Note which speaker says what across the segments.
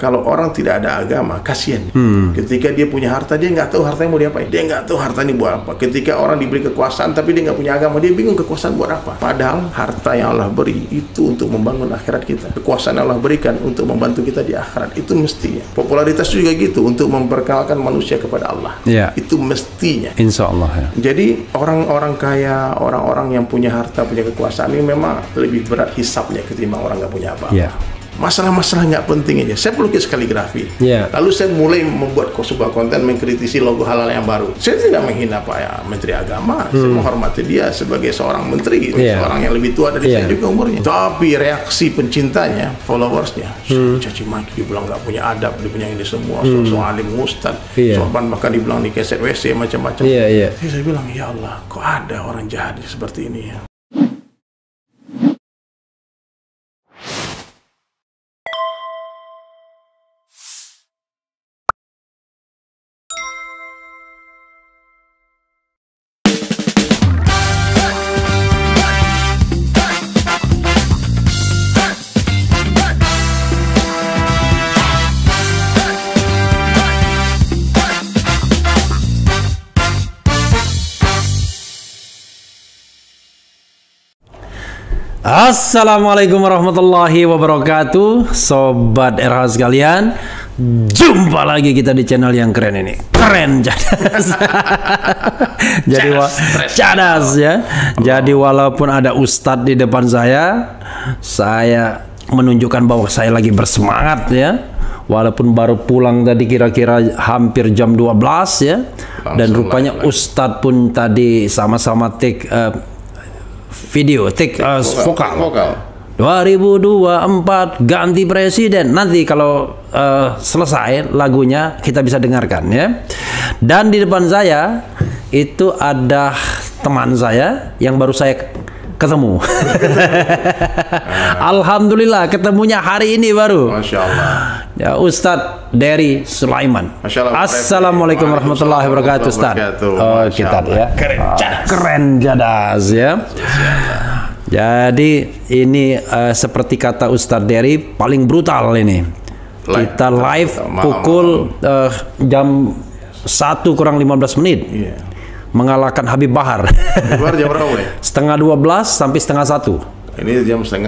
Speaker 1: kalau orang tidak ada agama, kasihan. Ketika dia punya harta, dia nggak tahu hartanya mau diapain. Dia nggak tahu harta ini buat apa. Ketika orang diberi kekuasaan, tapi dia nggak punya agama, dia bingung kekuasaan buat apa. Padahal harta yang Allah beri itu untuk membangun akhirat kita. Kekuasaan yang Allah berikan untuk membantu kita di akhirat. Itu mestinya. Popularitas juga gitu, untuk memperkenalkan manusia kepada Allah. Itu mestinya.
Speaker 2: Insya Allah ya.
Speaker 1: Jadi orang-orang kaya, orang-orang yang punya harta, punya kekuasaan ini memang lebih berat hisapnya ketimbang orang nggak punya apa-apa. Masalah-masalah nggak penting aja. Saya pelukis kaligrafi. Lalu saya mulai membuat sebuah konten mengkritisi logo halal yang baru. Saya tidak menghina Pak Menteri Agama. Saya menghormati dia sebagai seorang menteri, seorang yang lebih tua dari saya juga umurnya. Tapi reaksi pencintanya, followersnya, caci maki, dibilang nggak punya adab, dia punya ini semua, sosok alim ustad, sorban bahkan dibilang di keset WC macam-macam. Saya bilang, ya Allah, kok ada orang jahat seperti ini ya.
Speaker 2: Assalamualaikum warahmatullahi wabarakatuh, Sobat RH sekalian. Jumpa lagi kita di channel yang keren ini. Keren Cadas. Jadi Cadas ya. Jadi walaupun ada Ustadz di depan saya menunjukkan bahwa saya lagi bersemangat ya. Walaupun baru pulang tadi kira-kira hampir jam 12 ya. Dan rupanya Ustadz pun tadi sama-sama take video, vokal 2024 ganti presiden. Nanti kalau selesai lagunya kita bisa dengarkan ya. Dan di depan saya itu ada teman saya yang baru saya ketemu. Alhamdulillah ketemunya hari ini baru.
Speaker 1: Masya Allah.
Speaker 2: Ya, Ustadz Dery Sulaiman. Assalamualaikum warahmatullahi wabarakatuh, Ustadz. Oh, kita ya. Keren Cadas ya. Jadi ini seperti kata Ustadz Dery, paling brutal ini. Kita live pukul jam 1 kurang 15 menit. Mengalahkan Habib Bahar.
Speaker 1: Jam berapa ya?
Speaker 2: Setengah 12 sampai setengah 1.
Speaker 1: Ini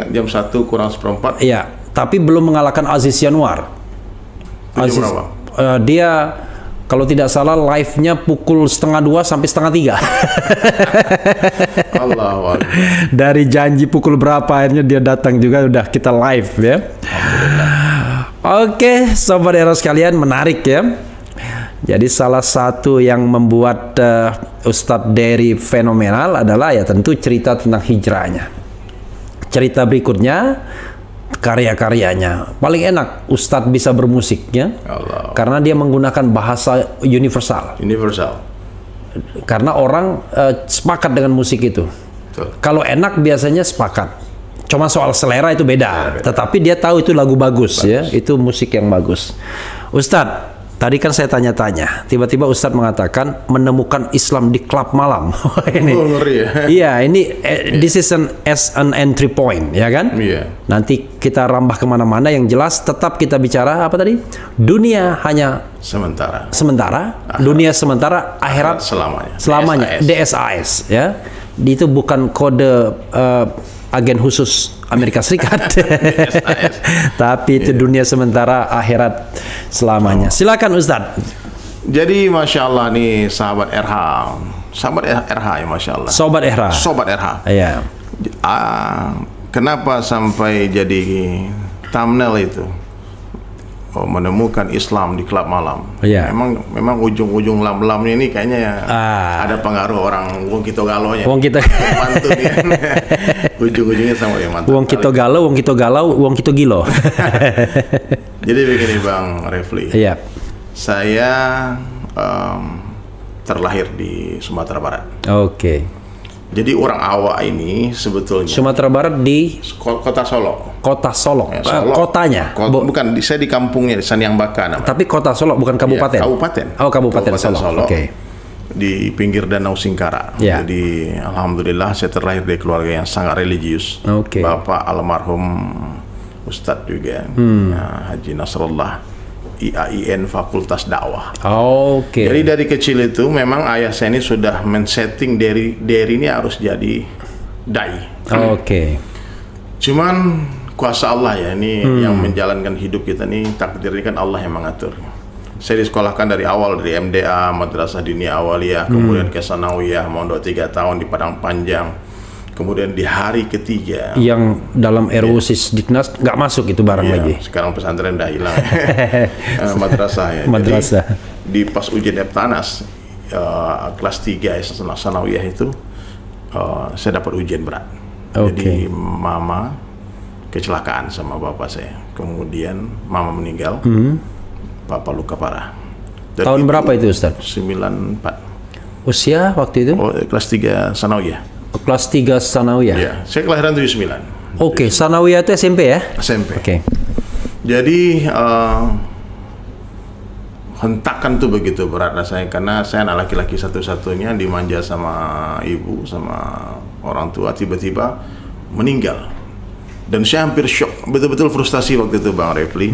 Speaker 1: jam 1 kurang seperempat.
Speaker 2: Iya, tapi belum mengalahkan Aziz Yanuar. Aziz, dia kalau tidak salah live-nya pukul setengah 2 sampai setengah 3.
Speaker 1: Allah.
Speaker 2: Dari janji pukul berapa akhirnya dia datang juga, udah kita live ya. Oke, Sobat RH sekalian, menarik ya. Jadi salah satu yang membuat Ustadz Dery fenomenal adalah ya tentu cerita tentang hijrahnya. Cerita berikutnya karya-karyanya. Paling enak Ustadz bisa bermusik ya. Karena dia menggunakan bahasa universal. Karena orang sepakat dengan musik itu. Kalau enak biasanya sepakat. Cuma soal selera itu beda. Tetapi dia tahu itu lagu bagus ya. Itu musik yang bagus. Ustadz, tadi kan saya tanya-tanya, tiba-tiba Ustadz mengatakan menemukan Islam di klub malam. Ini, iya, ini this is an entry point, ya kan? Nanti kita rambah kemana-mana. Yang jelas tetap kita bicara apa tadi? Dunia hanya sementara, dunia sementara, akhirat selamanya. DSAS, ya. Itu bukan kode agen khusus Amerika Serikat. Tapi itu dunia sementara, akhirat selamanya. Silakan Ustadz.
Speaker 1: Jadi Masya Allah nih sahabat RH ya, Masya Allah. Sobat RH.
Speaker 2: Iya.
Speaker 1: Kenapa sampai jadi thumbnail itu? Menemukan Islam di klub malam. Memang ujung-ujung lam-lamnya ini kayaknya ada pengaruh orang Wong Kito Galonya. Mantun ya. Ujung-ujungnya sama yang mantap.
Speaker 2: Wong Kito Galo, Wong Kito Gilo.
Speaker 1: Jadi begini Bang Refli.
Speaker 2: Iya.
Speaker 1: Saya terlahir di Sumatera Barat.
Speaker 2: Oke.
Speaker 1: Jadi orang Awak ini sebetulnya
Speaker 2: Sumatera Barat di
Speaker 1: Kota Solok.
Speaker 2: Kota Solok. Ya, Solok. Kotanya.
Speaker 1: Bukan, saya di kampungnya di Saniambaka namanya.
Speaker 2: Tapi Kota Solok bukan kabupaten.
Speaker 1: Ya, kabupaten.
Speaker 2: Oh, kabupaten Solok. Oke.
Speaker 1: Di pinggir Danau Singkara. Jadi alhamdulillah saya terlahir dari keluarga yang sangat religius. Bapak almarhum Ustadz juga, Haji Nasrullah, IAIN Fakultas Dakwah.
Speaker 2: Oke.
Speaker 1: Jadi dari kecil itu memang ayah saya ini sudah men-setting Dery ini harus jadi dai.
Speaker 2: Oke.
Speaker 1: Cuman kuasa Allah ya, ini yang menjalankan hidup kita nih, takdir ini kan Allah yang mengatur. Saya disekolahkan dari awal dari MDA, Madrasah Diniyah Awaliyah, kemudian ke Sanawiyah, mondok 3 tahun di Padang Panjang. Kemudian di hari ketiga
Speaker 2: yang dalam RUU Sisdiknas nggak masuk itu barang lagi.
Speaker 1: Sekarang pesantren udah hilang. Madrasah ya.
Speaker 2: Madrasah.
Speaker 1: Jadi, di pas ujian Eptanas kelas 3 Sanawiyah itu saya dapat ujian berat. Jadi mama kecelakaan sama bapak saya. Kemudian mama meninggal. Papa luka parah. Dan
Speaker 2: tahun berapa itu Ustaz?
Speaker 1: 94.
Speaker 2: Usia waktu itu?
Speaker 1: Kelas 3 Sanawiyah.
Speaker 2: Kelas 3 Sanawiyah.
Speaker 1: Iya, saya kelahiran 79.
Speaker 2: Oke, Sanawiyah itu SMP ya?
Speaker 1: SMP.
Speaker 2: Oke.
Speaker 1: Jadi hentakan tuh begitu berat rasanya karena saya anak laki-laki satu-satunya, dimanja sama ibu sama orang tua, tiba-tiba meninggal. Dan saya hampir shock, betul-betul frustasi waktu itu Bang Refli.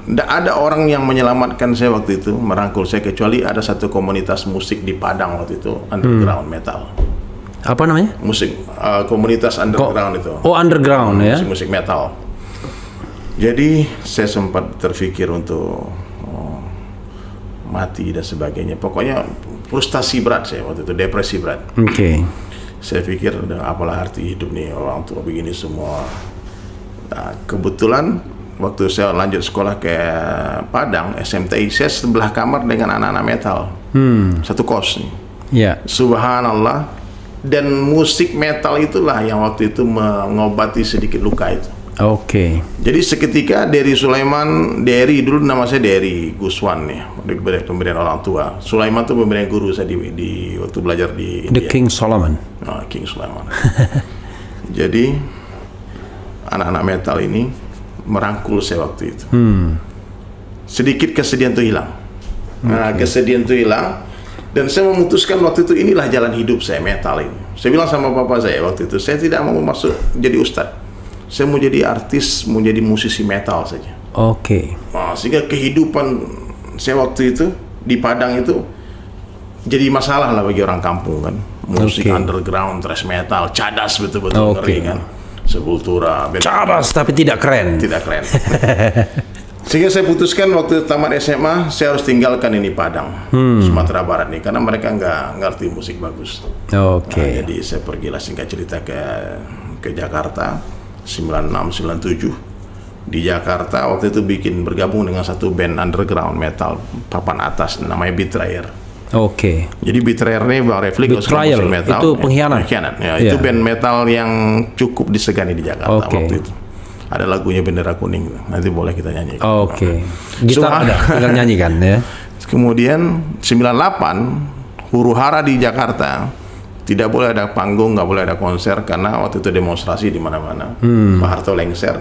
Speaker 1: Nggak ada orang yang menyelamatkan saya waktu itu, merangkul saya, kecuali ada satu komunitas musik di Padang waktu itu, underground metal.
Speaker 2: Apa namanya?
Speaker 1: Musik, komunitas underground itu.
Speaker 2: Oh, underground ya?
Speaker 1: Musik metal. Jadi saya sempat terpikir untuk mati dan sebagainya. Pokoknya frustasi berat saya waktu itu, depresi berat.
Speaker 2: Oke.
Speaker 1: Saya pikir apalah arti hidup nih, orang tua begini semua. Nah, kebetulan waktu saya lanjut sekolah ke Padang, SMTI, saya sebelah kamar dengan anak-anak metal. Satu kos nih.
Speaker 2: Ya.
Speaker 1: Subhanallah. Dan musik metal itulah yang waktu itu mengobati sedikit luka itu.
Speaker 2: Oke.
Speaker 1: Jadi seketika Dery Sulaiman, Dery dulu nama saya Dery Guswan ya, pemberian orang tua. Sulaiman tuh pemberian guru saya di waktu belajar di
Speaker 2: The
Speaker 1: India.
Speaker 2: King Solomon.
Speaker 1: Oh, King Sulaiman. Jadi anak-anak metal ini merangkul saya waktu itu. Sedikit kesedihan itu hilang. Nah, kesedihan itu hilang. Dan saya memutuskan waktu itu inilah jalan hidup saya, metal ini. Saya bilang sama papa saya waktu itu, saya tidak mau masuk jadi ustadz. Saya mau jadi artis, mau jadi musisi metal saja.
Speaker 2: Oke.
Speaker 1: Nah, sehingga kehidupan saya waktu itu di Padang itu jadi masalah lah bagi orang kampung kan. Musik underground, thrash metal, cadas betul-betul ngeri kan. Sepultura.
Speaker 2: Cadas tapi tidak keren.
Speaker 1: Tidak keren. Sehingga saya putuskan waktu tamat SMA saya harus tinggalkan ini Padang, Sumatera Barat nih, karena mereka nggak ngerti musik bagus. Nah, jadi saya pergilah singkat cerita ke Jakarta 96-97. Di Jakarta waktu itu bergabung dengan satu band underground metal papan atas namanya Betrayer. Jadi Betrayer ini Bang Refli musik metal
Speaker 2: itu pengkhianat.
Speaker 1: Ya, itu band metal yang cukup disegani di Jakarta waktu itu. Ada lagunya Bendera Kuning, nanti boleh kita nyanyi.
Speaker 2: Gitar ada, tinggal nyanyikan ya.
Speaker 1: Kemudian 98 huru-hara di Jakarta, tidak boleh ada panggung, nggak boleh ada konser karena waktu itu demonstrasi di mana-mana. Pak Harto lengser.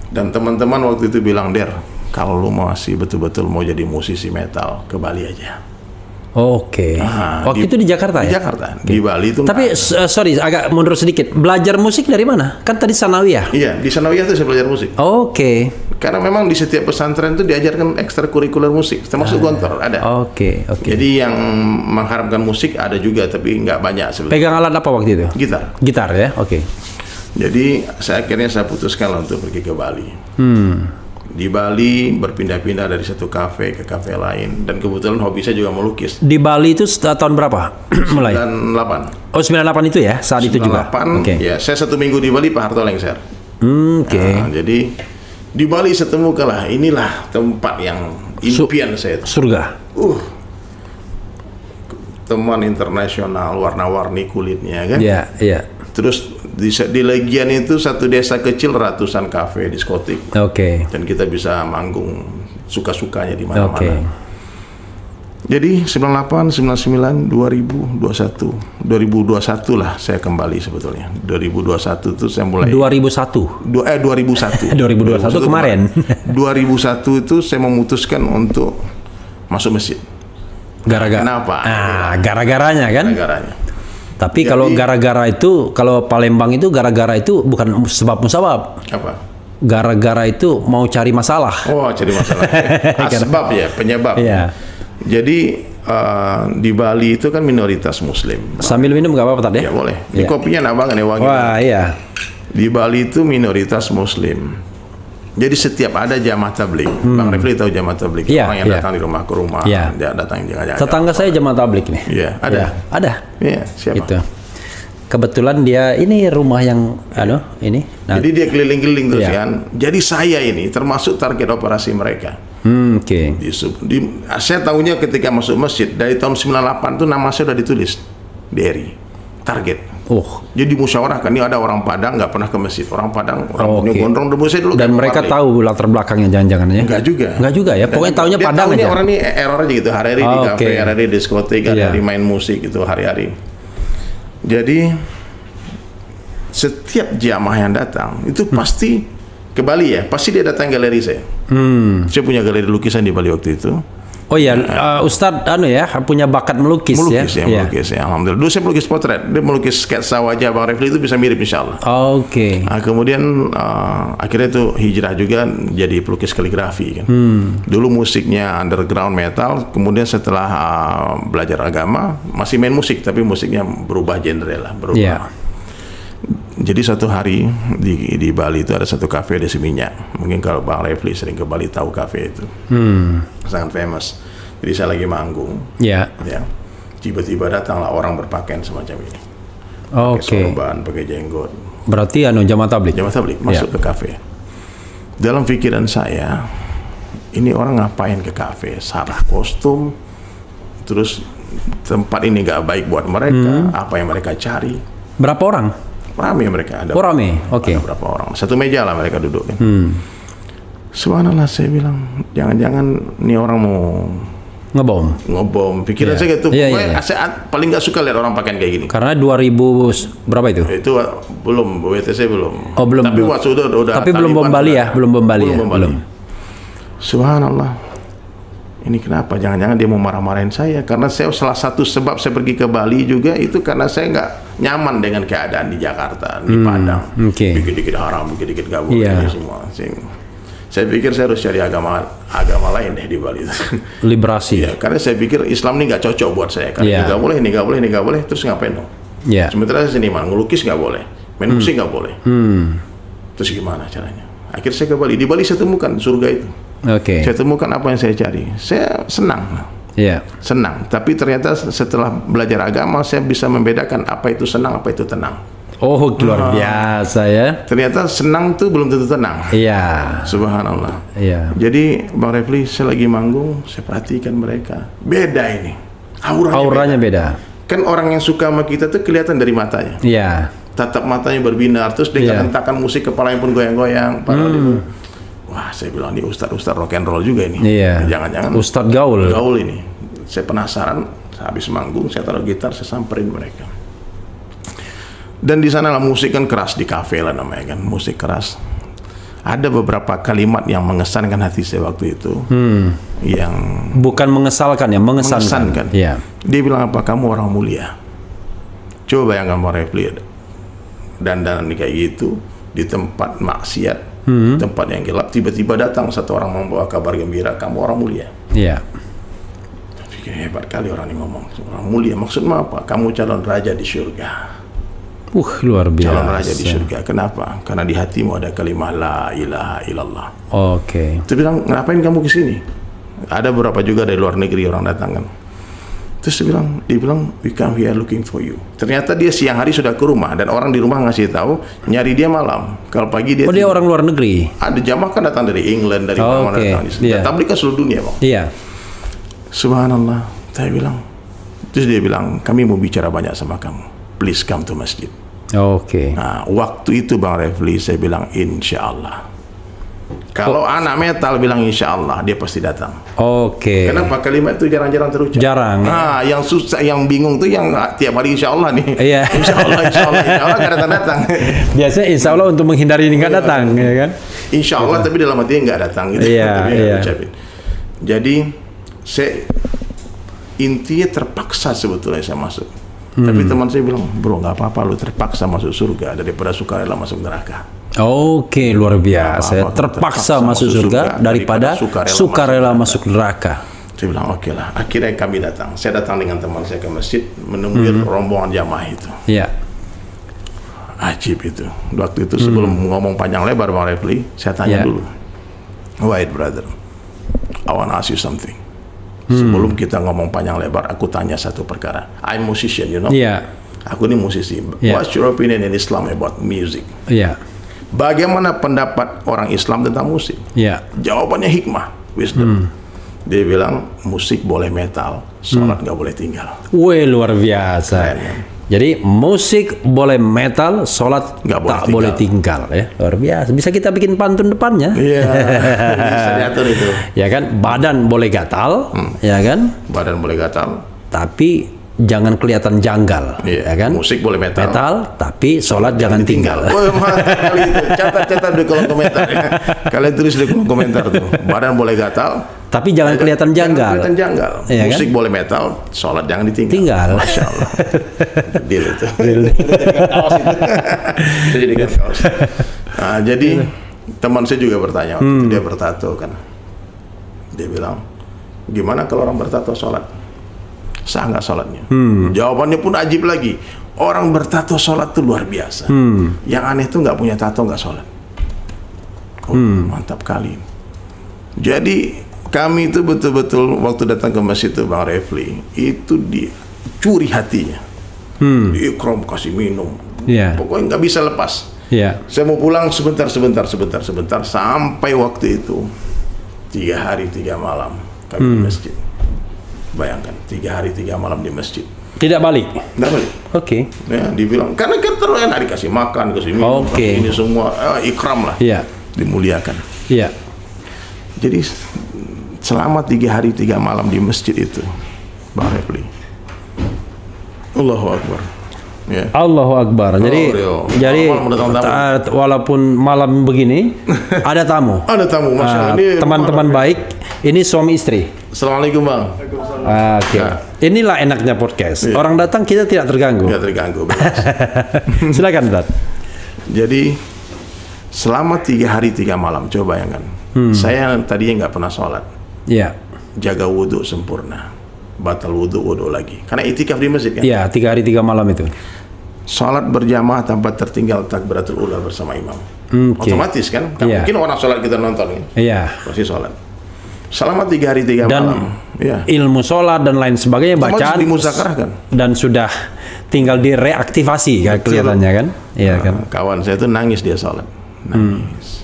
Speaker 1: Dan teman-teman waktu itu bilang, Der, kalau lu masih betul-betul mau jadi musisi metal, ke Bali aja.
Speaker 2: Waktu itu di Jakarta ya?
Speaker 1: Di Jakarta, di Bali itu.
Speaker 2: Tapi sorry, agak mundur sedikit. Belajar musik dari mana? Kan tadi Sanawiyah.
Speaker 1: Iya, di Sanawiyah itu saya belajar musik. Karena memang di setiap pesantren itu diajarkan ekstrakurikuler musik, termasuk gontor ada. Jadi yang mengharapkan musik ada juga, tapi nggak banyak sebenarnya.
Speaker 2: Pegang alat apa waktu itu?
Speaker 1: Gitar.
Speaker 2: Gitar ya,
Speaker 1: Jadi akhirnya saya putuskan untuk pergi ke Bali. Di Bali berpindah-pindah dari satu kafe ke kafe lain, dan kebetulan hobi saya juga melukis. Di Bali itu tahun berapa mulai? 98.
Speaker 2: 98 itu ya, saat 98, itu juga.
Speaker 1: Ya, saya 1 minggu di Bali, Pak Harto lengser. Nah, jadi di Bali saya temukanlah inilah tempat yang impian saya.
Speaker 2: Surga.
Speaker 1: Teman internasional, warna-warni kulitnya kan.
Speaker 2: Iya.
Speaker 1: Terus di Legian itu satu desa kecil, ratusan kafe, diskotik. Dan kita bisa manggung suka-sukanya di mana-mana. Jadi 98, 99, 2021, 2021 lah saya kembali sebetulnya. 2021 itu saya mulai.
Speaker 2: 2001.
Speaker 1: 2001.
Speaker 2: 2021 kemarin.
Speaker 1: 2001 itu saya memutuskan untuk masuk masjid.
Speaker 2: Gara-gara.
Speaker 1: Kenapa?
Speaker 2: Gara-garanya kan?
Speaker 1: Gara-garanya.
Speaker 2: Tapi kalau gara-gara itu, kalau Palembang itu gara-gara itu bukan sebab musabab.
Speaker 1: Apa?
Speaker 2: Gara-gara itu mau cari masalah.
Speaker 1: Oh, cari masalah. Asbab ya, penyebab.
Speaker 2: Iya.
Speaker 1: Jadi di Bali itu kan minoritas Muslim.
Speaker 2: Sambil minum nggak apa-apa tadi?
Speaker 1: Ya boleh. Ini kopinya enak banget nih wangi.
Speaker 2: Wah iya.
Speaker 1: Di Bali itu minoritas Muslim. Jadi setiap ada jamaah tabligh, Bang Refli tahu jamaah tabligh, orang yang datang di rumah ke rumah, dia datang jangan-jangan.
Speaker 2: Tetangga saya jamaah tabligh nih.
Speaker 1: Iya, ada.
Speaker 2: Ada.
Speaker 1: Iya, siapa?
Speaker 2: Gitu. Kebetulan dia ini rumah yang ini.
Speaker 1: Nah, jadi dia keliling-keliling terus kan. Jadi saya ini termasuk target operasi mereka.
Speaker 2: Oke.
Speaker 1: Saya tahunya ketika masuk masjid dari tahun 98 tuh nama saya sudah ditulis di RI. Target. Jadi musyawarahkan, ini ada orang Padang nggak pernah ke masjid, orang Padang, orang punya gondrong dulu saya dulu.
Speaker 2: Dan mereka tahu latar belakangnya jangan-jangan ya? Enggak juga ya, pokoknya tahunya Padang aja.
Speaker 1: Orang ini error aja gitu, hari-hari di kafe, hari-hari di diskotik, hari-hari main musik gitu, hari-hari. Jadi setiap jamaah yang datang itu pasti ke Bali ya, pasti dia datang galeri saya. Saya punya galeri lukisan di Bali waktu itu.
Speaker 2: Oh iya, Ustadz punya bakat melukis ya?
Speaker 1: Melukis ya, alhamdulillah. Dulu saya melukis potret, dia melukis sketsa wajah Bang Refli itu bisa mirip insya Allah.
Speaker 2: Oke.
Speaker 1: Nah, kemudian akhirnya itu hijrah juga jadi pelukis kaligrafi kan. Dulu musiknya underground metal, kemudian setelah belajar agama masih main musik, tapi musiknya berubah genre lah, berubah. Jadi satu hari di Bali itu ada satu kafe di Seminyak. Mungkin kalau Bang Refli sering ke Bali tahu kafe itu. Sangat famous. Jadi saya lagi manggung. Ya. Tiba-tiba datanglah orang berpakaian semacam ini. Pakai sorban, pakai jenggot.
Speaker 2: Berarti jamaah tabligh.
Speaker 1: Jamaah tabligh masuk ke kafe. Dalam pikiran saya, ini orang ngapain ke kafe? Salah kostum. Terus tempat ini nggak baik buat mereka. Apa yang mereka cari?
Speaker 2: Berapa orang?
Speaker 1: Rame mereka ada.
Speaker 2: Rame, oke.
Speaker 1: Ada berapa orang? Satu meja lah mereka duduk kan. Subhanallah, saya bilang jangan-jangan nih orang mau ngebom. Pikiran saya gitu. Saya paling nggak suka lihat orang pakaian kayak gini.
Speaker 2: Karena 2000 berapa itu?
Speaker 1: Itu belum WTC belum.
Speaker 2: Oh belum.
Speaker 1: Tapi waktu udah.
Speaker 2: Tapi belum bom Bali ya, belum bom Bali. Belum.
Speaker 1: Subhanallah. Ini kenapa? Jangan-jangan dia mau marah-marahin saya? Karena saya salah satu sebab saya pergi ke Bali juga itu karena saya nggak nyaman dengan keadaan di Jakarta, di Padang. Dikit-dikit haram, dikit-dikit gak boleh ini semua. Saya pikir saya harus cari agama lain deh di Bali.
Speaker 2: Liberasi.
Speaker 1: Ya, karena saya pikir Islam ini nggak cocok buat saya. Karena ini nggak boleh, ini nggak boleh, ini nggak boleh. Terus ngapain dong? Sementara saya seniman, ngelukis nggak boleh, main musik nggak boleh. Terus gimana caranya? Akhirnya saya ke Bali. Di Bali saya temukan surga itu. Saya temukan apa yang saya cari. Saya senang. Senang. Tapi ternyata setelah belajar agama, saya bisa membedakan apa itu senang, apa itu tenang.
Speaker 2: Oh, luar biasa ya.
Speaker 1: Ternyata senang tuh belum tentu tenang. Subhanallah. Jadi Bang Refli, saya lagi manggung, saya perhatikan mereka. Beda ini.
Speaker 2: Auranya beda.
Speaker 1: Kan orang yang suka sama kita tuh kelihatan dari matanya. Tatap matanya berbinar, terus dia hentakan musik, kepalanya pun goyang-goyang. Wah, saya bilang ini ustadz rock and roll juga ini. Jangan-jangan
Speaker 2: ustadz gaul
Speaker 1: ini. Saya penasaran, habis manggung saya taruh gitar, saya samperin mereka. Dan di sana lah musik kan keras, di kafe lah namanya kan, musik keras. Ada beberapa kalimat yang mengesankan hati saya waktu itu. Yang
Speaker 2: bukan mengesalkan ya, mengesankan.
Speaker 1: Dia bilang apa? Kamu orang mulia. Coba bayangkan Bang Refli dandan kayak gitu di tempat maksiat. Tempat yang gelap, tiba-tiba datang satu orang membawa kabar gembira, kamu orang mulia. Pikir hebat kali orang ini ngomong, orang mulia maksudnya apa? Kamu calon raja di surga.
Speaker 2: Luar biasa.
Speaker 1: Calon raja di surga. Kenapa? Karena di hatimu ada kalimat la ilaha illallah. Dia bilang, ngapain kamu kesini? Ada beberapa juga dari luar negeri orang datang kan. Terus dia bilang, we come here looking for you. Ternyata dia siang hari sudah ke rumah dan orang di rumah ngasih tahu nyari dia malam. Kalau pagi dia.
Speaker 2: Dia orang luar negeri.
Speaker 1: Ada jamaah kan datang dari England, dari mana-mana datang di sini. Tabligh kan seluruh dunia, Bang. Subhanallah. Saya bilang. Terus dia bilang, kami mau bicara banyak sama kamu. Please come to masjid. Nah, waktu itu Bang Refli saya bilang insya Allah. Kalau anak metal bilang insya Allah, dia pasti datang. Kenapa kalimat itu jarang-jarang terucap?
Speaker 2: Jarang.
Speaker 1: Nah, yang susah, yang bingung tuh yang tiap hari insya Allah nih. Insya Allah nggak datang. Biasanya
Speaker 2: insya Allah untuk menghindari ini nggak datang, ya kan?
Speaker 1: Insya Allah, tapi dalam hati nggak datang. Gitu. Jadi saya intinya terpaksa sebetulnya saya masuk. Tapi teman saya bilang, bro nggak apa-apa, lu terpaksa masuk surga daripada sukarela masuk neraka.
Speaker 2: Oke, luar biasa. Terpaksa masuk surga daripada sukarela masuk neraka.
Speaker 1: Saya bilang oke lah. Akhirnya kami datang. Saya datang dengan teman saya ke masjid menunggu rombongan jamaah itu.
Speaker 2: Iya.
Speaker 1: Ajib itu. Waktu itu sebelum ngomong panjang lebar Bang Refli, saya tanya dulu. Wait brother, I want to ask you something. Sebelum kita ngomong panjang lebar, aku tanya satu perkara. I'm musician, you know. Aku ini musisi. What's your opinion in Islam about music? Bagaimana pendapat orang Islam tentang musik? Jawabannya hikmah, wisdom. Dia bilang musik boleh metal, sholat nggak boleh tinggal.
Speaker 2: Wih, luar biasa. Keren, kan? Jadi musik boleh metal, sholat tak boleh tinggal, ya. Luar biasa. Bisa kita bikin pantun depannya.
Speaker 1: Iya. Bisa diatur itu.
Speaker 2: Ya kan, badan boleh gatal, ya kan?
Speaker 1: Badan boleh gatal.
Speaker 2: Tapi jangan kelihatan janggal, ya kan?
Speaker 1: Musik boleh metal.
Speaker 2: Tapi sholat jangan tinggal.
Speaker 1: Oh, kali itu. Catat di kolom komentar. Ya. Kalian tulis di kolom komentar tuh. Badan boleh gatal.
Speaker 2: Tapi jangan kelihatan janggal.
Speaker 1: Kelihatan janggal. Ya, musik kan? Boleh metal, sholat jangan ditinggal. Masya Allah. Deal itu. Itu jadikan kaos. Nah, jadi teman saya juga bertanya, dia bertato kan. Dia bilang, gimana kalau orang bertato sholat? Sah nggak sholatnya? Jawabannya pun ajib lagi. Orang bertato sholat tuh luar biasa. Yang aneh tuh nggak punya tato nggak sholat. Mantap kali. Jadi kami itu betul-betul waktu datang ke masjid itu Bang Refli, itu dicuri hatinya. Diikram, kasih minum. Pokoknya nggak bisa lepas. Saya mau pulang sebentar sampai waktu itu 3 hari 3 malam kami di masjid. Bayangkan 3 hari 3 malam di masjid.
Speaker 2: Tidak balik?
Speaker 1: Nggak balik.
Speaker 2: Oke.
Speaker 1: Ya, dibilang karena terlalu enak, dikasih makan, kasih minum, ini semua ikram lah. Dimuliakan. Jadi selama 3 hari 3 malam di masjid itu, Bang Refli, Allahu Akbar.
Speaker 2: Allahu Akbar. Jadi walaupun malam begini ada tamu.
Speaker 1: Ada tamu, Masya Allah.
Speaker 2: Teman-teman baik. Ini suami istri.
Speaker 1: Assalamualaikum Bang.
Speaker 2: Oke. Inilah enaknya podcast. Orang datang kita tidak terganggu.
Speaker 1: Tidak terganggu.
Speaker 2: Silakan, Dad.
Speaker 1: Jadi selama 3 hari 3 malam, coba bayangkan. Saya tadinya nggak pernah sholat. Jaga wudhu sempurna, batal wudhu lagi. Karena itikaf di masjid kan.
Speaker 2: 3 hari 3 malam itu.
Speaker 1: Sholat berjamaah tanpa tertinggal takbiratul ula bersama imam. Otomatis kan. Mungkin orang sholat kita nonton kan. Pasti sholat. Selama 3 hari 3 malam.
Speaker 2: Ilmu sholat dan lain sebagainya bacaan
Speaker 1: dimuzakarahkan. Dan
Speaker 2: sudah tinggal direaktivasi kan, kelihatannya kan. Kan.
Speaker 1: Kawan saya itu nangis dia sholat. Nangis.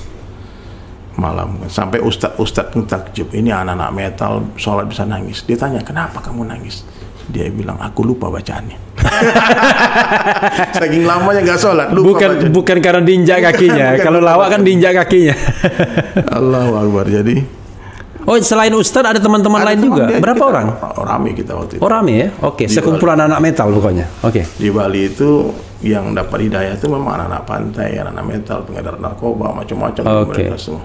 Speaker 1: Malam sampai ustadz pun takjub, ini anak-anak metal sholat bisa nangis. Dia tanya, kenapa kamu nangis? Dia bilang, aku lupa bacaannya. Saking lamanya nggak sholat, lupa
Speaker 2: bukan karena diinjak kakinya. Kalau lawak kan diinjak kakinya.
Speaker 1: Allahu Akbar. Jadi
Speaker 2: selain ustadz ada teman-teman lain juga. Berapa orang?
Speaker 1: Rame kita waktu itu.
Speaker 2: Rame ya? Oke. Sekumpulan anak metal pokoknya. Oke.
Speaker 1: Di Bali itu yang dapat hidayah itu memang anak-anak pantai, anak-anak metal, pengedar narkoba, macam-macam. Mereka semua.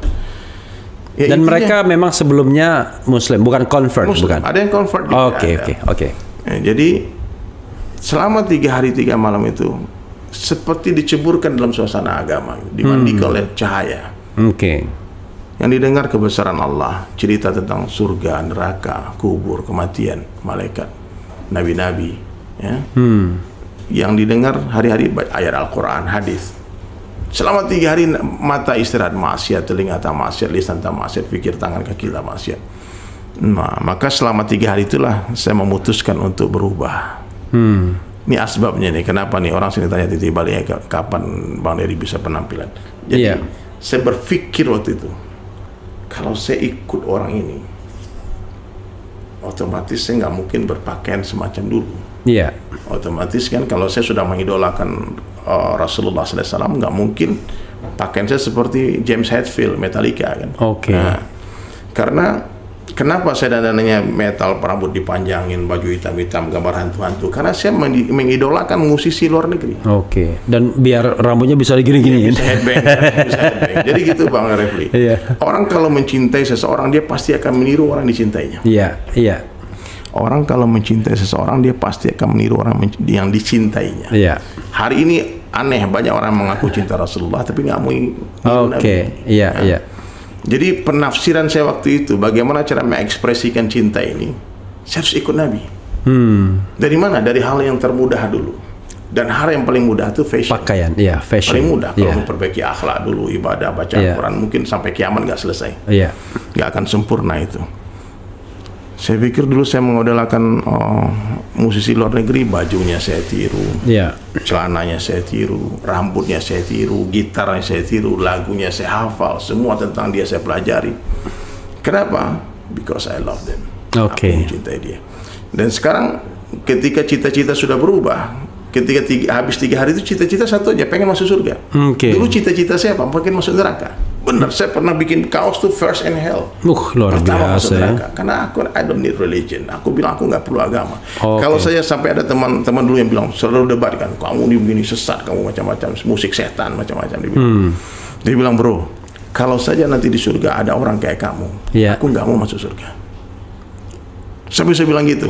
Speaker 2: Dan mereka memang sebelumnya Muslim, bukan convert, bukan?
Speaker 1: Ada yang convert.
Speaker 2: Oke.
Speaker 1: Jadi selama 3 hari 3 malam itu seperti diceburkan dalam suasana agama, dimandikan oleh cahaya. Yang didengar kebesaran Allah, cerita tentang surga, neraka, kubur, kematian, malaikat, nabi-nabi, Yang didengar hari-hari ayat Al-Quran, hadis. Selama 3 hari mata istirahat maksiat, telinga tak maksiat, lisan tak maksiat, pikir tangan kaki tak maksiat. Nah, maka selama 3 hari itulah saya memutuskan untuk berubah. Ini asbabnya nih, kenapa nih orang sini tanya Titi Bali, kapan Bang Dery bisa penampilan? Jadi saya berpikir waktu itu, kalau saya ikut orang ini, otomatis saya nggak mungkin berpakaian semacam dulu. Otomatis kan kalau saya sudah mengidolakan Rasulullah SAW, nggak mungkin pakaian saya seperti James Hetfield, Metallica kan. Nah, karena kenapa saya dandannya metal, rambut dipanjangin, baju hitam-hitam, gambar hantu-hantu? Karena saya mengidolakan musisi luar negeri.
Speaker 2: Dan biar rambutnya bisa digini-giniin.
Speaker 1: Bisa headbang. Jadi gitu Bang Refli. Orang kalau mencintai seseorang, dia pasti akan meniru orang dicintainya. Orang kalau mencintai seseorang, dia pasti akan meniru orang yang dicintainya. Hari ini aneh, banyak orang mengaku cinta Rasulullah tapi nggak mau niru Nabi. Jadi penafsiran saya waktu itu, bagaimana cara mengekspresikan cinta ini, saya harus ikut Nabi. Dari mana? Dari hal yang termudah dulu. Dan hal yang paling mudah itu fashion.
Speaker 2: Pakaian, fashion.
Speaker 1: Paling mudah kalau memperbaiki akhlak dulu, ibadah, baca Al-Quran, mungkin sampai kiamat nggak selesai. Nggak akan sempurna itu. Saya pikir dulu saya mengidolakan musisi luar negeri, bajunya saya tiru, celananya saya tiru, rambutnya saya tiru, gitarnya saya tiru, lagunya saya hafal, semua tentang dia saya pelajari. Kenapa? Because I love them. Aku mencintai dia. Dan sekarang ketika cita-cita sudah berubah, ketika habis 3 hari itu cita-cita satu aja, pengen masuk surga. Dulu cita-cita saya apa? Pengen masuk neraka. Benar, saya pernah bikin kaos tuh first in hell.
Speaker 2: Luar
Speaker 1: pertama
Speaker 2: biasa
Speaker 1: masuk neraka. Karena I don't need religion. Aku bilang aku nggak perlu agama. Kalau saya sampai ada teman-teman dulu yang bilang, selalu debat kan, kamu ini begini sesat, kamu macam-macam, musik setan, macam-macam. Dia bilang, bro, kalau saja nanti di surga ada orang kayak kamu, aku nggak mau masuk surga. Sampai saya bilang gitu.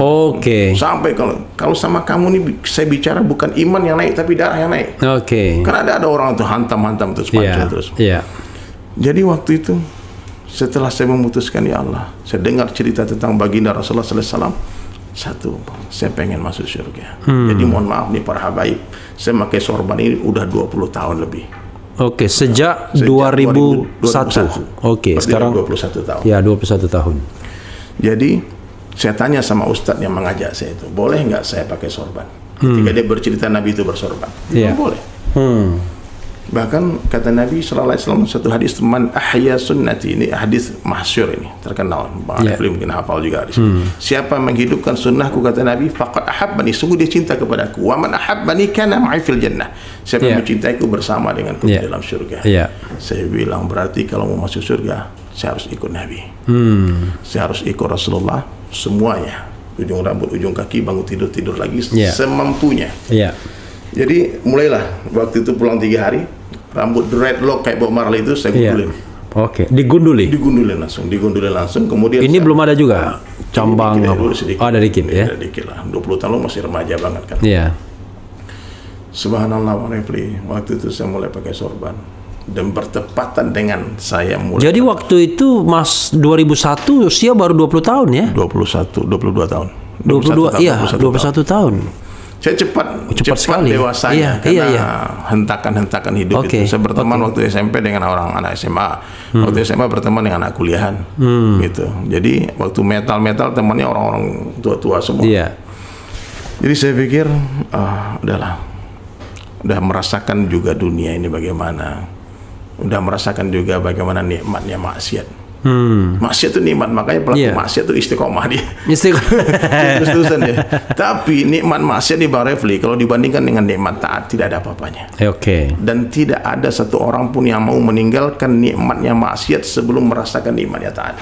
Speaker 1: Sampai kalau sama kamu nih saya bicara bukan iman yang naik tapi darah yang naik. Karena ada orang tuh hantam-hantam terus terus. Jadi waktu itu setelah saya memutuskan, ya Allah, saya dengar cerita tentang baginda Rasulullah SAW. Satu, saya pengen masuk surga. Jadi mohon maaf nih para habaib, saya pakai sorban ini udah 20 tahun lebih.
Speaker 2: Sejak 2001. Sekarang
Speaker 1: 21 tahun.
Speaker 2: Ya, 21 tahun.
Speaker 1: Jadi saya tanya sama ustadz yang mengajak saya itu, boleh nggak saya pakai sorban? Ketika dia bercerita Nabi itu bersorban, boleh. Bahkan kata Nabi sallallahu alaihi wasallam satu hadis, man ahya sunnati, ini hadis masyhur ini, terkenal. Bang Refli mungkin hafal juga hadis. Siapa menghidupkan sunnahku, kata Nabi, faqad ahabbani, sungguh dia cinta kepadaku. Wa man ahabbani kana ma'i fil jannah. Siapa yang mencintaiku bersama denganku di dalam surga. Saya bilang, berarti kalau mau masuk surga, saya harus ikut Nabi. Saya harus ikut Rasulullah semuanya. Ujung rambut, ujung kaki, bangun tidur lagi semampunya. Jadi mulailah waktu itu pulang 3 hari, rambut dreadlock kayak Bob Marley itu saya gundulin. Digundulin langsung. Kemudian
Speaker 2: ini belum ada juga cambang
Speaker 1: ada dikit lah. 20 tahun masih remaja banget kan. Subhanallah Bang Refli, waktu itu saya mulai pakai sorban dan bertepatan dengan saya mulai.
Speaker 2: Jadi waktu itu Mas 2001 usia baru 20 tahun ya?
Speaker 1: 22 tahun.
Speaker 2: 21 tahun.
Speaker 1: Saya cepat sekali dewasanya karena hentakan-hentakan hidup itu. Saya berteman waktu SMP dengan orang anak SMA. Waktu SMA berteman dengan anak kuliahan. Gitu. Jadi waktu metal temannya orang-orang tua-tua semua. Jadi saya pikir udahlah. Udah merasakan juga dunia ini bagaimana. Udah merasakan juga bagaimana nikmatnya maksiat. Maksiat itu nikmat, makanya pelaku maksiat itu istiqomah dia. Terus-terusan dia. Tapi nikmat maksiat di Bang Refli kalau dibandingkan dengan nikmat taat tidak ada apa-apanya. Dan tidak ada satu orang pun yang mau meninggalkan nikmatnya maksiat sebelum merasakan nikmatnya taat.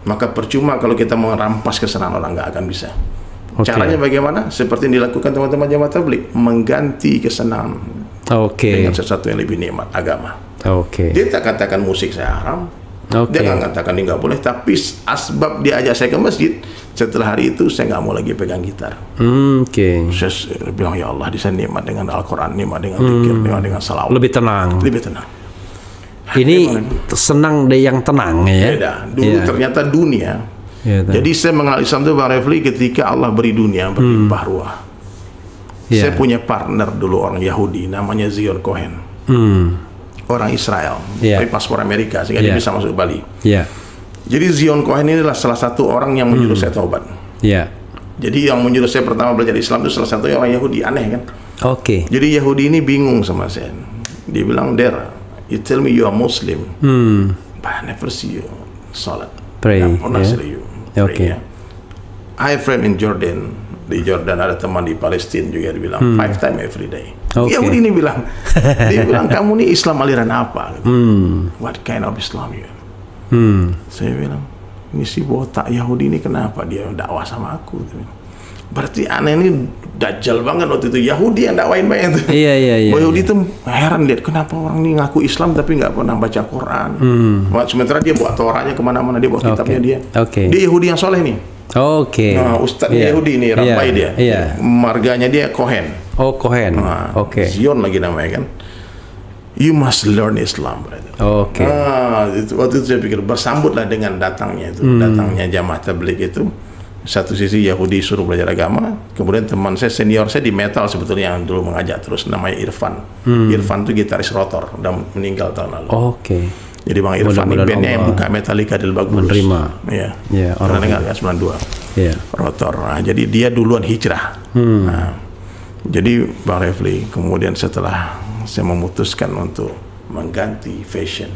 Speaker 1: Maka percuma kalau kita mau merampas kesenangan orang, nggak akan bisa. Caranya bagaimana? Seperti yang dilakukan teman-teman jamaah tabligh, mengganti kesenangan dengan sesuatu yang lebih nikmat, agama. Dia tak katakan musik saya haram. Dia nggak katakan ini nggak boleh, tapi asbab dia ajak saya ke masjid, setelah hari itu saya nggak mau lagi pegang gitar. Saya bilang, ya Allah, di sana nikmat dengan Al-Quran, nikmat dengan zikir, nikmat dengan salawat.
Speaker 2: Lebih tenang. Ini senang deh yang tenang ya.
Speaker 1: Beda. Dulu ternyata dunia. Jadi saya mengenal Islam itu Bang Refli ketika Allah beri dunia berlimpah ruah. Saya punya partner dulu orang Yahudi, namanya Zion Cohen. Orang Israel, tapi paspor Amerika sehingga dia bisa masuk Bali. Jadi Zion Cohen ini adalah salah satu orang yang menyuruh saya taubat. Jadi yang menyuruh saya pertama belajar Islam itu salah satu orang Yahudi, aneh kan? Jadi Yahudi ini bingung sama saya. Dia bilang, "Der, you tell me you are Muslim, but I never see you salat.
Speaker 2: Pray.
Speaker 1: Pray. I have friend in Jordan. Di Jordan ada teman di Palestina juga, dia bilang 5 times every day." Yahudi ini bilang, dia bilang, kamu nih Islam aliran apa? What kind of Islam you? Saya bilang, ini si botak Yahudi ini kenapa dia dakwah sama aku? Berarti aneh ini dajjal banget waktu itu. Yahudi yang dakwain banyak tuh. Yahudi itu heran lihat kenapa orang ini ngaku Islam tapi nggak pernah baca Quran. Sementara dia bawa Torahnya kemana-mana, dia bawa kitabnya dia. Dia Yahudi yang soleh nih.
Speaker 2: Oke.
Speaker 1: Nah, Ustadz Yahudi ini, Rampai dia. Marganya dia Cohen.
Speaker 2: Oh, Cohen. Oke.
Speaker 1: Zion lagi namanya kan. You must learn Islam, brother.
Speaker 2: Oke.
Speaker 1: Waktu itu saya pikir bersambutlah dengan datangnya jamaah tabligh itu. Satu sisi Yahudi suruh belajar agama, kemudian teman saya senior saya di metal sebetulnya yang dulu mengajak terus, namanya Irfan. Irfan itu gitaris Rotor, udah meninggal tahun lalu.
Speaker 2: Oke.
Speaker 1: Jadi Bang Irfan ini bandnya yang buka Metallica del Bagus.
Speaker 2: Menerima.
Speaker 1: Iya. Orang dengar kan 92. Iya. Rotor. Nah, jadi dia duluan hijrah. Nah, jadi Bang Refli, kemudian setelah saya memutuskan untuk mengganti fashion,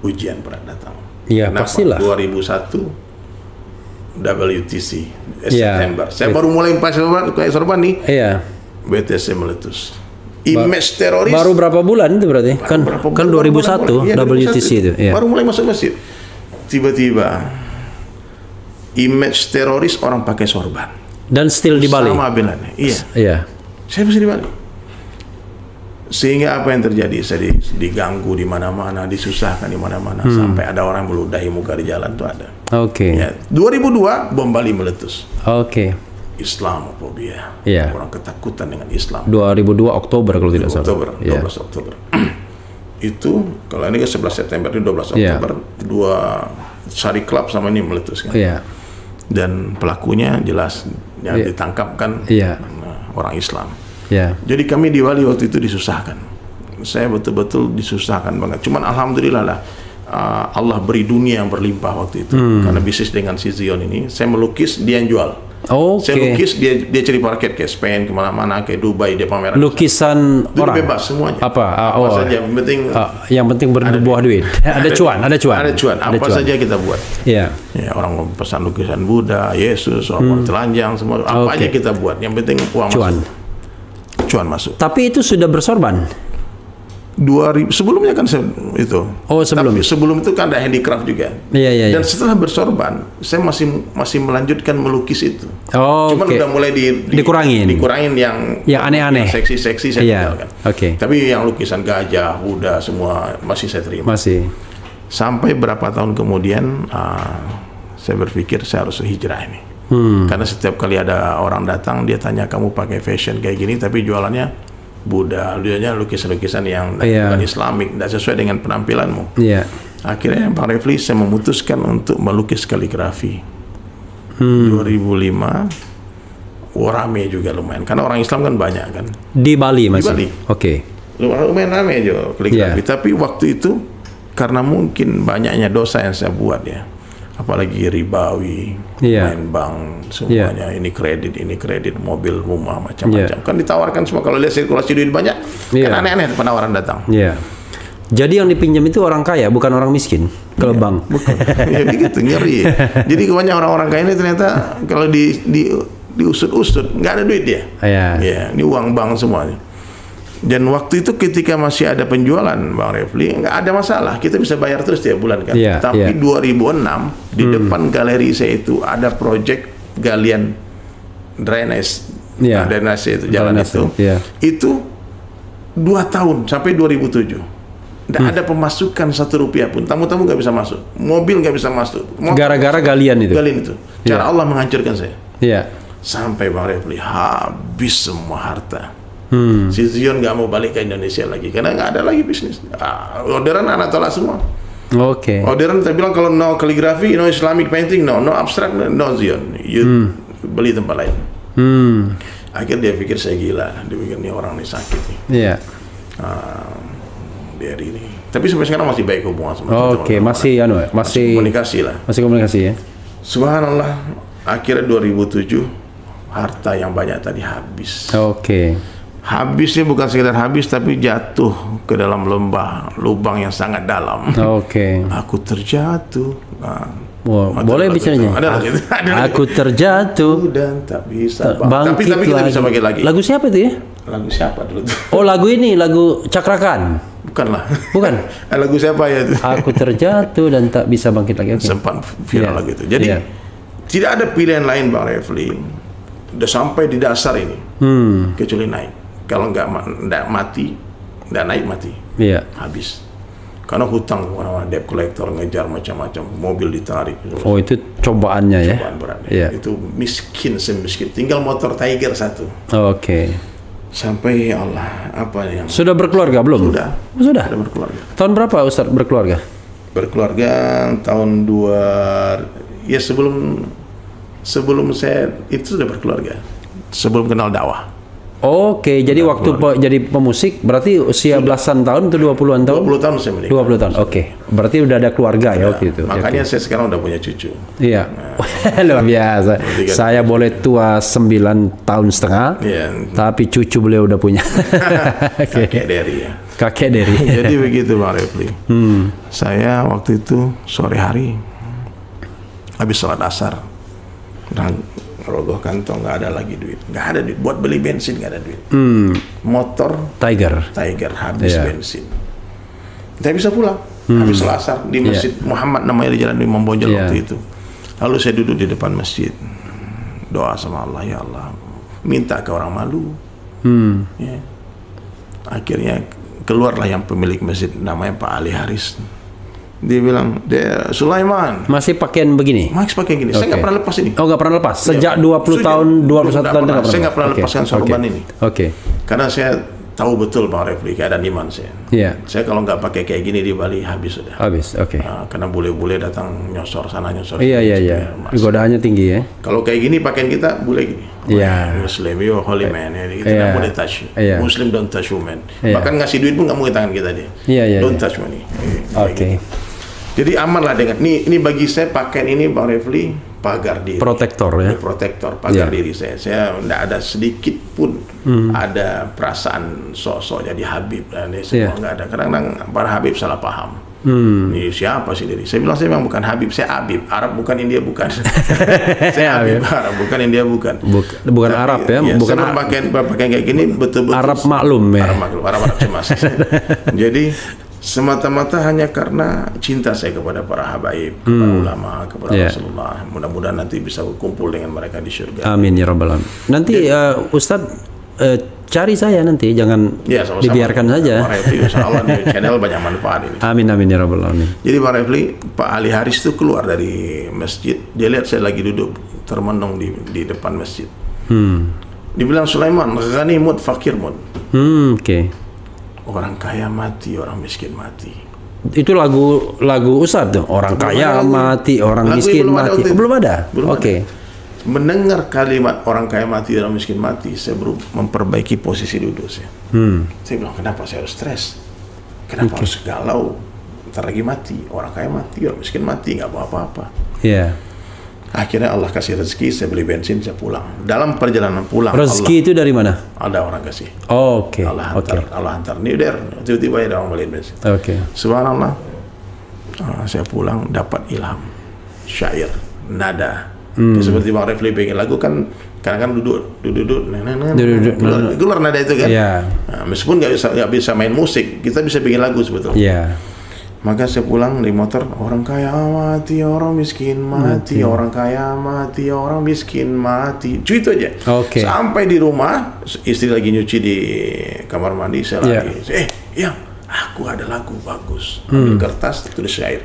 Speaker 1: ujian berat datang.
Speaker 2: Iya, pastilah.
Speaker 1: 2001 WTC September. Saya baru mulai pakai sorban nih.
Speaker 2: Iya.
Speaker 1: BTC meletus. Image teroris.
Speaker 2: Baru berapa bulan itu berarti? Kan 2001 WTC itu. Iya.
Speaker 1: Baru mulai masuk masjid. Tiba-tiba image teroris orang pakai sorban.
Speaker 2: Dan still di Bali.
Speaker 1: Sama Bilal. Iya.
Speaker 2: Iya.
Speaker 1: Saya masih di Bali. Sehingga apa yang terjadi? Saya diganggu di mana-mana, disusahkan di mana-mana, sampai ada orang meludahi muka di jalan tuh ada.
Speaker 2: Oke.
Speaker 1: Ya, 2002 bom Bali meletus.
Speaker 2: Oke.
Speaker 1: Islamophobia. Orang ketakutan dengan Islam.
Speaker 2: 2002 Oktober kalau tidak salah.
Speaker 1: 12 Oktober. Itu kalau ini kan 11 September itu 12 Oktober, dua Sari Club sama ini meletus kan. Dan pelakunya jelas yang ditangkap kan orang Islam. Jadi kami di Bali waktu itu disusahkan. Saya betul-betul disusahkan banget. Cuman alhamdulillah lah, Allah beri dunia yang berlimpah waktu itu. Karena bisnis dengan si Zion ini, saya melukis, dia yang jual. Saya lukis, dia cari parkir ke Spain, kemana-mana, ke Dubai, dia pameran.
Speaker 2: Lukisan orang?
Speaker 1: Bebas semuanya.
Speaker 2: Apa
Speaker 1: saja,
Speaker 2: yang penting berbuah duit. Ada cuan. Apa saja kita buat. Ya, orang
Speaker 1: pesan lukisan Buddha, Yesus, orang telanjang, semua. Apa aja kita buat. Yang penting uang cuan masuk.
Speaker 2: Tapi itu sudah bersorban?
Speaker 1: 2000 sebelumnya kan itu.
Speaker 2: Sebelum.
Speaker 1: Tapi sebelum itu kan ada handicraft juga.
Speaker 2: Iya.
Speaker 1: Dan setelah bersorban, saya masih melanjutkan melukis itu. Cuman udah mulai dikurangin yang
Speaker 2: aneh-aneh,
Speaker 1: seksi-seksi saya tinggalkan. Tapi yang lukisan gajah, Buddha semua masih saya terima. Sampai berapa tahun kemudian saya berpikir saya harus hijrah ini. Karena setiap kali ada orang datang, dia tanya, kamu pakai fashion kayak gini tapi jualannya Buddha, dia lukisan-lukisan yang bukan Islamik, tidak sesuai dengan penampilanmu. Akhirnya Bang Refli, saya memutuskan untuk melukis kaligrafi. 2005 rame juga lumayan, karena orang Islam kan banyak kan
Speaker 2: di Bali.
Speaker 1: Di Bali. Lumayan rame aja kaligrafi. Tapi waktu itu karena mungkin banyaknya dosa yang saya buat apalagi ribawi, main bank semuanya, ini kredit, mobil, rumah, macam-macam. Kan ditawarkan semua, kalau lihat sirkulasi duit banyak, kan aneh-aneh penawaran datang.
Speaker 2: Jadi yang dipinjam itu orang kaya, bukan orang miskin. Kalau bank.
Speaker 1: Bukan. Begitu, ngeri. Jadi kebanyakan orang-orang kaya ini ternyata kalau diusut-usut nggak ada duit dia. Ini uang bank semuanya. Dan waktu itu ketika masih ada penjualan, Bang Refli, nggak ada masalah, kita bisa bayar terus tiap bulan kan. Tapi 2006 di depan galeri saya itu ada proyek galian drainase, drainase itu jalan itu 2 tahun sampai 2007. Nggak ada pemasukan Rp1 pun, tamu-tamu nggak bisa masuk, mobil nggak bisa masuk.
Speaker 2: Gara-gara galian itu.
Speaker 1: Cara Allah menghancurkan saya. Sampai Bang Refli habis semua harta. Si Zion nggak mau balik ke Indonesia lagi karena nggak ada lagi bisnis. Orderan anak tolak semua. Orderan saya bilang kalau no kaligrafi, no Islamic painting, no abstract, no Zion. You beli tempat lain. Akhirnya dia pikir saya gila, dia pikir nih orang ini sakit nih. Dari ini. Tapi sampai sekarang masih baik hubungan sama
Speaker 2: masih
Speaker 1: komunikasi lah.
Speaker 2: Masih komunikasi ya.
Speaker 1: Subhanallah, akhirnya 2007 harta yang banyak tadi habis. Habisnya bukan sekedar habis, tapi jatuh ke dalam lubang yang sangat dalam. Aku terjatuh.
Speaker 2: Boleh bicaranya. Aku terjatuh
Speaker 1: dan tak bisa bangkit. Tapi kita bisa pakai lagi.
Speaker 2: Lagu siapa itu ya?
Speaker 1: Lagu siapa dulu?
Speaker 2: Lagu ini, lagu Cakrakan.
Speaker 1: Bukanlah.
Speaker 2: Bukan.
Speaker 1: Lagu siapa ya itu?
Speaker 2: Aku terjatuh dan tak bisa bangkit lagi.
Speaker 1: Sempat viral lagu itu. Jadi tidak ada pilihan lain Bang Refli. Udah sampai di dasar ini, kecuali naik. Kalau nggak mati, nggak naik mati, habis. Karena hutang orang-orang debt collector ngejar macam-macam, mobil ditarik.
Speaker 2: Oh, itu cobaannya ya?
Speaker 1: Cobaan berat. Yeah. Itu miskin, semiskin. Tinggal motor Tiger 1.
Speaker 2: Oh, oke.
Speaker 1: Sampai Allah, apa yang...
Speaker 2: Sudah berkeluarga belum?
Speaker 1: Sudah.
Speaker 2: Sudah
Speaker 1: berkeluarga.
Speaker 2: Tahun berapa Ustadz berkeluarga?
Speaker 1: Berkeluarga tahun ya sebelum saya itu sudah berkeluarga. Sebelum kenal dakwah.
Speaker 2: Oke, jadi waktu jadi pemusik berarti usia belasan tahun atau 20-an tahun?
Speaker 1: 20 tahun saya menikah.
Speaker 2: 20 tahun, oke. Berarti udah ada keluarga ya waktu itu.
Speaker 1: Makanya saya sekarang udah punya cucu.
Speaker 2: Iya, luar biasa. Saya boleh tua 9 tahun setengah, tapi cucu beliau udah punya.
Speaker 1: Kakek Dery ya.
Speaker 2: Kakek Dery.
Speaker 1: Jadi begitu Bang Refli. Saya waktu itu sore hari, habis sholat asar, rogoh kantong, nggak ada lagi duit, nggak ada duit buat beli bensin, nggak ada duit. Motor Tiger habis bensin, tidak bisa pulang. Habis asar di masjid Muhammad namanya di Jalan Imam Bonjol waktu itu. Lalu saya duduk di depan masjid, doa sama Allah, ya Allah, minta ke orang malu. Ya. Akhirnya keluarlah yang pemilik masjid, namanya Pak Ali Haris. Dia bilang, Sulaiman.
Speaker 2: Masih pakaian begini?
Speaker 1: Masih pakai gini. Saya nggak pernah lepas ini.
Speaker 2: Oh, nggak pernah lepas? Sejak 20 tahun, 21 tahun?
Speaker 1: Saya nggak pernah lepaskan sorban ini.
Speaker 2: Oke.
Speaker 1: Karena saya tahu betul Bang Refli keadaan iman saya.
Speaker 2: Iya.
Speaker 1: Saya kalau nggak pakai kayak gini di Bali habis sudah.
Speaker 2: Habis, oke.
Speaker 1: Karena bule-bule datang nyosor sana nyosor.
Speaker 2: Iya. Godaannya tinggi ya.
Speaker 1: Kalau kayak gini pakaian kita bule gini.
Speaker 2: Iya.
Speaker 1: Muslim, you holy man. Kita nggak boleh touch. Muslim don't touch woman. Bahkan ngasih duit pun nggak mau ke tangan kita dia.
Speaker 2: Iya.
Speaker 1: Don't touch money.
Speaker 2: Oke.
Speaker 1: Jadi aman lah dengan ini bagi saya pakaian ini Bang Refli pagar diri.
Speaker 2: Protektor ya.
Speaker 1: Protektor pagar diri saya. Saya tidak ada sedikit pun ada perasaan sok-sok jadi Habib dan semua nggak ada. Kadang-kadang para Habib salah paham. Ini siapa sih diri? Saya bilang saya memang bukan Habib, saya Habib. Arab bukan India bukan. Saya Habib Arab bukan India bukan.
Speaker 2: Bukan tapi, Arab ya. Bukan
Speaker 1: pakaian kayak gini betul-betul
Speaker 2: Arab maklum ya.
Speaker 1: Arab cemas. Jadi semata-mata hanya karena cinta saya kepada para habaib, kepada ulama, kepada Rasulullah. Mudah-mudahan nanti bisa berkumpul dengan mereka di surga.
Speaker 2: Amin ya rabbal alamin. Nanti Ustadz cari saya nanti, jangan dibiarkan saja.
Speaker 1: Pak Refli, insya Allah di channel banyak manfaat ini.
Speaker 2: Amin ya rabbal alamin. Jadi
Speaker 1: Pak Refli, Pak Ali Haris itu keluar dari masjid. Dia lihat saya lagi duduk termenung di depan masjid. Dibilang Sulaiman, ghani mut, fakir mut.
Speaker 2: Oke.
Speaker 1: Orang kaya mati, orang miskin mati.
Speaker 2: Itu lagu Ustadz tuh. Orang kaya mati, orang miskin mati. Belum ada. Oke.
Speaker 1: Mendengar kalimat orang kaya mati, orang miskin mati, saya baru memperbaiki posisi duduk saya. Saya bilang, kenapa saya harus stres? Kenapa harus galau? Ntar lagi mati, orang kaya mati, orang miskin mati, nggak bawa apa-apa.
Speaker 2: Iya.
Speaker 1: Akhirnya Allah kasih rezeki, saya beli bensin, saya pulang. Dalam perjalanan pulang,
Speaker 2: rezeki itu dari mana?
Speaker 1: Ada orang kasih.
Speaker 2: Oke.
Speaker 1: Allah hantar. Ini udah tiba-tiba ada orang beliin bensin.
Speaker 2: Oke.
Speaker 1: Subhanallah. Saya pulang dapat ilham, syair, nada. Seperti Bang Refli bikin lagu kan, kadang-kadang duduk, keluar nada itu kan. Meskipun nggak bisa main musik, kita bisa bikin lagu sebetulnya. Maka saya pulang di motor, orang kaya mati, orang miskin mati, orang kaya mati, orang miskin mati. Itu aja. Sampai di rumah, istri lagi nyuci di kamar mandi, saya lagi, aku ada lagu bagus. Ambil kertas, tulis syair.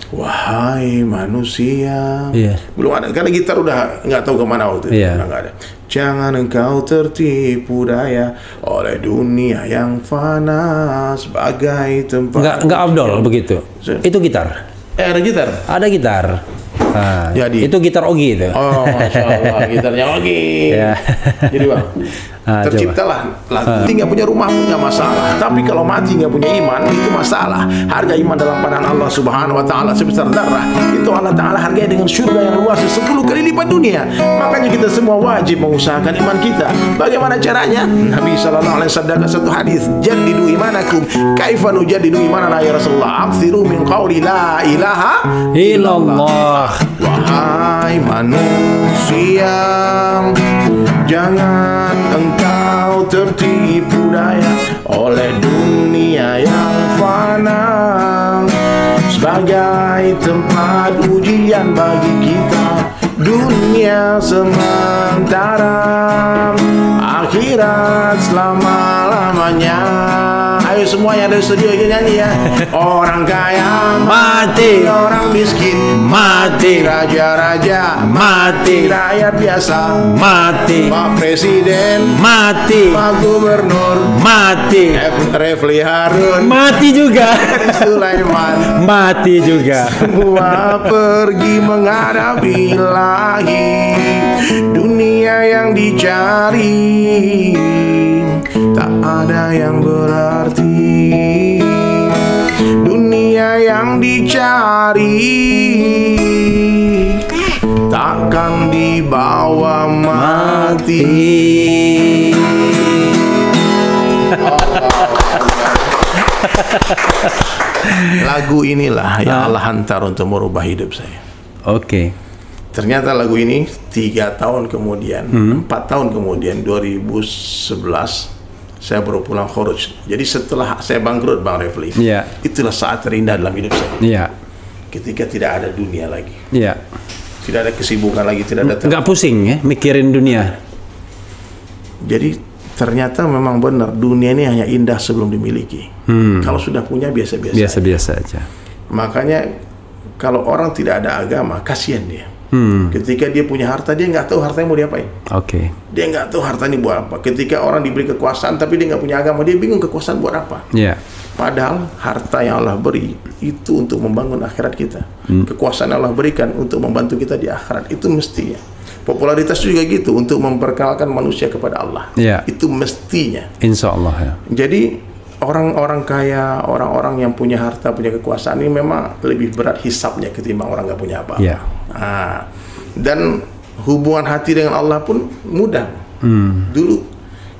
Speaker 1: Wahai manusia, belum ada, karena gitar udah nggak tahu kemana waktu itu, nggak ada. Jangan engkau tertipu daya oleh dunia yang fana sebagai tempat.
Speaker 2: Nggak afdol begitu. Itu gitar.
Speaker 1: Ada gitar.
Speaker 2: Ada gitar. Jadi itu gitar Ogi itu.
Speaker 1: Oh, Masya Allah, gitarnya Ogi. Jadi Bang, terciptalah lagu. Nggak punya rumah pun nggak masalah. Tapi kalau mati nggak punya iman, itu masalah. Harga iman dalam pandangan Allah Subhanahu Wa Taala sebesar darah. Itu Allah Taala harganya dengan surga yang luas 10 kali lipat dunia. Makanya kita semua wajib mengusahakan iman kita. Bagaimana caranya? Nabi Sallallahu Alaihi Wasallam satu hadis, jadidu imanakum. Kaifa nujadidu imanana ya Rasulullah? Aksiru min qawli la ilaha illallah. Wahai manusia, jangan engkau tertipu daya oleh dunia yang fana sebagai tempat ujian bagi kita. Dunia sementara, akhirat selama-lamanya. Ayo semua yang ada di studio ikut nyanyi ya. Orang kaya
Speaker 2: mati,
Speaker 1: orang miskin
Speaker 2: mati,
Speaker 1: raja-raja
Speaker 2: mati,
Speaker 1: rakyat biasa
Speaker 2: mati,
Speaker 1: Pak Presiden
Speaker 2: mati,
Speaker 1: Pak Gubernur
Speaker 2: mati,
Speaker 1: Refli Harun
Speaker 2: mati juga,
Speaker 1: Sulaiman
Speaker 2: mati juga.
Speaker 1: Semua pergi menghadapi lahir dunia yang dicari, tak ada yang berarti. Dunia yang dicari takkan dibawa mati. Lagu inilah yang Allah hantar untuk merubah hidup saya.
Speaker 2: Oke.
Speaker 1: Ternyata lagu ini 3 tahun kemudian, 4 tahun kemudian, 2011 saya baru pulang khuruj. Jadi setelah saya bangkrut, Bang Refli, itulah saat terindah dalam hidup saya. Ketika tidak ada dunia lagi, tidak ada kesibukan lagi, tidak ada.
Speaker 2: Nggak pusing ya mikirin dunia.
Speaker 1: Jadi ternyata memang benar dunia ini hanya indah sebelum dimiliki. Kalau sudah punya biasa-biasa
Speaker 2: aja.
Speaker 1: Makanya kalau orang tidak ada agama, kasihan dia. Ketika dia punya harta, dia nggak tahu hartanya mau diapain. Dia nggak tahu harta ini buat apa. Ketika orang diberi kekuasaan tapi dia nggak punya agama, dia bingung kekuasaan buat apa. Padahal harta yang Allah beri itu untuk membangun akhirat kita. Kekuasaan yang Allah berikan untuk membantu kita di akhirat, itu mestinya. Popularitas juga gitu, untuk memperkenalkan manusia kepada Allah. Itu mestinya.
Speaker 2: Insya Allah ya.
Speaker 1: Jadi orang-orang kaya, orang-orang yang punya harta, punya kekuasaan ini memang lebih berat hisapnya ketimbang orang nggak punya apa-apa. Dan hubungan hati dengan Allah pun mudah. Dulu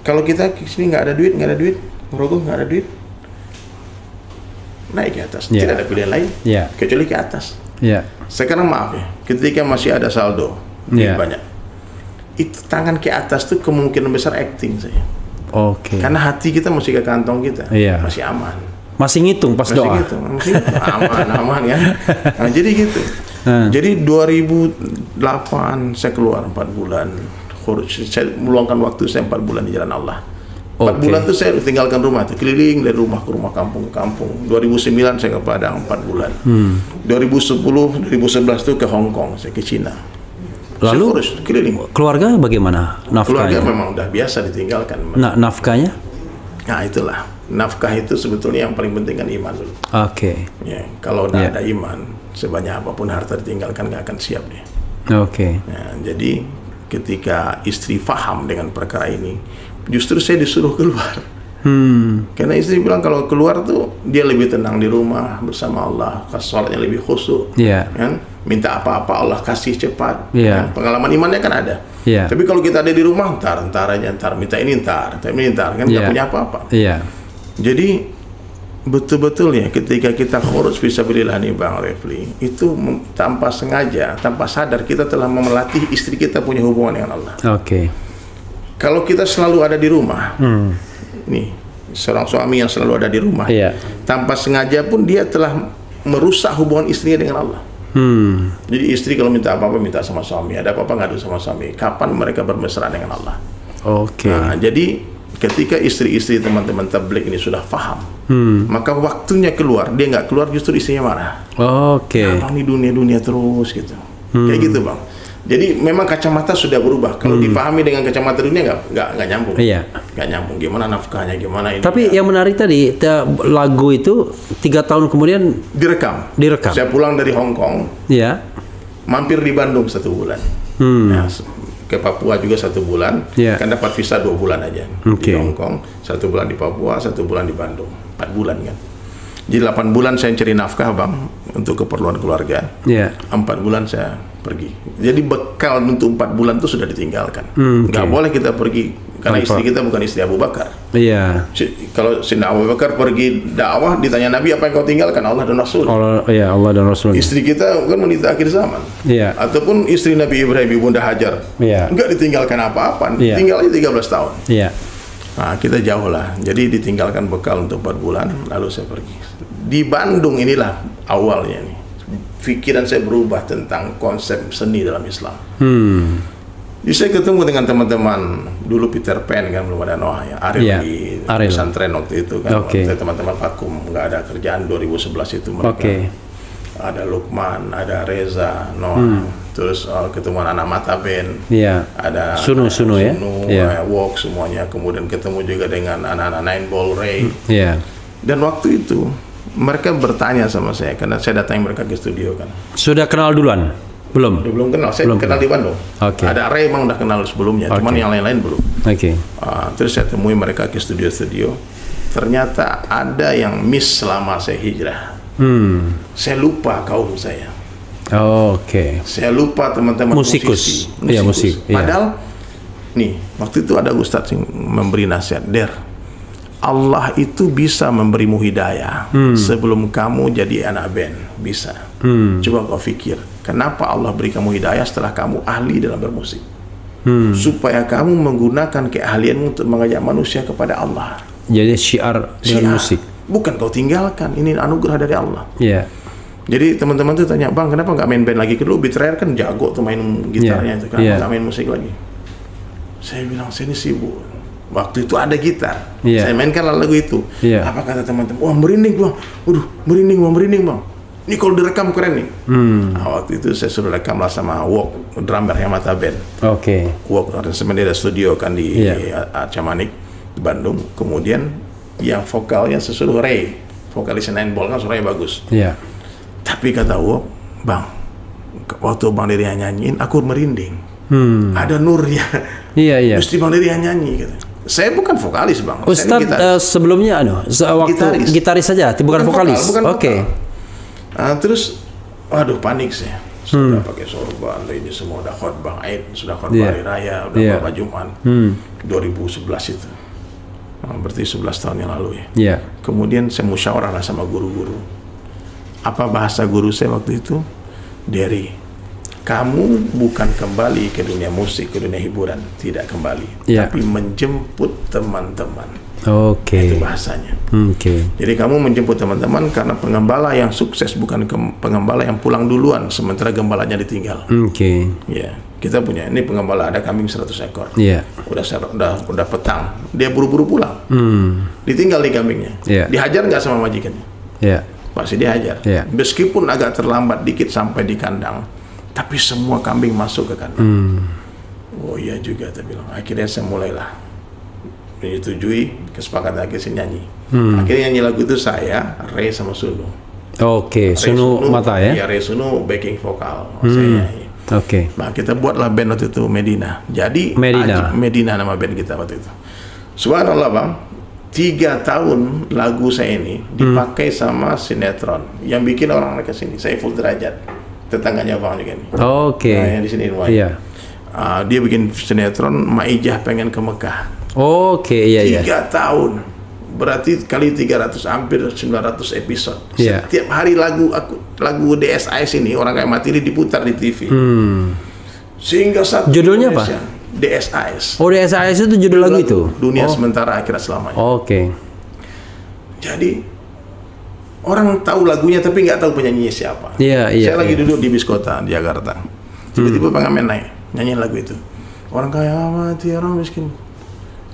Speaker 1: kalau kita sini nggak ada duit, merogoh nggak ada duit, naik ke atas, tidak ada pilihan lain kecuali ke atas. Sekarang maaf ya, ketika masih ada saldo banyak, itu tangan ke atas tuh kemungkinan besar acting saya. Karena hati kita masih ke kantong kita, masih aman.
Speaker 2: Masih ngitung pas doa.
Speaker 1: Masih aman kan. Nah, jadi gitu. Jadi 2008 saya keluar 4 bulan khuruj. Saya meluangkan waktu saya 4 bulan di jalan Allah. 4 bulan itu saya tinggalkan rumah, keliling dari rumah ke rumah, kampung ke kampung. 2009 saya ke Padang 4 bulan. 2010, 2011 itu ke Hong Kong, saya ke Cina.
Speaker 2: Lalu keluarga bagaimana nafkahnya?
Speaker 1: Keluarga memang udah biasa ditinggalkan.
Speaker 2: Nafkahnya?
Speaker 1: Nah itulah, nafkah itu sebetulnya yang paling penting kan iman dulu. Ya, kalau tidak ada iman, sebanyak apapun harta ditinggalkan nggak akan siap dia. Nah, jadi ketika istri faham dengan perkara ini, justru saya disuruh keluar. Karena istri bilang kalau keluar tuh dia lebih tenang di rumah bersama Allah, sholatnya lebih khusyuk, kan? Minta apa-apa Allah kasih cepat. Kan? Pengalaman imannya kan ada. Tapi kalau kita ada di rumah, ntar aja, minta ini ntar kan nggak punya apa-apa. Jadi betul-betul ya ketika kita khuruj fisabilillah nih Bang Refli, itu tanpa sengaja, tanpa sadar kita telah melatih istri kita punya hubungan dengan Allah. Kalau kita selalu ada di rumah, nih seorang suami yang selalu ada di rumah, tanpa sengaja pun dia telah merusak hubungan istrinya dengan Allah. Jadi istri kalau minta apa-apa minta sama suami, ada apa-apa ngadu sama suami. Kapan mereka bermesra dengan Allah? Nah, jadi ketika istri-istri teman-teman tabligh ini sudah paham, maka waktunya keluar, dia nggak keluar justru istrinya marah. Abang ini dunia terus gitu, kayak gitu Bang. Jadi memang kacamata sudah berubah. Kalau dipahami dengan kacamata dunia nggak nyambung. Nggak nyambung. Gimana nafkahnya, gimana ini.
Speaker 2: Tapi yang menarik tadi lagu itu 3 tahun kemudian direkam.
Speaker 1: Saya pulang dari Hong Kong. Mampir di Bandung 1 bulan. Nah, ke Papua juga 1 bulan. Kan dapat visa 2 bulan aja di Hong Kong. 1 bulan di Papua, 1 bulan di Bandung. 4 bulan kan. Jadi 8 bulan saya cari nafkah Bang untuk keperluan keluarga. 4 bulan saya pergi. Jadi bekal untuk 4 bulan itu sudah ditinggalkan. Nggak boleh kita pergi karena istri kita bukan istri Abu Bakar. Kalau Sayyidina Abu Bakar pergi dakwah, ditanya Nabi apa yang kau tinggalkan? Allah dan Rasul.
Speaker 2: Allah dan Rasul.
Speaker 1: Istri kita kan wanita akhir zaman. Ataupun istri Nabi Ibrahim, Ibunda Hajar. Nggak ditinggalkan apa-apa. Tinggal aja 13 tahun. Nah, kita jauh lah. Jadi ditinggalkan bekal untuk 4 bulan, lalu saya pergi. Di Bandung inilah awalnya nih. Pikiran saya berubah tentang konsep seni dalam Islam. Jadi saya ketemu dengan teman-teman dulu Peter Pan kan, belum ada Noah ya, Ariel di pesantren waktu itu kan. Teman-teman vakum, nggak ada kerjaan 2011 itu mereka. Ada Lukman, ada Reza, Noah, terus ketemu anak Mata Band, ada Sunu ya, Walk semuanya. Kemudian ketemu juga dengan anak-anak Nine Ball Ray. Dan waktu itu mereka bertanya sama saya karena saya datang mereka ke studio kan.
Speaker 2: Sudah kenal duluan? Belum kenal. Saya kenal di Bandung. Ada Ray emang udah kenal sebelumnya, cuman yang lain-lain belum. Terus saya temui mereka ke studio-studio. Ternyata ada yang miss selama saya hijrah. Saya lupa kaum saya. Saya lupa teman-teman musikus.
Speaker 1: Padahal nih waktu itu ada Ustadz yang memberi nasihat, Allah itu bisa memberimu hidayah sebelum kamu jadi anak band, bisa. Coba kau pikir, kenapa Allah beri kamu hidayah setelah kamu ahli dalam bermusik? Supaya kamu menggunakan keahlianmu untuk mengajak manusia kepada Allah.
Speaker 2: Jadi syiar dengan musik.
Speaker 1: Bukan kau tinggalkan, ini anugerah dari Allah. Jadi teman-teman tuh tanya, Bang, kenapa nggak main band lagi? Dulu Beat Rare kan jago tuh main gitarnya itu, kenapa nggak main musik lagi? Saya bilang, saya ini sibuk. Waktu itu ada gitar, saya mainkan lagu itu. Apa kata teman-teman? Wah, merinding Bang, waduh, merinding Bang. Ini kalau direkam keren nih. Waktu itu saya suruh rekam lah sama Walk, drummer yang Mata Band. Walk, sebenarnya ada studio kan di Camanik, di Bandung. Kemudian yang vokalnya sesuruh Ray, vokalis Nine Ball kan suaranya bagus. Tapi kata Walk, Bang, waktu Bang Dery nyanyiin, aku merinding. Ada nurnya. Mesti Bang Dery nyanyi gitu. Saya bukan vokalis Bang.
Speaker 2: Ustadz sebelumnya waktu gitaris saja, bukan vokalis.
Speaker 1: Terus, waduh panik saya. Sudah pakai sorban, ini semua udah khotbah Aid, sudah khotbah hari raya, udah khotbah Jumat. 2011 itu. Berarti 11 tahun yang lalu ya. Kemudian saya musyawarah lah sama guru-guru. Apa bahasa guru saya waktu itu? Dery, kamu bukan kembali ke dunia musik, ke dunia hiburan, tidak kembali, tapi menjemput teman-teman. Itu bahasanya. Jadi kamu menjemput teman-teman karena pengembala yang sukses bukan pengembala yang pulang duluan sementara gembalanya ditinggal. Kita punya ini pengembala ada kambing 100 ekor. Udah petang, dia buru-buru pulang. Ditinggal di kambingnya. Dihajar nggak sama majikannya? Pasti dihajar. Meskipun agak terlambat dikit sampai di kandang, tapi semua kambing masuk ke kandang. Oh iya juga, saya bilang. Akhirnya saya mulailah menyetujui kesepakatan akhirnya saya nyanyi. Akhirnya nyanyi lagu itu saya, Ray sama Sunu.
Speaker 2: Sunu Mata ya?
Speaker 1: Iya, Ray Sunu backing vokal, saya nyanyi. Nah kita buatlah band waktu itu Medina. Jadi Medina nama band kita waktu itu. Subhanallah Bang, 3 tahun lagu saya ini dipakai sama sinetron. Yang bikin orang ke sini, Saiful Derajat, tetangganya Bang juga nih. Yang di sini rumahnya. Dia bikin sinetron Maijah Pengen ke Mekah. 3 tahun, berarti kali 300, hampir 900 episode. Setiap hari lagu DSIS ini, Orang Kaya Mati ini diputar di TV. Sehingga satu
Speaker 2: judulnya apa?
Speaker 1: DSIS.
Speaker 2: DSIS itu judul lagu itu?
Speaker 1: Dunia Sementara Akhirat Selamanya. Jadi orang tahu lagunya tapi nggak tahu penyanyinya siapa. Saya lagi duduk di bis kota di Jakarta. Tiba-tiba pengamen naik nyanyiin lagu itu. Orang kaya mati, orang miskin.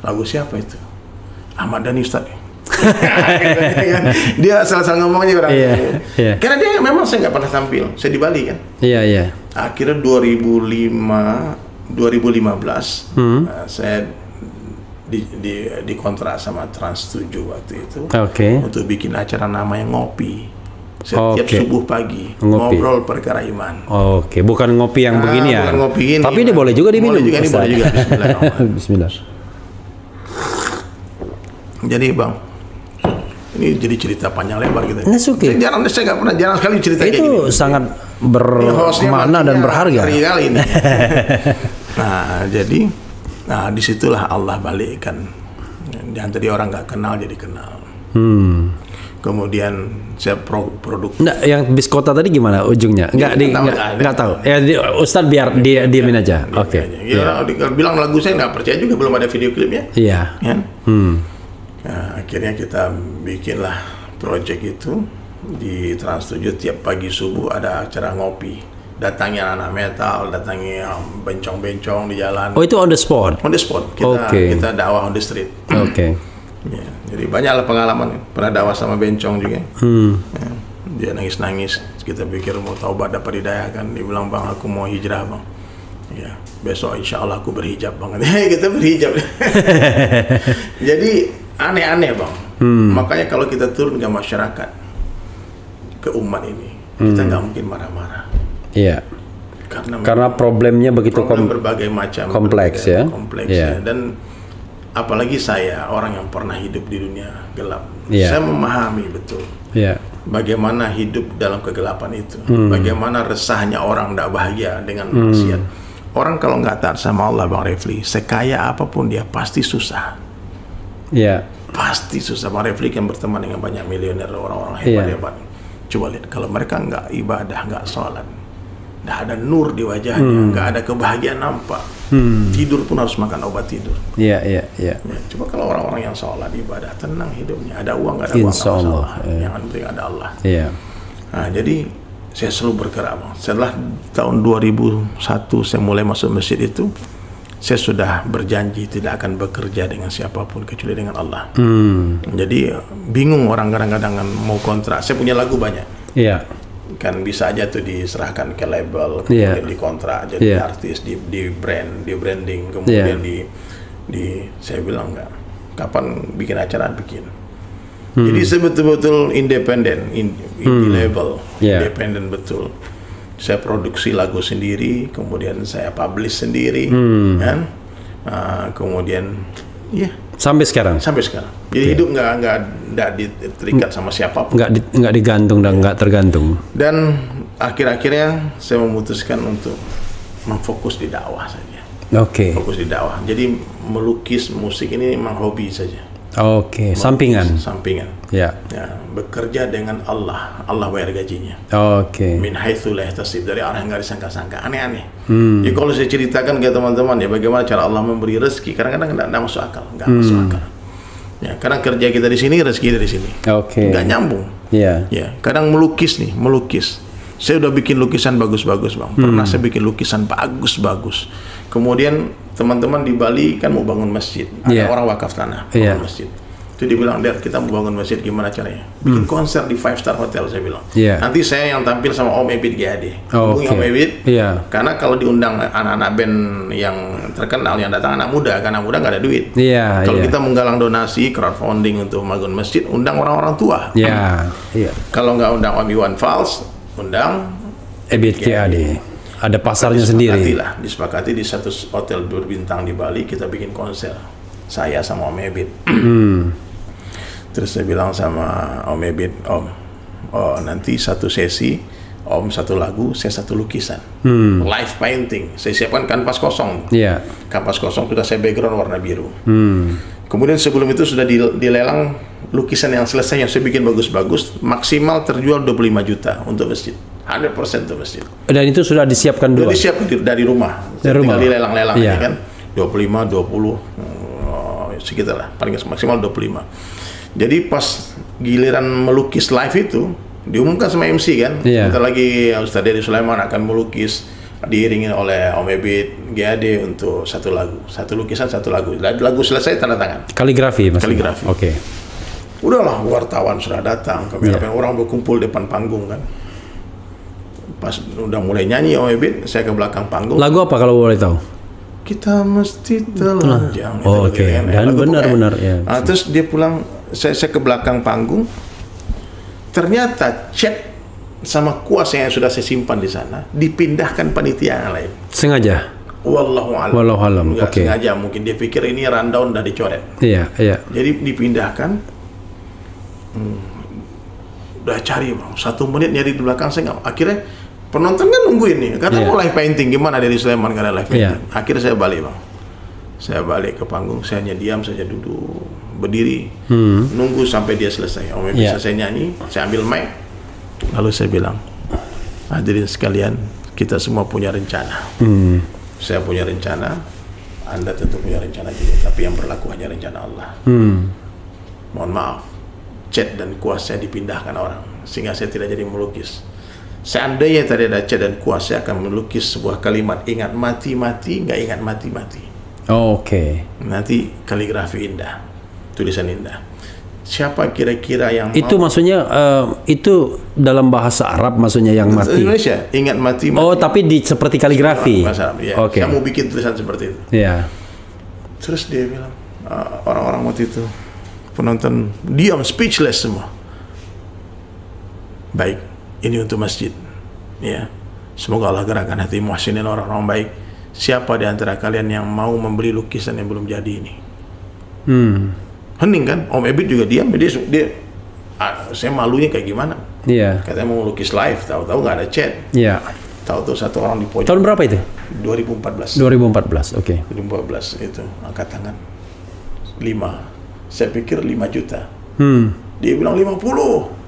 Speaker 1: Lagu siapa itu? Ahmad Dhani Ustadz. Dia asal-asal ngomongnya orang. Karena dia memang saya nggak pernah tampil. Saya di Bali kan. Akhirnya 2015 saya dikontrak sama Trans 7 waktu itu untuk bikin acara namanya Ngopi. Setiap subuh pagi ngobrol perkara iman.
Speaker 2: Bukan ngopi yang begini ya.
Speaker 1: Bukan ngopi ini.
Speaker 2: Tapi ini boleh juga diminum.
Speaker 1: Boleh juga.
Speaker 2: Bismillah.
Speaker 1: Jadi Bang, ini jadi cerita panjang lebar gitu.
Speaker 2: Saya
Speaker 1: nggak pernah jarang sekali cerita kayak gini.
Speaker 2: Itu sangat bermakna dan berharga.
Speaker 1: Kali ini. Jadi disitulah Allah balikkan. Yang tadi orang nggak kenal jadi kenal. Kemudian saya produk.
Speaker 2: Yang bis kota tadi gimana ujungnya? Nggak tahu. Ustadz biar dia diemin aja.
Speaker 1: Bilang lagu saya nggak percaya juga, belum ada video klipnya. Akhirnya kita bikinlah project itu di Trans 7. Tiap pagi subuh ada acara ngopi datangi anak metal, datangi bencong-bencong di jalan.
Speaker 2: Oh, itu on the spot?
Speaker 1: On the spot, kita dakwah on the street.
Speaker 2: Oke.
Speaker 1: Ya, jadi banyaklah pengalaman, pernah dakwah sama bencong juga. Ya, dia nangis-nangis, kita pikir mau taubat dapat hidayah kan, dia bilang, bang aku mau hijrah bang. Ya, besok insya Allah aku berhijab bang. Kita berhijab. Jadi aneh-aneh bang. Makanya kalau kita turun ke masyarakat, ke umat ini, kita nggak mungkin marah-marah.
Speaker 2: Iya. Karena problemnya begitu
Speaker 1: berbagai macam,
Speaker 2: kompleks ya.
Speaker 1: Kompleks ya. Dan apalagi saya orang yang pernah hidup di dunia gelap, saya memahami betul. Bagaimana hidup dalam kegelapan itu, bagaimana resahnya orang tidak bahagia dengan maksiat. Orang kalau nggak taat sama Allah, Bang Refli, sekaya apapun dia pasti susah. Pasti susah. Bang Refli kan berteman dengan banyak miliuner, orang-orang hebat-hebat. Coba lihat, kalau mereka nggak ibadah, nggak sholat, nggak ada nur di wajahnya, nggak ada kebahagiaan nampak. Tidur pun harus makan obat tidur. Ya, coba kalau orang-orang yang sholat, ibadah, tenang hidupnya, ada uang, nggak ada uang, nggak masalah. Yang penting ada Allah. Nah, jadi saya selalu bergerak, Bang. Setelah tahun 2001 saya mulai masuk masjid itu, saya sudah berjanji tidak akan bekerja dengan siapapun kecuali dengan Allah. Jadi bingung orang kadang-kadang mau kontrak. Saya punya lagu banyak. Kan bisa aja tuh diserahkan ke label, kemudian dikontrak jadi artis, di branding, kemudian saya bilang enggak. Kapan bikin acara bikin. Jadi saya betul-betul independen, indie label, independen betul. Saya produksi lagu sendiri, kemudian saya publish sendiri, kan? Kemudian,
Speaker 2: sampai sekarang.
Speaker 1: Jadi hidup nggak terikat sama siapapun.
Speaker 2: Nggak digantung dan nggak tergantung.
Speaker 1: Dan akhir-akhirnya saya memutuskan untuk memfokus di dakwah saja. Fokus di dakwah. Jadi melukis, musik ini memang hobi saja. Sampingan. Ya, bekerja dengan Allah bayar gajinya. Min haitsu la yahtasib, dari arah yang nggak disangka-sangka, aneh-aneh. Jadi kalau saya ceritakan ke teman-teman ya bagaimana cara Allah memberi rezeki, kadang-kadang nggak masuk akal, masuk akal. Ya, karena kerja kita di sini, rezeki dari sini. Nggak nyambung. Ya, kadang melukis. Saya udah bikin lukisan bagus-bagus, Bang. Pernah saya bikin lukisan bagus-bagus. Kemudian teman-teman di Bali kan mau bangun masjid, ada orang wakaf tanah bangun masjid. Itu dibilang, Der, kita mau bangun masjid, gimana caranya? Bikin konser di 5-star hotel, saya bilang. Nanti saya yang tampil sama Om Ebit GAD. Hubungi Om Ebit, karena kalau diundang anak-anak band yang terkenal, yang datang anak muda, karena anak muda nggak ada duit. Kalau kita menggalang donasi, crowdfunding untuk bangun masjid, undang orang-orang tua. Kalau nggak undang Om Iwan Fals, undang
Speaker 2: Ebit GAD. Ada pasarnya sendiri.
Speaker 1: Disepakati di satu hotel berbintang di Bali, kita bikin konser. Saya sama Om Ebit. Terus saya bilang sama Om Ebit, Om, nanti satu sesi, Om satu lagu, saya satu lukisan. Live painting. Saya siapkan kanvas kosong. Kanvas kosong sudah saya background warna biru. Kemudian sebelum itu sudah dilelang lukisan yang selesai, yang saya bikin bagus-bagus, maksimal terjual 25 juta untuk masjid. 100% untuk masjid. Dan
Speaker 2: itu sudah disiapkan dulu?
Speaker 1: Sudah disiapkan dari rumah. Tinggal dilelang-lelang aja kan. 25, 20, sekitar lah. Paling maksimal 25. Jadi pas giliran melukis live itu, diumumkan sama MC kan. Bentar lagi Ustaz Dery Sulaiman akan melukis, diiringi oleh Om Ebit GAD untuk satu lagu. Satu lukisan, satu lagu. Lagu selesai, tanda tangan.
Speaker 2: Kaligrafi maksudnya? Kaligrafi.
Speaker 1: Udahlah, wartawan sudah datang, orang berkumpul depan panggung kan. Pas udah mulai nyanyi Om Ebit, saya ke belakang panggung.
Speaker 2: Lagu apa kalau boleh tahu?
Speaker 1: Kita mesti telanjang.
Speaker 2: Dan benar-benar ya.
Speaker 1: Terus dia pulang, saya ke belakang panggung. Ternyata chat sama kuasa yang sudah saya simpan di sana dipindahkan panitia yang lain.
Speaker 2: Sengaja?
Speaker 1: Wallahu alam. Nggak sengaja, mungkin dia pikir ini rundown udah dicoret. Jadi dipindahkan. Udah cari, Bang. 1 menit nyari di belakang, saya nggak. Akhirnya penonton kan nungguin nih, karena mau live painting, gimana dari Sulaiman karena live painting. Akhirnya saya balik, Bang. Saya balik ke panggung, saya hanya diam saja, duduk, berdiri, nunggu sampai dia selesai. Om bisa saya nyanyi, saya ambil mic, lalu saya bilang, hadirin sekalian, kita semua punya rencana. Saya punya rencana, Anda tentu punya rencana juga, tapi yang berlaku hanya rencana Allah. Mohon maaf, chat dan kuasa saya dipindahkan orang, sehingga saya tidak jadi melukis. Seandainya tadi ada cat dan kuas, saya akan melukis sebuah kalimat, ingat mati-mati, nggak ingat mati-mati.
Speaker 2: Oke.
Speaker 1: Nanti kaligrafi indah, tulisan indah. Siapa kira-kira yang
Speaker 2: itu mau? Maksudnya itu dalam bahasa Arab maksudnya yang mati.
Speaker 1: Indonesia, ingat mati-mati.
Speaker 2: Oh, tapi seperti kaligrafi.
Speaker 1: Bahasa Arab, ya.
Speaker 2: Oke.
Speaker 1: Saya mau bikin tulisan seperti itu.
Speaker 2: Iya.
Speaker 1: Terus dia bilang, orang-orang waktu itu penonton diam, speechless semua. Baik, ini untuk masjid. Ya, semoga Allah gerakkan hati muhsinin, orang-orang baik. Siapa di antara kalian yang mau membeli lukisan yang belum jadi ini? Hening kan? Om Ebit juga diam. Dia saya malunya kayak gimana?
Speaker 2: Iya.
Speaker 1: Katanya mau lukis live, tahu-tahu nggak ada chat.
Speaker 2: Iya.
Speaker 1: Tahu-tahu satu orang di pojok.
Speaker 2: Tahun berapa itu?
Speaker 1: 2014.
Speaker 2: 2014, oke.
Speaker 1: 2014 itu angkat tangan 5. Saya pikir 5 juta. Dia bilang 50.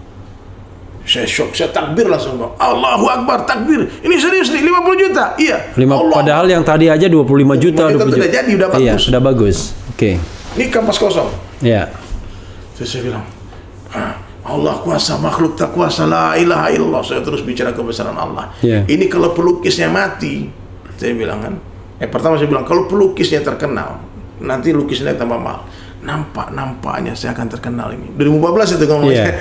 Speaker 1: Saya shock, saya takbir langsung. Allahu Akbar, takbir. Ini serius nih, 50 juta. Iya.
Speaker 2: Padahal yang tadi aja 25 juta.
Speaker 1: 25 juta sudah jadi, udah bagus.
Speaker 2: Iya, sudah bagus. Oke.
Speaker 1: Ini kanvas kosong.
Speaker 2: Iya.
Speaker 1: Terus saya bilang, Allah kuasa, makhluk tak kuasa, la ilaha illallah. Saya terus bicara kebesaran Allah.
Speaker 2: Yeah.
Speaker 1: Ini kalau pelukisnya mati, saya bilang kan. Pertama saya bilang, kalau pelukisnya terkenal, nanti lukisnya tambah mahal. Nampaknya saya akan terkenal ini. 2014 itu ngomong saya.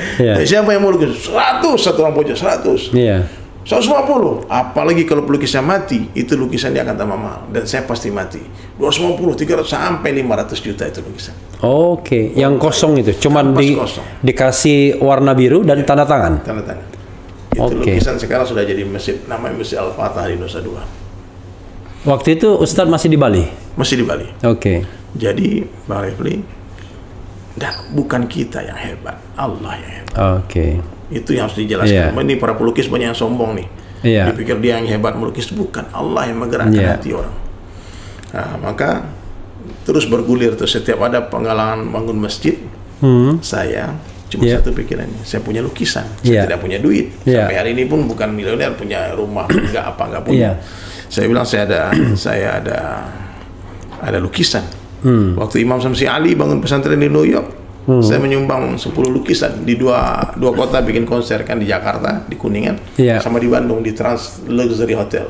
Speaker 1: Siapa yang mau lukis? 100 satu orang pojok, 100.
Speaker 2: Iya.
Speaker 1: 150. Apalagi kalau pelukisnya mati, itu lukisannya akan tambah mahal. Dan saya pasti mati. 250, 300 sampai 500 juta itu lukisan.
Speaker 2: Oke, yang kosong itu cuman dikasih warna biru dan tanda tangan.
Speaker 1: Tanda tangan. Itu lukisan sekarang sudah jadi masjid, namanya Masjid Al-Fatah di Nusa Dua.
Speaker 2: Waktu itu Ustadz masih di Bali?
Speaker 1: Masih di Bali.
Speaker 2: Oke.
Speaker 1: Jadi Bang Refli, bukan kita yang hebat, Allah yang hebat.
Speaker 2: Oke.
Speaker 1: Itu yang harus dijelaskan. Ini para pelukis banyak yang sombong nih. Dipikir dia yang hebat melukis, bukan. Allah yang menggerakkan hati orang. Nah, maka terus bergulir tuh setiap ada penggalangan bangun masjid, saya cuma satu pikirannya, saya punya lukisan, saya tidak punya duit. Sampai hari ini pun bukan miliuner, punya rumah, enggak punya. Saya bilang saya ada lukisan. Waktu Imam Samsi Ali bangun pesantren di New York, saya menyumbang 10 lukisan di dua kota, bikin konser kan, di Jakarta, di Kuningan, sama di Bandung di Trans Luxury Hotel.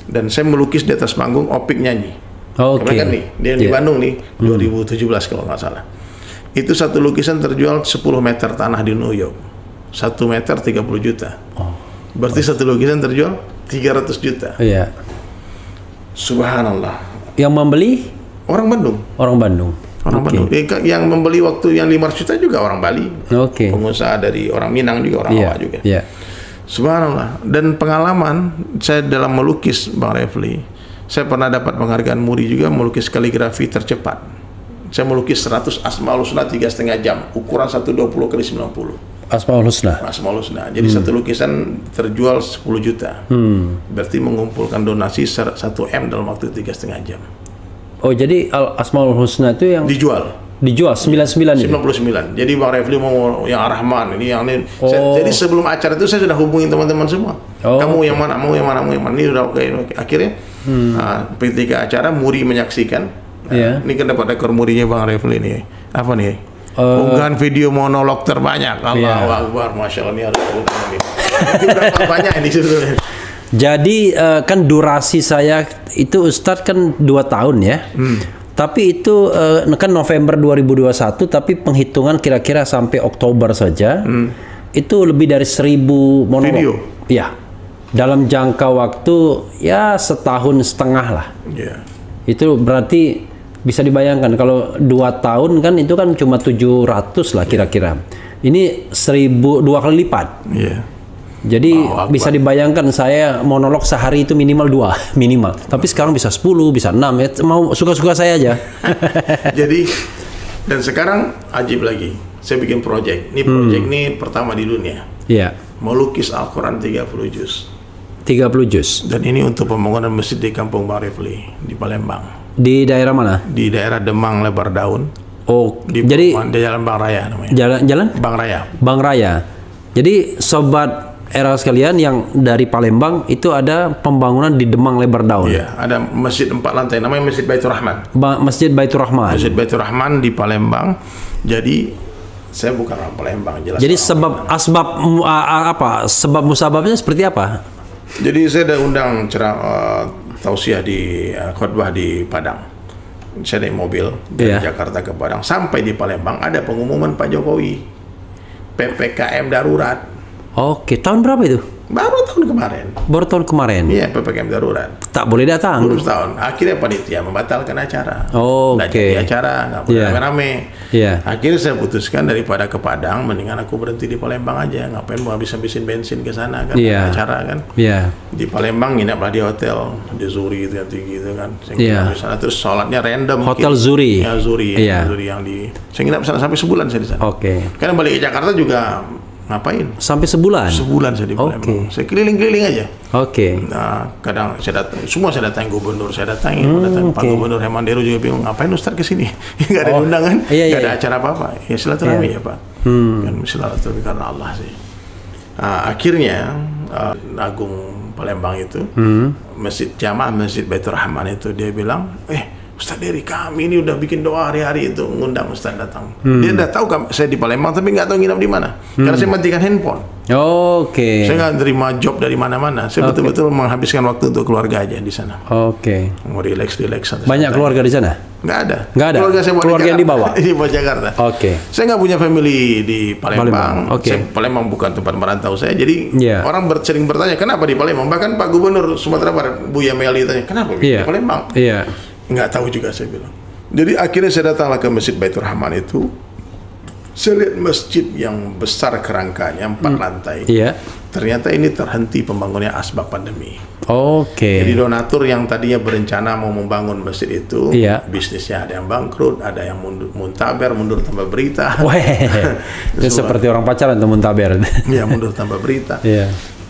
Speaker 1: Dan saya melukis di atas panggung, Opik nyanyi. Kan nih, dia di Bandung nih, 2017 kalau nggak salah. Itu satu lukisan terjual 10 meter tanah di New York. 1 meter 30 juta. Berarti satu lukisan terjual 300 juta. Subhanallah.
Speaker 2: Yang membeli?
Speaker 1: Orang Bandung.
Speaker 2: Orang Bandung.
Speaker 1: Yang membeli waktu yang 500 juta juga orang Bali. Pengusaha dari orang Minang juga, orang Jawa juga. Subhanallah. Dan pengalaman saya dalam melukis, Bang Refli, saya pernah dapat penghargaan Muri juga melukis kaligrafi tercepat. Saya melukis 100 Asmaul Husna 3,5 jam, ukuran 120 x 90.
Speaker 2: Asmaul Husna.
Speaker 1: Asmaul Husna. Jadi satu lukisan terjual 10 juta. Berarti mengumpulkan donasi 1 M dalam waktu 3,5 jam.
Speaker 2: Oh, jadi Asmaul Husna itu yang
Speaker 1: dijual
Speaker 2: 99 itu?
Speaker 1: 99. Jadi Bang Refli mau yang Ar-Rahman, ini yang ini. Jadi sebelum acara itu saya sudah hubungin teman-teman semua. Kamu yang mana, mau yang mana, mau yang mana. Ini udah oke. Akhirnya ketika acara Muri menyaksikan. Ini kan dapat ekor Murinya Bang Refli ini. Apa nih? Unggahan video monolog terbanyak. Allahu Akbar, Masya Allah, ini harus ini. Berapa banyak ini sebetulnya?
Speaker 2: Jadi kan durasi saya itu Ustadz kan 2 tahun ya. Tapi itu kan November 2021, tapi penghitungan kira-kira sampai Oktober saja. Itu lebih dari 1000 monolog.
Speaker 1: Video?
Speaker 2: Ya. Dalam jangka waktu ya 1,5 tahun lah. Itu berarti bisa dibayangkan kalau 2 tahun kan itu kan cuma 700 lah kira-kira. Ini 1000, 2 kali lipat. Jadi bisa dibayangkan saya monolog sehari itu minimal 2 minimal. Tapi sekarang bisa 10, bisa 6 ya. Mau suka-suka saya aja.
Speaker 1: Jadi dan sekarang ajib lagi. Saya bikin project. Ini project ini pertama di dunia. Mau lukis Al-Quran 30 juz.
Speaker 2: 30 juz.
Speaker 1: Dan ini untuk pembangunan masjid di Kampung Bang Refli di Palembang.
Speaker 2: Di daerah mana?
Speaker 1: Di daerah Demang Lebar Daun. Jadi Jalan Bang Raya namanya.
Speaker 2: Jalan
Speaker 1: Bang Raya.
Speaker 2: Bang Raya. Jadi sobat era sekalian yang dari Palembang itu ada pembangunan di Demang Lebar Daun.
Speaker 1: Ada masjid 4 lantai namanya Masjid Baitur Rahman.
Speaker 2: Masjid Baitur Rahman.
Speaker 1: Masjid Baitur Rahman di Palembang. Jadi Saya bukan orang Palembang, jelas.
Speaker 2: Jadi sebab musababnya seperti apa?
Speaker 1: Jadi saya ada undang tausiah di khutbah di Padang. Saya naik mobil dari Jakarta ke Padang, sampai di Palembang ada pengumuman Pak Jokowi PPKM darurat.
Speaker 2: Oke, tahun berapa itu?
Speaker 1: Baru tahun kemarin.
Speaker 2: Baru tahun kemarin?
Speaker 1: Iya, PPKM darurat.
Speaker 2: Tak boleh datang?
Speaker 1: Belum setahun. Akhirnya panitia membatalkan acara.
Speaker 2: Nggak
Speaker 1: jadi acara, nggak boleh rame-rame. Akhirnya saya putuskan daripada ke Padang, mendingan aku berhenti di Palembang aja. Ngapain mau habis-habisin bensin ke sana kan? Acara kan? Di Palembang nginaplah di hotel di Zuri itu yang tinggi itu kan. Saya nginap di sana, terus sholatnya random.
Speaker 2: Hotel Zuri?
Speaker 1: Ya, Zuri. Zuri yang saya nginap sana sampai sebulan saya di sana. Karena balik ke Jakarta juga ngapain? Sampai sebulan? Sebulan saya di Palembang. Saya keliling-keliling aja. Nah, kadang saya datang, semua saya datang gubernur, saya datangin, Pak Gubernur Hemandero juga bingung, ngapain Ustaz ke sini? Nggak ada undangan, nggak ada acara apa-apa. Ya silaturahmi ya Pak. Kan silaturahmi karena Allah sih. Akhirnya Agung Palembang itu, Masjid Jamaah Masjid Baitur Rahman itu dia bilang, Ustaz Dery, kami ini udah bikin doa hari-hari itu ngundang Ustaz datang. Dia udah tahu saya di Palembang tapi nggak tahu nginap di mana. Karena saya matikan handphone. Saya nggak terima job dari mana-mana. Saya betul-betul menghabiskan waktu untuk keluarga aja di sana. Mau relax.
Speaker 2: Banyak keluarga di sana?
Speaker 1: Nggak ada.
Speaker 2: Keluarga saya yang dibawa?
Speaker 1: Di Jakarta. Saya nggak punya family di Palembang. Palembang bukan tempat merantau saya. Jadi orang sering bertanya, kenapa di Palembang? Bahkan Pak Gubernur Sumatera Barat, Buya Meli tanya, kenapa di Palembang? Nggak tahu juga saya bilang. Jadi akhirnya saya datanglah ke Masjid Baitur Rahman itu. Saya lihat masjid yang besar kerangkanya 4 lantai. Ternyata ini terhenti pembangunnya asbab pandemi. Jadi donatur yang tadinya berencana mau membangun masjid itu, bisnisnya ada yang bangkrut, ada yang muntaber, mundur tanpa berita.
Speaker 2: Itu seperti orang pacaran tuh muntaber.
Speaker 1: Ya, mundur tanpa berita.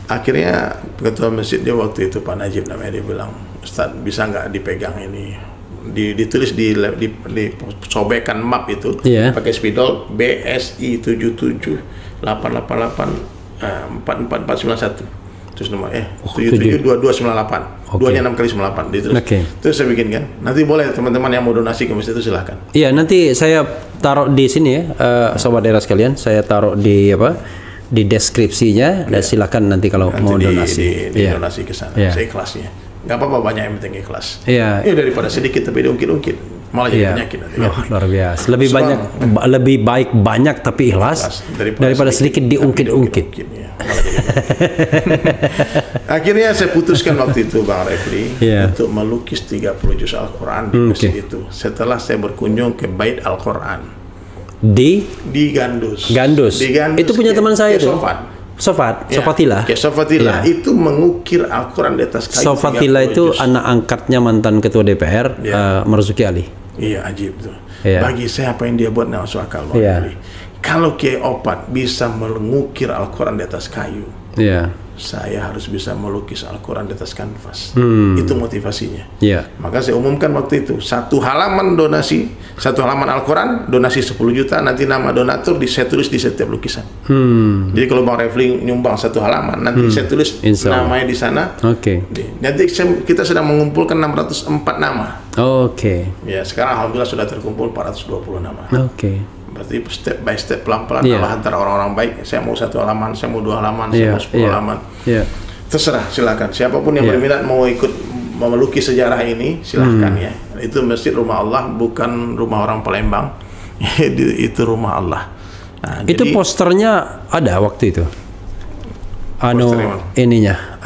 Speaker 1: Akhirnya ketua masjidnya waktu itu Pak Najib namanya, dia bilang, Ustaz bisa nggak dipegang ini, ditulis disobekkan map itu pakai spidol BSI 77888 44491 terus nomor 772298 duanya 6 kali 98 ditulis. Terus saya bikin kan, nanti boleh teman-teman yang mau donasi ke masjid itu silahkan.
Speaker 2: Nanti saya taruh di sini ya, sobat daerah sekalian, saya taruh di di deskripsinya dan silakan nanti kalau mau donasi.
Speaker 1: Donasi ke sana. Saya ikhlasnya. Nggak apa-apa, banyak yang penting ikhlas. Daripada sedikit tapi diungkit-ungkit malah jadi penyakit nanti.
Speaker 2: Luar biasa. Lebih baik banyak tapi ikhlas daripada sedikit diungkit-ungkit.
Speaker 1: Akhirnya saya putuskan waktu itu Bang Refli untuk melukis 30 juz Al-Quran di masjid itu. Setelah saya berkunjung ke Bait Al-Quran di Gandus.
Speaker 2: Itu punya teman saya tuh. Sofatila
Speaker 1: itu mengukir Al-Quran di atas kayu.
Speaker 2: Sofatila itu anak angkatnya mantan ketua DPR Marzuki Ali.
Speaker 1: Iya, ajib tuh. Bagi saya apa yang dia buat nggak masuk akal. Kalau Kiai Opat bisa mengukir Al-Quran di atas kayu, saya harus bisa melukis Al-Quran di atas kanvas. Itu motivasinya. Maka saya umumkan waktu itu, 1 halaman donasi, 1 halaman Al-Quran, donasi 10 juta, nanti nama donatur saya tulis di setiap lukisan. Jadi kalau Bang Refli nyumbang 1 halaman, nanti saya tulis namanya di sana. Nanti kita sedang mengumpulkan 604 nama. Ya, sekarang alhamdulillah sudah terkumpul 420 nama. Berarti step by step, pelan-pelan Allah antara orang-orang baik. Saya mau 1 halaman, saya mau 2 halaman, saya mau 10 halaman. Terserah, silakan. Siapapun yang berminat mau ikut melukis sejarah ini, silahkan ya. Itu masjid rumah Allah, bukan rumah orang Palembang. Itu rumah Allah.
Speaker 2: Itu jadi, posternya ada waktu itu. Ininya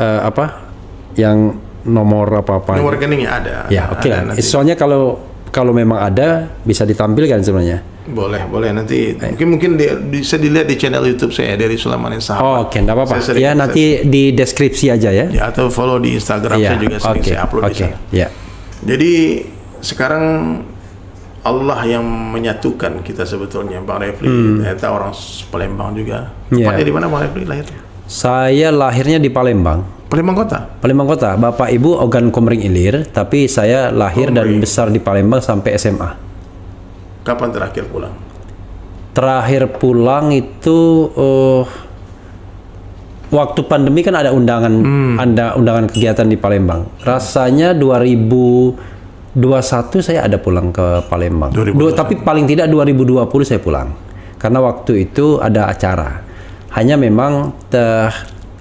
Speaker 2: yang nomor apa-apa.
Speaker 1: Nomor rekeningnya ada.
Speaker 2: Ya, oke lah. Soalnya kalau memang ada bisa ditampilkan sebenarnya.
Speaker 1: Boleh nanti mungkin bisa dilihat di channel YouTube saya dari Sulaiman Sahabat.
Speaker 2: Oke, enggak apa-apa. Ya, nanti di deskripsi aja ya.
Speaker 1: Atau follow di Instagram saya juga sering saya upload di sana. Jadi sekarang Allah yang menyatukan kita sebetulnya, Bang Refli. Ternyata orang Palembang juga. Tempatnya di mana Bang Refli lahir?
Speaker 2: Saya lahirnya di Palembang.
Speaker 1: Palembang Kota?
Speaker 2: Palembang Kota. Bapak Ibu Ogan Komering Ilir, tapi saya lahir dan besar di Palembang sampai SMA.
Speaker 1: Kapan terakhir pulang?
Speaker 2: Terakhir pulang itu waktu pandemi kan ada undangan kegiatan di Palembang. Rasanya 2021 saya ada pulang ke Palembang. Tapi paling tidak 2020 saya pulang. karena waktu itu ada acara. Hanya memang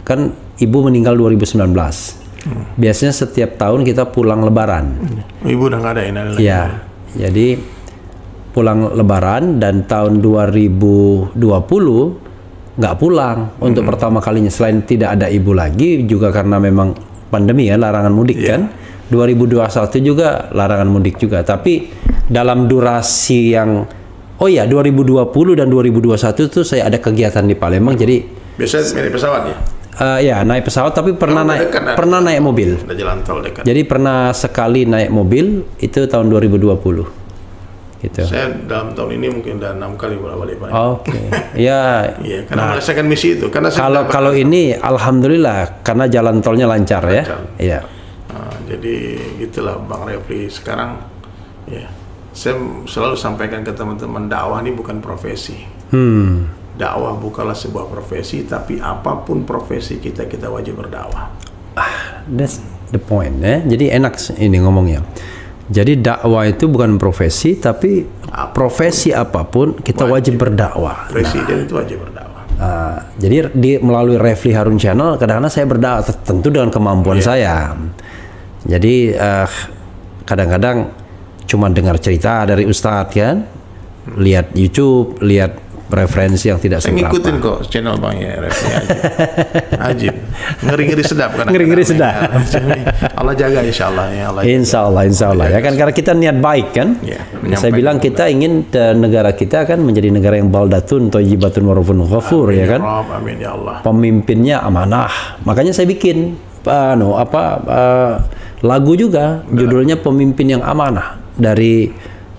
Speaker 2: kan ibu meninggal 2019. Biasanya setiap tahun kita pulang Lebaran.
Speaker 1: Ibu udah nggak ada ini lagi.
Speaker 2: Ya, jadi pulang Lebaran, dan tahun 2020 nggak pulang untuk pertama kalinya. Selain tidak ada ibu lagi, juga karena memang pandemi ya, larangan mudik kan. 2021 juga larangan mudik juga. Tapi dalam durasi yang 2020 dan 2021 itu saya ada kegiatan di Palembang. Jadi
Speaker 1: biasanya naik pesawat ya?
Speaker 2: Ya naik pesawat, tapi pernah naik mobil.
Speaker 1: Ada jalan tol dekat.
Speaker 2: Jadi pernah sekali naik mobil itu tahun 2020. Gitu.
Speaker 1: Saya dalam tahun ini mungkin udah 6 kali bolak-balik Pak.
Speaker 2: Oke. Ya.
Speaker 1: Iya, karena menyelesaikan misi itu. Karena
Speaker 2: kalau ini alhamdulillah karena jalan tolnya lancar ya. Iya.
Speaker 1: Jadi gitulah Bang Refli. Sekarang ya, saya selalu sampaikan ke teman-teman, dakwah ini bukan profesi. Dakwah bukanlah sebuah profesi, tapi apapun profesi kita wajib berdakwah.
Speaker 2: That's the point ya. Jadi enak ini ngomongnya. Jadi dakwah itu bukan profesi, tapi profesi apapun kita wajib berdakwah.
Speaker 1: Presiden itu wajib berdakwah.
Speaker 2: Jadi melalui Refli Harun Channel kadang-kadang saya berdakwah, tentu dengan kemampuan saya. Jadi kadang-kadang cuma dengar cerita dari Ustadz kan, lihat YouTube, lihat referensi yang tidak seberapa.
Speaker 1: Saya ngikutin kok channel Bang ya, Refli Ajib. Ngeri-ngeri sedap kan.
Speaker 2: Ngeri-ngeri sedap.
Speaker 1: Allah jaga insyaallah ya.
Speaker 2: Insya Allah ya kan, karena kita niat baik kan. Ya, saya bilang kita ingin negara kita kan menjadi negara yang baldatun thayyibatun warabun ghafur ya kan.
Speaker 1: Amin ya Allah.
Speaker 2: Pemimpinnya amanah. Makanya saya bikin lagu juga judulnya Pemimpin yang Amanah, dari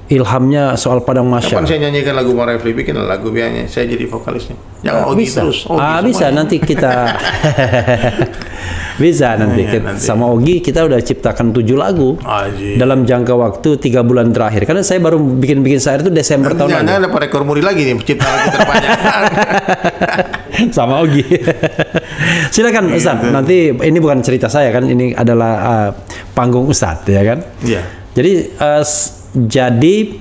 Speaker 2: ilhamnya soal padang mahsyar.
Speaker 1: Kapan saya nyanyikan lagu Bang Refli, bikin lagu biarnya saya jadi vokalisnya. Jangan Ogi
Speaker 2: bisa.
Speaker 1: terus.
Speaker 2: Bisa nanti kita bisa nanti sama Ogi kita udah ciptakan 7 lagu dalam jangka waktu 3 bulan terakhir. Karena saya baru bikin syair itu Desember tahun lalu.
Speaker 1: Jangan dapat rekor muri lagi nih cipta lagu terbanyak.
Speaker 2: Sama Ogi. Silakan Ustadz. Nanti ini bukan cerita saya kan, ini adalah panggung Ustadz ya kan.
Speaker 1: Iya.
Speaker 2: Jadi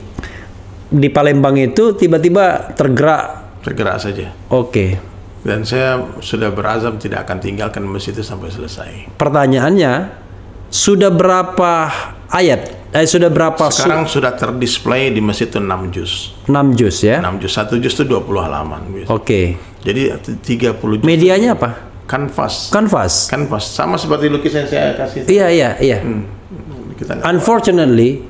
Speaker 2: di Palembang itu tiba-tiba tergerak
Speaker 1: saja.
Speaker 2: Oke.
Speaker 1: Dan saya sudah berazam tidak akan tinggalkan masjid itu sampai selesai.
Speaker 2: Pertanyaannya, sudah berapa ayat? Sudah berapa?
Speaker 1: Sekarang sudah terdisplay di masjid itu 6 juz.
Speaker 2: 6 juz ya?
Speaker 1: 6 juz. 1 juz itu 20 halaman.
Speaker 2: Oke.
Speaker 1: Jadi 30 juz.
Speaker 2: Medianya apa?
Speaker 1: Kanvas. Sama seperti lukisan saya kasih.
Speaker 2: Iya. Unfortunately,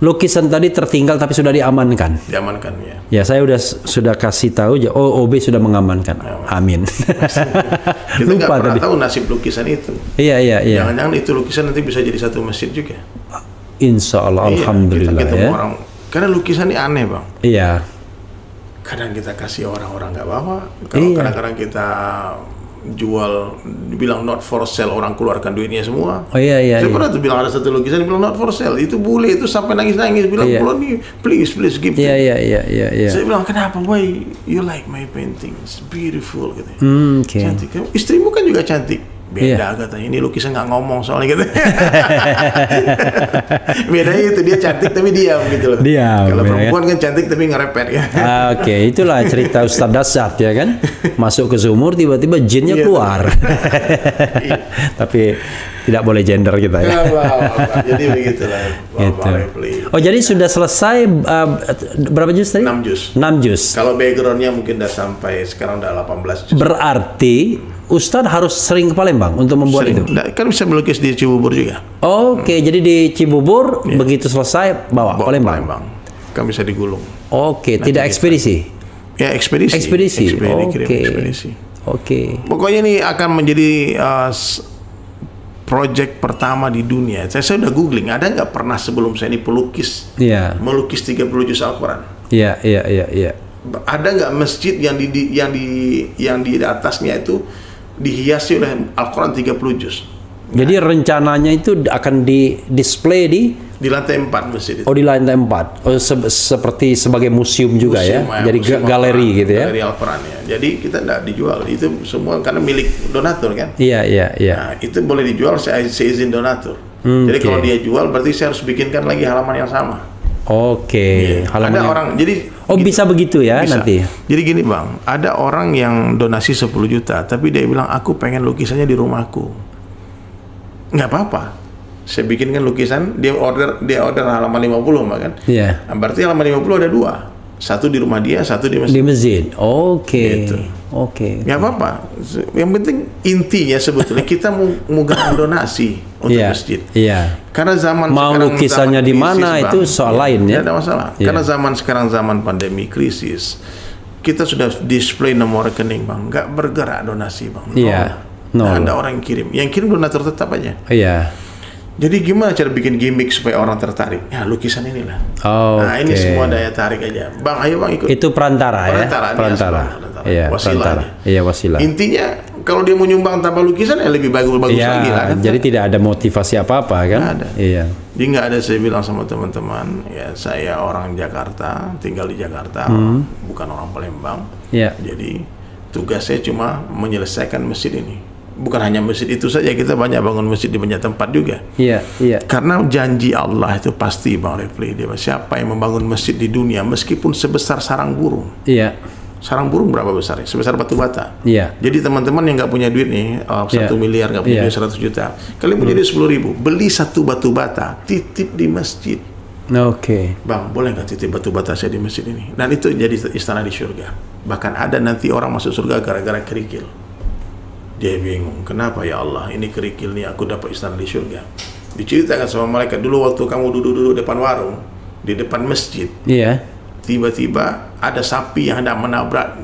Speaker 2: lukisan tadi tertinggal tapi sudah diamankan.
Speaker 1: Diamankan ya.
Speaker 2: Ya, saya sudah kasih tahu. OB sudah mengamankan. Amin.
Speaker 1: Kita nggak pernah tahu nasib lukisan itu.
Speaker 2: Iya.
Speaker 1: Jangan-jangan itu lukisan nanti bisa jadi satu masjid juga.
Speaker 2: Insya Allah, alhamdulillah
Speaker 1: kita
Speaker 2: ya.
Speaker 1: Orang, karena lukisan ini aneh Bang.
Speaker 2: Iya.
Speaker 1: Kadang kita kasih orang-orang nggak bawa. Kalau kadang-kadang kita jual, dibilang not for sale, orang keluarkan duitnya semua. Saya pernah tuh bilang ada satu lukisan bilang not for sale, itu bule itu sampai nangis-nangis bilang pulau nih please give. Saya bilang kenapa, why you like my paintings, beautiful gitu. Cantik. Istrimu kan juga cantik. Beda katanya, ini lukisan nggak ngomong soalnya gitu. Bedanya itu dia cantik tapi diam gitu loh. Kalau perempuan kan cantik tapi ngerepet ya.
Speaker 2: Oke, itulah cerita Ustadz Dasyat ya kan. Masuk ke sumur tiba-tiba jinnya keluar. Tapi tidak boleh gender kita ya.
Speaker 1: Jadi begitulah.
Speaker 2: Oh, jadi sudah selesai berapa juz tadi?
Speaker 1: 6 juz.
Speaker 2: 6 juz.
Speaker 1: Kalau backgroundnya mungkin udah sampai sekarang udah 18 juz.
Speaker 2: Berarti Ustadz harus sering ke Palembang untuk membuat itu?
Speaker 1: Kan bisa melukis di Cibubur juga.
Speaker 2: Oke, jadi di Cibubur begitu selesai bawa Palembang.
Speaker 1: Kan bisa digulung.
Speaker 2: Oke, tidak ekspedisi?
Speaker 1: Ya, ekspedisi.
Speaker 2: Oke.
Speaker 1: Pokoknya ini akan menjadi project pertama di dunia. Saya udah googling, ada nggak pernah sebelum saya ini pelukis melukis 30 juz Al-Quran?
Speaker 2: Iya.
Speaker 1: Ada nggak masjid yang di atasnya itu dihiasi oleh Al-Quran 30 juz?
Speaker 2: Jadi rencananya itu akan di-display di
Speaker 1: lantai 4 masjid itu.
Speaker 2: Oh, di lantai 4. Oh, seperti sebagai museum juga ya. Jadi galeri gitu ya.
Speaker 1: Galeri Al-Quran ya. Jadi kita tidak dijual. Itu semua karena milik donatur kan?
Speaker 2: Iya.
Speaker 1: Nah, itu boleh dijual seizin donatur. Jadi kalau dia jual berarti saya harus bikinkan lagi halaman yang sama.
Speaker 2: Oke.
Speaker 1: Ada orang jadi
Speaker 2: Oh, bisa begitu ya bisa. Nanti.
Speaker 1: Jadi gini Bang, ada orang yang donasi 10 juta, tapi dia bilang aku pengen lukisannya di rumahku. Nggak apa-apa. Saya bikinkan lukisan, dia order halaman 50 kan.
Speaker 2: Iya.
Speaker 1: Nah, berarti halaman 50 ada 2. Satu di rumah dia, satu di masjid.
Speaker 2: Di masjid. Oke.
Speaker 1: Gitu.
Speaker 2: Oke.
Speaker 1: Nggak apa-apa. Yang penting intinya sebetulnya kita mau donasi untuk masjid.
Speaker 2: Iya.
Speaker 1: Karena zaman
Speaker 2: mau
Speaker 1: sekarang
Speaker 2: lukisannya di mana itu soal lain ya.
Speaker 1: Tidak ada masalah. Karena zaman sekarang zaman pandemi krisis, kita sudah display nomor rekening Bang, nggak bergerak donasi Bang.
Speaker 2: Iya.
Speaker 1: Nah, ada orang yang kirim. Yang kirim donatur tetap aja.
Speaker 2: Iya.
Speaker 1: Jadi gimana cara bikin gimmick supaya orang tertarik? Ya lukisan inilah. Nah ini semua daya tarik aja. Bang, ayo Bang ikut.
Speaker 2: Itu perantara ya? Perantara. Iya,
Speaker 1: wasilah.
Speaker 2: Iya, wasilah.
Speaker 1: Intinya kalau dia mau nyumbang tanpa lukisan ya lebih bagus lagi lah. Kan?
Speaker 2: Jadi tidak ada motivasi apa-apa kan?
Speaker 1: Nggak ada.
Speaker 2: Iya.
Speaker 1: Jadi nggak ada, saya bilang sama teman-teman, ya saya orang Jakarta, tinggal di Jakarta, bukan orang Palembang.
Speaker 2: Iya.
Speaker 1: Jadi tugas saya cuma menyelesaikan masjid ini. Bukan hanya masjid itu saja, kita banyak bangun masjid di banyak tempat juga.
Speaker 2: Iya, iya.
Speaker 1: Karena janji Allah itu pasti Bang Refli, siapa yang membangun masjid di dunia meskipun sebesar sarang burung.
Speaker 2: Iya.
Speaker 1: Sarang burung berapa besar? Sebesar batu bata.
Speaker 2: Iya.
Speaker 1: Jadi teman-teman yang nggak punya duit nih, 1 miliar nggak punya duit 100 juta, kalian punya duit 10.000, beli satu batu bata, titip di masjid.
Speaker 2: Oke.
Speaker 1: Bang, boleh nggak titip batu bata saya di masjid ini? Dan itu jadi istana di surga. Bahkan ada nanti orang masuk surga gara-gara kerikil. Dia bingung, kenapa ya Allah ini kerikil nih aku dapat istana di surga. Diceritakan sama malaikat, dulu waktu kamu duduk-duduk depan warung di depan masjid, tiba-tiba ada sapi yang hendak menabrak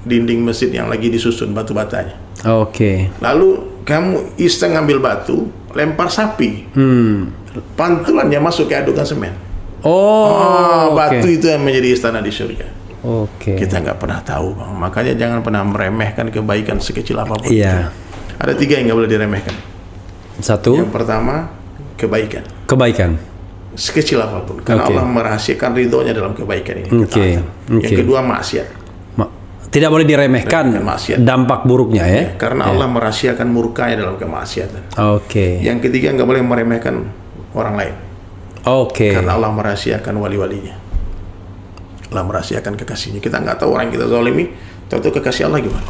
Speaker 1: dinding masjid yang lagi disusun batu batanya.
Speaker 2: Oke.
Speaker 1: Lalu kamu iseng ngambil batu, lempar sapi, pantulannya masuk ke adukan semen. Batu itu yang menjadi istana di surga. Kita nggak pernah tahu Bang, makanya jangan pernah meremehkan kebaikan sekecil apapun.
Speaker 2: Iya.
Speaker 1: Ada 3 yang nggak boleh diremehkan.
Speaker 2: Satu.
Speaker 1: Yang pertama kebaikan.
Speaker 2: Kebaikan.
Speaker 1: Sekecil apapun, karena Allah merahasiakan ridhonya dalam kebaikan ini. Yang kedua maksiat.
Speaker 2: Tidak boleh diremehkan dampak buruknya ya.
Speaker 1: Karena Allah merahasiakan murkanya dalam kemaksiatan. Yang ketiga nggak boleh meremehkan orang lain. Karena Allah merahasiakan wali-walinya. Allah merahasiakan kekasihnya. Kita nggak tahu orang kita zalimi, tahu kekasih Allah gimana.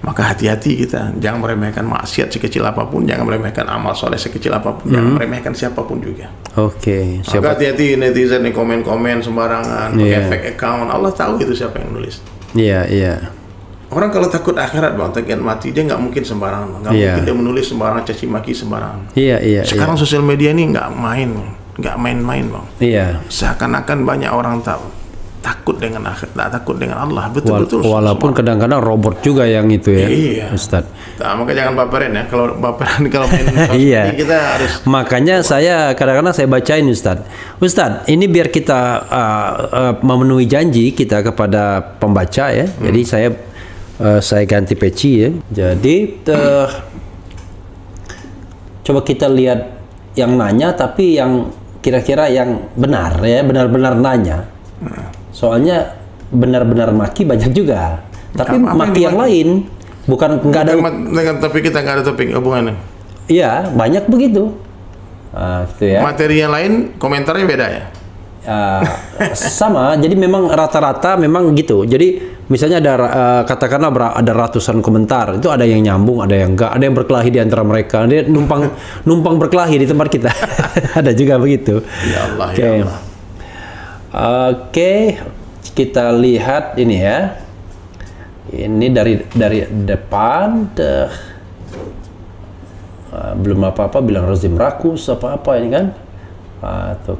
Speaker 1: Maka hati-hati kita, jangan meremehkan maksiat sekecil apapun, jangan meremehkan amal soleh sekecil apapun, jangan meremehkan siapapun juga. Maka hati-hati netizen yang komen-komen sembarangan, pakai fake account. Allah tahu itu siapa yang nulis. Orang kalau takut akhirat Bang, takut mati, dia nggak mungkin sembarangan, nggak mungkin dia menulis sembarangan, caci maki sembarangan. Sekarang sosial media ini nggak main-main Bang. Seakan-akan banyak orang tahu. Takut dengan akhirat, tak takut dengan Allah, betul-betul.
Speaker 2: Walaupun kadang-kadang robot juga yang itu ya, Ustaz.
Speaker 1: Nah, maka jangan baperin ya. Kalau baperan kalau main kita harus.
Speaker 2: Makanya saya kadang-kadang saya bacain Ustaz, ini biar kita memenuhi janji kita kepada pembaca ya. Jadi saya ganti peci ya. Jadi coba kita lihat yang nanya, tapi yang kira-kira yang benar ya, benar-benar nanya. Soalnya benar-benar maki banyak juga, tapi maki yang lain bukan nggak ada.
Speaker 1: Dengan topik kita nggak ada topik hubungannya.
Speaker 2: Iya, banyak begitu. Gitu ya.
Speaker 1: Materi yang lain komentarnya beda ya.
Speaker 2: Sama, jadi memang rata-rata memang gitu. Jadi misalnya ada katakanlah ada ratusan komentar, itu ada yang nyambung, ada yang enggak, ada yang berkelahi di antara mereka, dia numpang berkelahi di tempat kita. Ada juga begitu.
Speaker 1: Ya Allah, ya Allah.
Speaker 2: Kita lihat ini ya. Ini dari depan belum apa-apa, bilang rezim rakus apa-apa ini kan.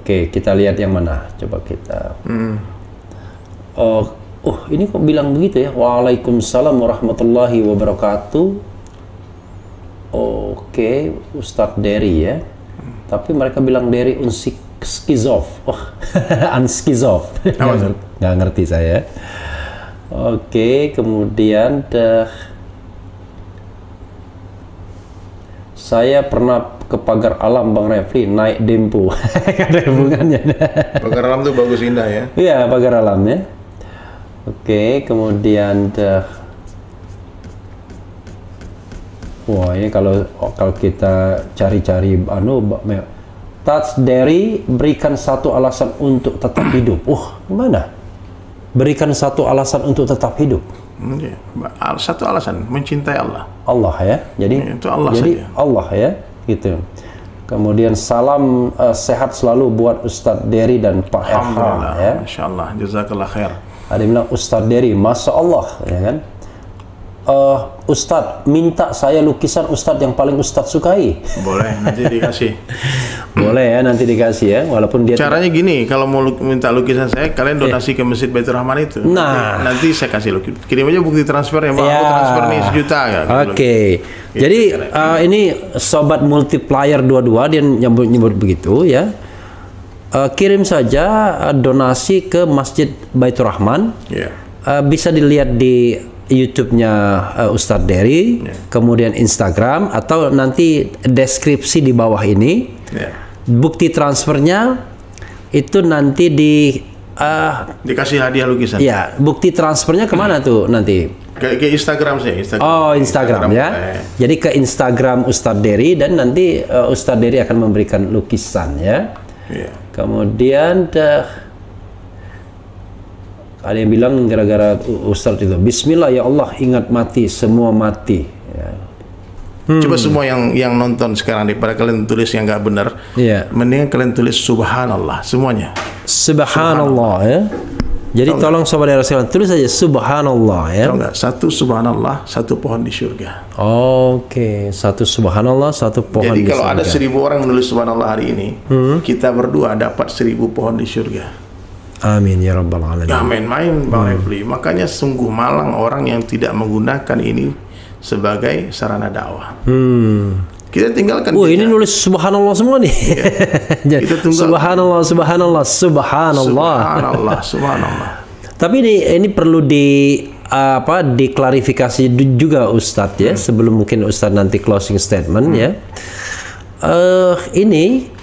Speaker 2: Kita lihat yang mana. Coba kita. Ini kok bilang begitu ya. Waalaikumsalam warahmatullahi wabarakatuh. Ustadz Dery ya. Tapi mereka bilang Dery Unskizov. Unskizov. Nggak ngerti saya. Kemudian saya pernah ke Pagar Alam Bang Refli naik Dempo. Ada hubungannya.
Speaker 1: Pagar Alam tuh bagus, indah ya.
Speaker 2: Iya, Pagar Alam ya. Kemudian wah, ini kalau kita cari-cari Tats Dery berikan satu alasan untuk tetap hidup. Mana? Berikan satu alasan untuk tetap hidup.
Speaker 1: Satu alasan, mencintai Allah.
Speaker 2: Allah ya. Jadi
Speaker 1: itu Allah
Speaker 2: jadi saja. Allah ya, gitu. Kemudian salam sehat selalu buat Ustadz Dery dan Pak RH ya.
Speaker 1: Masya Allah, jazakallah khair.
Speaker 2: Ada yang bilang Ustadz Dery, Masya Allah ya kan. Ustadz minta saya lukisan Ustadz yang paling Ustadz sukai.
Speaker 1: Boleh, nanti dikasih.
Speaker 2: Boleh ya, nanti dikasih ya, walaupun dia
Speaker 1: caranya gini, kalau mau minta lukisan saya, kalian donasi ke Masjid Baitur Rahman itu.
Speaker 2: Nah,
Speaker 1: nanti saya kasih lukisan. Kirim aja bukti transfernya, Pak. Aku transfer nih 1 juta ya.
Speaker 2: Oke. Jadi ini sobat multiplier 22 dia nyebut begitu ya. Kirim saja donasi ke Masjid Baitur Rahman. Bisa dilihat di YouTube-nya Ustadz Dery, kemudian Instagram, atau nanti deskripsi di bawah ini. Bukti transfernya itu nanti
Speaker 1: dikasih hadiah lukisan.
Speaker 2: Ya, bukti transfernya kemana tuh nanti?
Speaker 1: Ke Instagram saya.
Speaker 2: Oh, Instagram ya. Jadi ke Instagram Ustadz Dery dan nanti Ustadz Dery akan memberikan lukisan ya. Kemudian ada yang bilang gara-gara Ustadz itu, Bismillah ya Allah, ingat mati, semua mati. Ya.
Speaker 1: Coba semua yang nonton sekarang, daripada kalian tulis yang nggak benar, mendingan kalian tulis Subhanallah semuanya.
Speaker 2: Subhanallah ya. Jadi tolong sobat daerah sekalian, tulis saja Subhanallah ya.
Speaker 1: Tahu nggak? 1 Subhanallah, 1 pohon di surga.
Speaker 2: Oke, 1 Subhanallah, 1 pohon di surga.
Speaker 1: Jadi kalau ada 1000 orang menulis Subhanallah hari ini, kita berdua dapat 1000 pohon di surga.
Speaker 2: Amin ya rabbal alamin.
Speaker 1: Gak main-main Bang Refli. Makanya sungguh malang orang yang tidak menggunakan ini sebagai sarana dakwah. Kita tinggalkan.
Speaker 2: Ini nulis Subhanallah semua nih. Kita Subhanallah, Subhanallah, Subhanallah.
Speaker 1: Subhanallah, Subhanallah.
Speaker 2: Tapi ini perlu diklarifikasi juga Ustadz ya, sebelum mungkin Ustadz nanti closing statement ya. Ini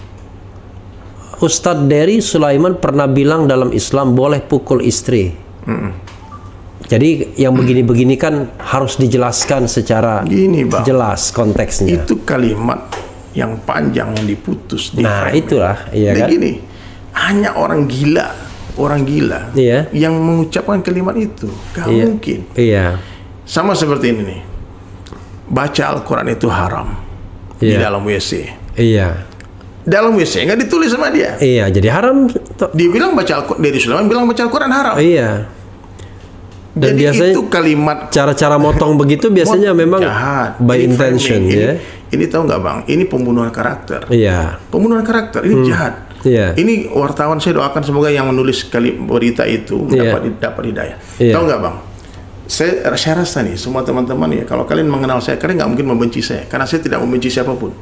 Speaker 2: Ustadz Dery Sulaiman pernah bilang dalam Islam boleh pukul istri. Jadi yang begini-begini kan harus dijelaskan secara jelas konteksnya.
Speaker 1: Itu kalimat yang panjang yang diputus.
Speaker 2: Nah itulah, iya kan?
Speaker 1: Gini, hanya orang gila yang mengucapkan kalimat itu. Gak mungkin.
Speaker 2: Iya.
Speaker 1: Sama seperti ini nih. Baca Al-Quran itu haram di dalam WC.
Speaker 2: Iya.
Speaker 1: Dalam WC nggak ditulis sama dia.
Speaker 2: Iya, jadi haram.
Speaker 1: Dia bilang baca Al-Quran, Dery Sulaiman bilang baca Al-Quran haram.
Speaker 2: Iya. Dan
Speaker 1: jadi
Speaker 2: biasanya
Speaker 1: itu kalimat
Speaker 2: cara-cara motong begitu biasanya memang
Speaker 1: jahat,
Speaker 2: by intention ya.
Speaker 1: Ini tahu nggak Bang? Ini pembunuhan karakter.
Speaker 2: Iya.
Speaker 1: Pembunuhan karakter ini jahat.
Speaker 2: Iya.
Speaker 1: Ini wartawan, saya doakan semoga yang menulis berita itu dapat hidayah. Tahu nggak Bang? Saya rasa nih semua teman-teman ya, kalau kalian mengenal saya, kalian nggak mungkin membenci saya, karena saya tidak membenci siapapun.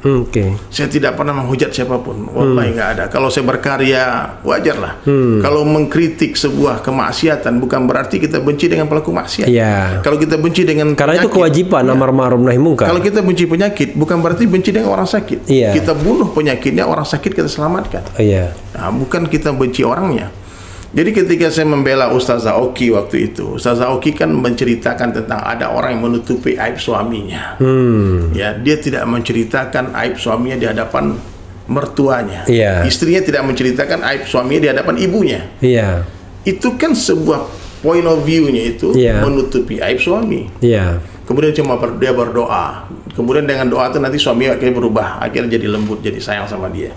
Speaker 1: Saya tidak pernah menghujat siapapun. Wallahi nggak ada. Kalau saya berkarya wajar lah. Kalau mengkritik sebuah kemaksiatan bukan berarti kita benci dengan pelaku maksiat. Kalau kita benci dengan
Speaker 2: karena penyakit, itu kewajiban amar ma'ruf nahi munkar.
Speaker 1: Kalau kita benci penyakit bukan berarti benci dengan orang sakit. Kita bunuh penyakitnya, orang sakit kita selamatkan. Nah, bukan kita benci orangnya. Jadi ketika saya membela Ustazah Oki waktu itu, Ustazah Oki kan menceritakan tentang ada orang yang menutupi aib suaminya. Ya, dia tidak menceritakan aib suaminya di hadapan mertuanya. Istrinya tidak menceritakan aib suaminya di hadapan ibunya. Itu kan sebuah point of view-nya itu menutupi aib suami. Kemudian cuma dia berdoa. Kemudian dengan doa itu nanti suami akhirnya berubah, akhirnya jadi lembut, jadi sayang sama dia.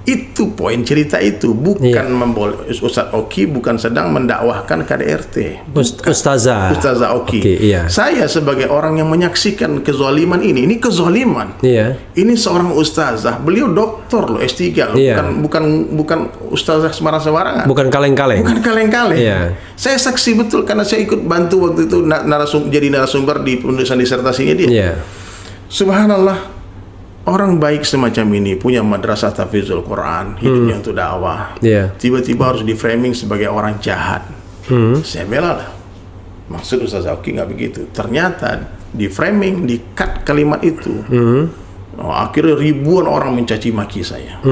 Speaker 1: Itu poin cerita itu, bukan Ustadz Oki bukan sedang mendakwahkan KDRT.
Speaker 2: Ustazah
Speaker 1: Oki. Saya sebagai orang yang menyaksikan kezaliman ini kezaliman. Ini seorang ustazah, beliau doktor loh, S3 loh, bukan ustazah sembarang-sembarangan. Bukan kaleng-kaleng. Saya saksi betul karena saya ikut bantu waktu itu jadi narasumber di penulisan disertasinya dia. Subhanallah, orang baik semacam ini punya madrasah tahfizul Quran, hidupnya untuk dakwah. Tiba-tiba harus di framing sebagai orang jahat. Saya bela lah. Maksud Ustaz Oki nggak begitu. Ternyata di framing, di cut kalimat itu. Akhirnya ribuan orang mencaci maki saya.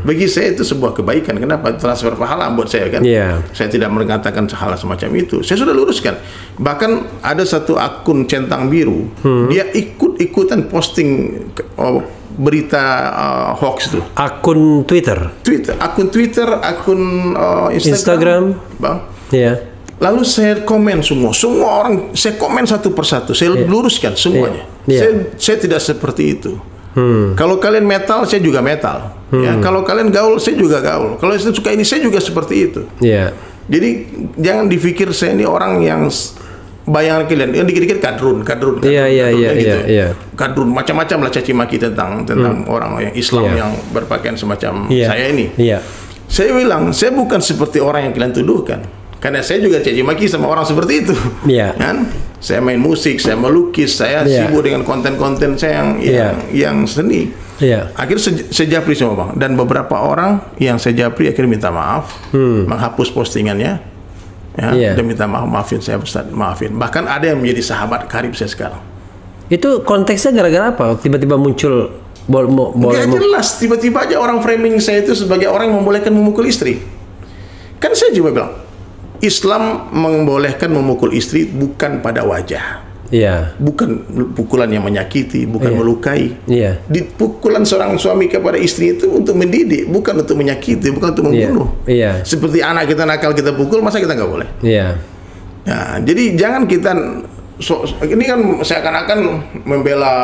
Speaker 1: Bagi saya itu sebuah kebaikan. Kenapa? Transfer pahala buat saya kan. Saya tidak mengatakan hal semacam itu. Saya sudah luruskan. Bahkan ada satu akun centang biru, dia ikut-ikutan posting berita hoax itu.
Speaker 2: Akun Twitter,
Speaker 1: akun Instagram, Bang. Lalu saya komen semua orang, saya komen satu persatu, saya luruskan semuanya. Saya tidak seperti itu. Kalau kalian metal, saya juga metal. Ya, kalau kalian gaul, saya juga gaul. Kalau saya suka ini, saya juga seperti itu. Jadi jangan dipikir saya ini orang yang bayangan kalian, yang dikit-dikit kadrun gitu. Kadrun macam-macam lah caci maki tentang orang yang Islam yang berpakaian semacam saya ini. Saya bilang, saya bukan seperti orang yang kalian tuduhkan. Karena saya juga caci maki sama orang seperti itu. Kan? Saya main musik, saya melukis, saya sibuk dengan konten-konten saya yang seni. Akhirnya saya japri semua, Bang. Dan beberapa orang yang saya japri akhirnya minta maaf, menghapus postingannya, dan minta maaf, maafin saya, Ustaz, maafin. Bahkan ada yang menjadi sahabat karib saya sekarang.
Speaker 2: Itu konteksnya gara-gara apa? Tiba-tiba muncul
Speaker 1: Gak jelas, tiba-tiba aja orang framing saya itu sebagai orang yang membolehkan memukul istri. Kan saya juga bilang, Islam membolehkan memukul istri bukan pada wajah. Bukan pukulan yang menyakiti, bukan melukai. Pukulan seorang suami kepada istri itu untuk mendidik, bukan untuk menyakiti, bukan untuk membunuh. Seperti anak kita nakal kita pukul, masa kita nggak boleh? Nah, jadi jangan kita ini kan seakan-akan membela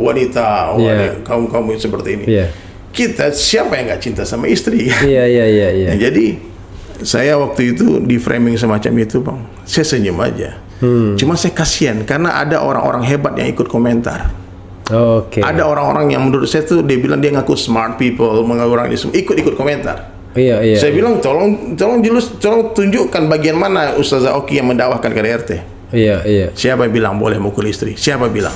Speaker 1: wanita, kaum seperti ini. Kita siapa yang nggak cinta sama istri? Jadi saya waktu itu di framing semacam itu, Bang, saya senyum aja. Cuma saya kasihan karena ada orang-orang hebat yang ikut komentar. Ada orang-orang yang menurut saya tuh dia bilang dia ngaku smart people, mengaku orang ini semua ikut komentar. Saya bilang tolong tunjukkan bagian mana Ustazah Oki yang mendakwahkan KDRT. Siapa yang bilang boleh mukul istri? Siapa bilang?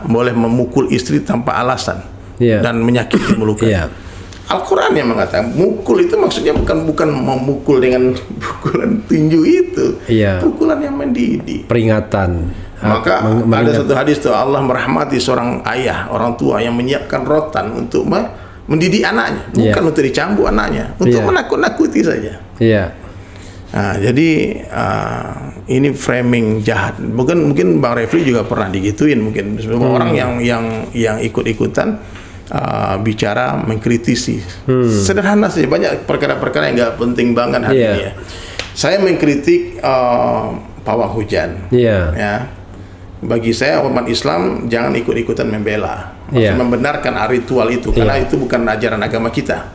Speaker 1: Boleh memukul istri tanpa alasan dan menyakiti, melukai. Al-Quran yang mengatakan mukul itu maksudnya bukan memukul dengan pukulan tinju itu, pukulan yang mendidik,
Speaker 2: peringatan.
Speaker 1: Maka ada satu hadis tuh, Allah merahmati seorang ayah, orang tua yang menyiapkan rotan untuk mendidik anaknya, bukan untuk dicambuk anaknya, untuk menakut-nakuti saja. Nah, jadi ini framing jahat. Mungkin Bang Refli juga pernah digituin, mungkin semua orang yang ikut-ikutan bicara, mengkritisi. Sederhana saja, banyak perkara-perkara yang nggak penting banget hari ini ya. Saya mengkritik pawang hujan. Ya. Bagi saya umat Islam jangan ikut-ikutan membela, membenarkan ritual itu, karena itu bukan ajaran agama kita.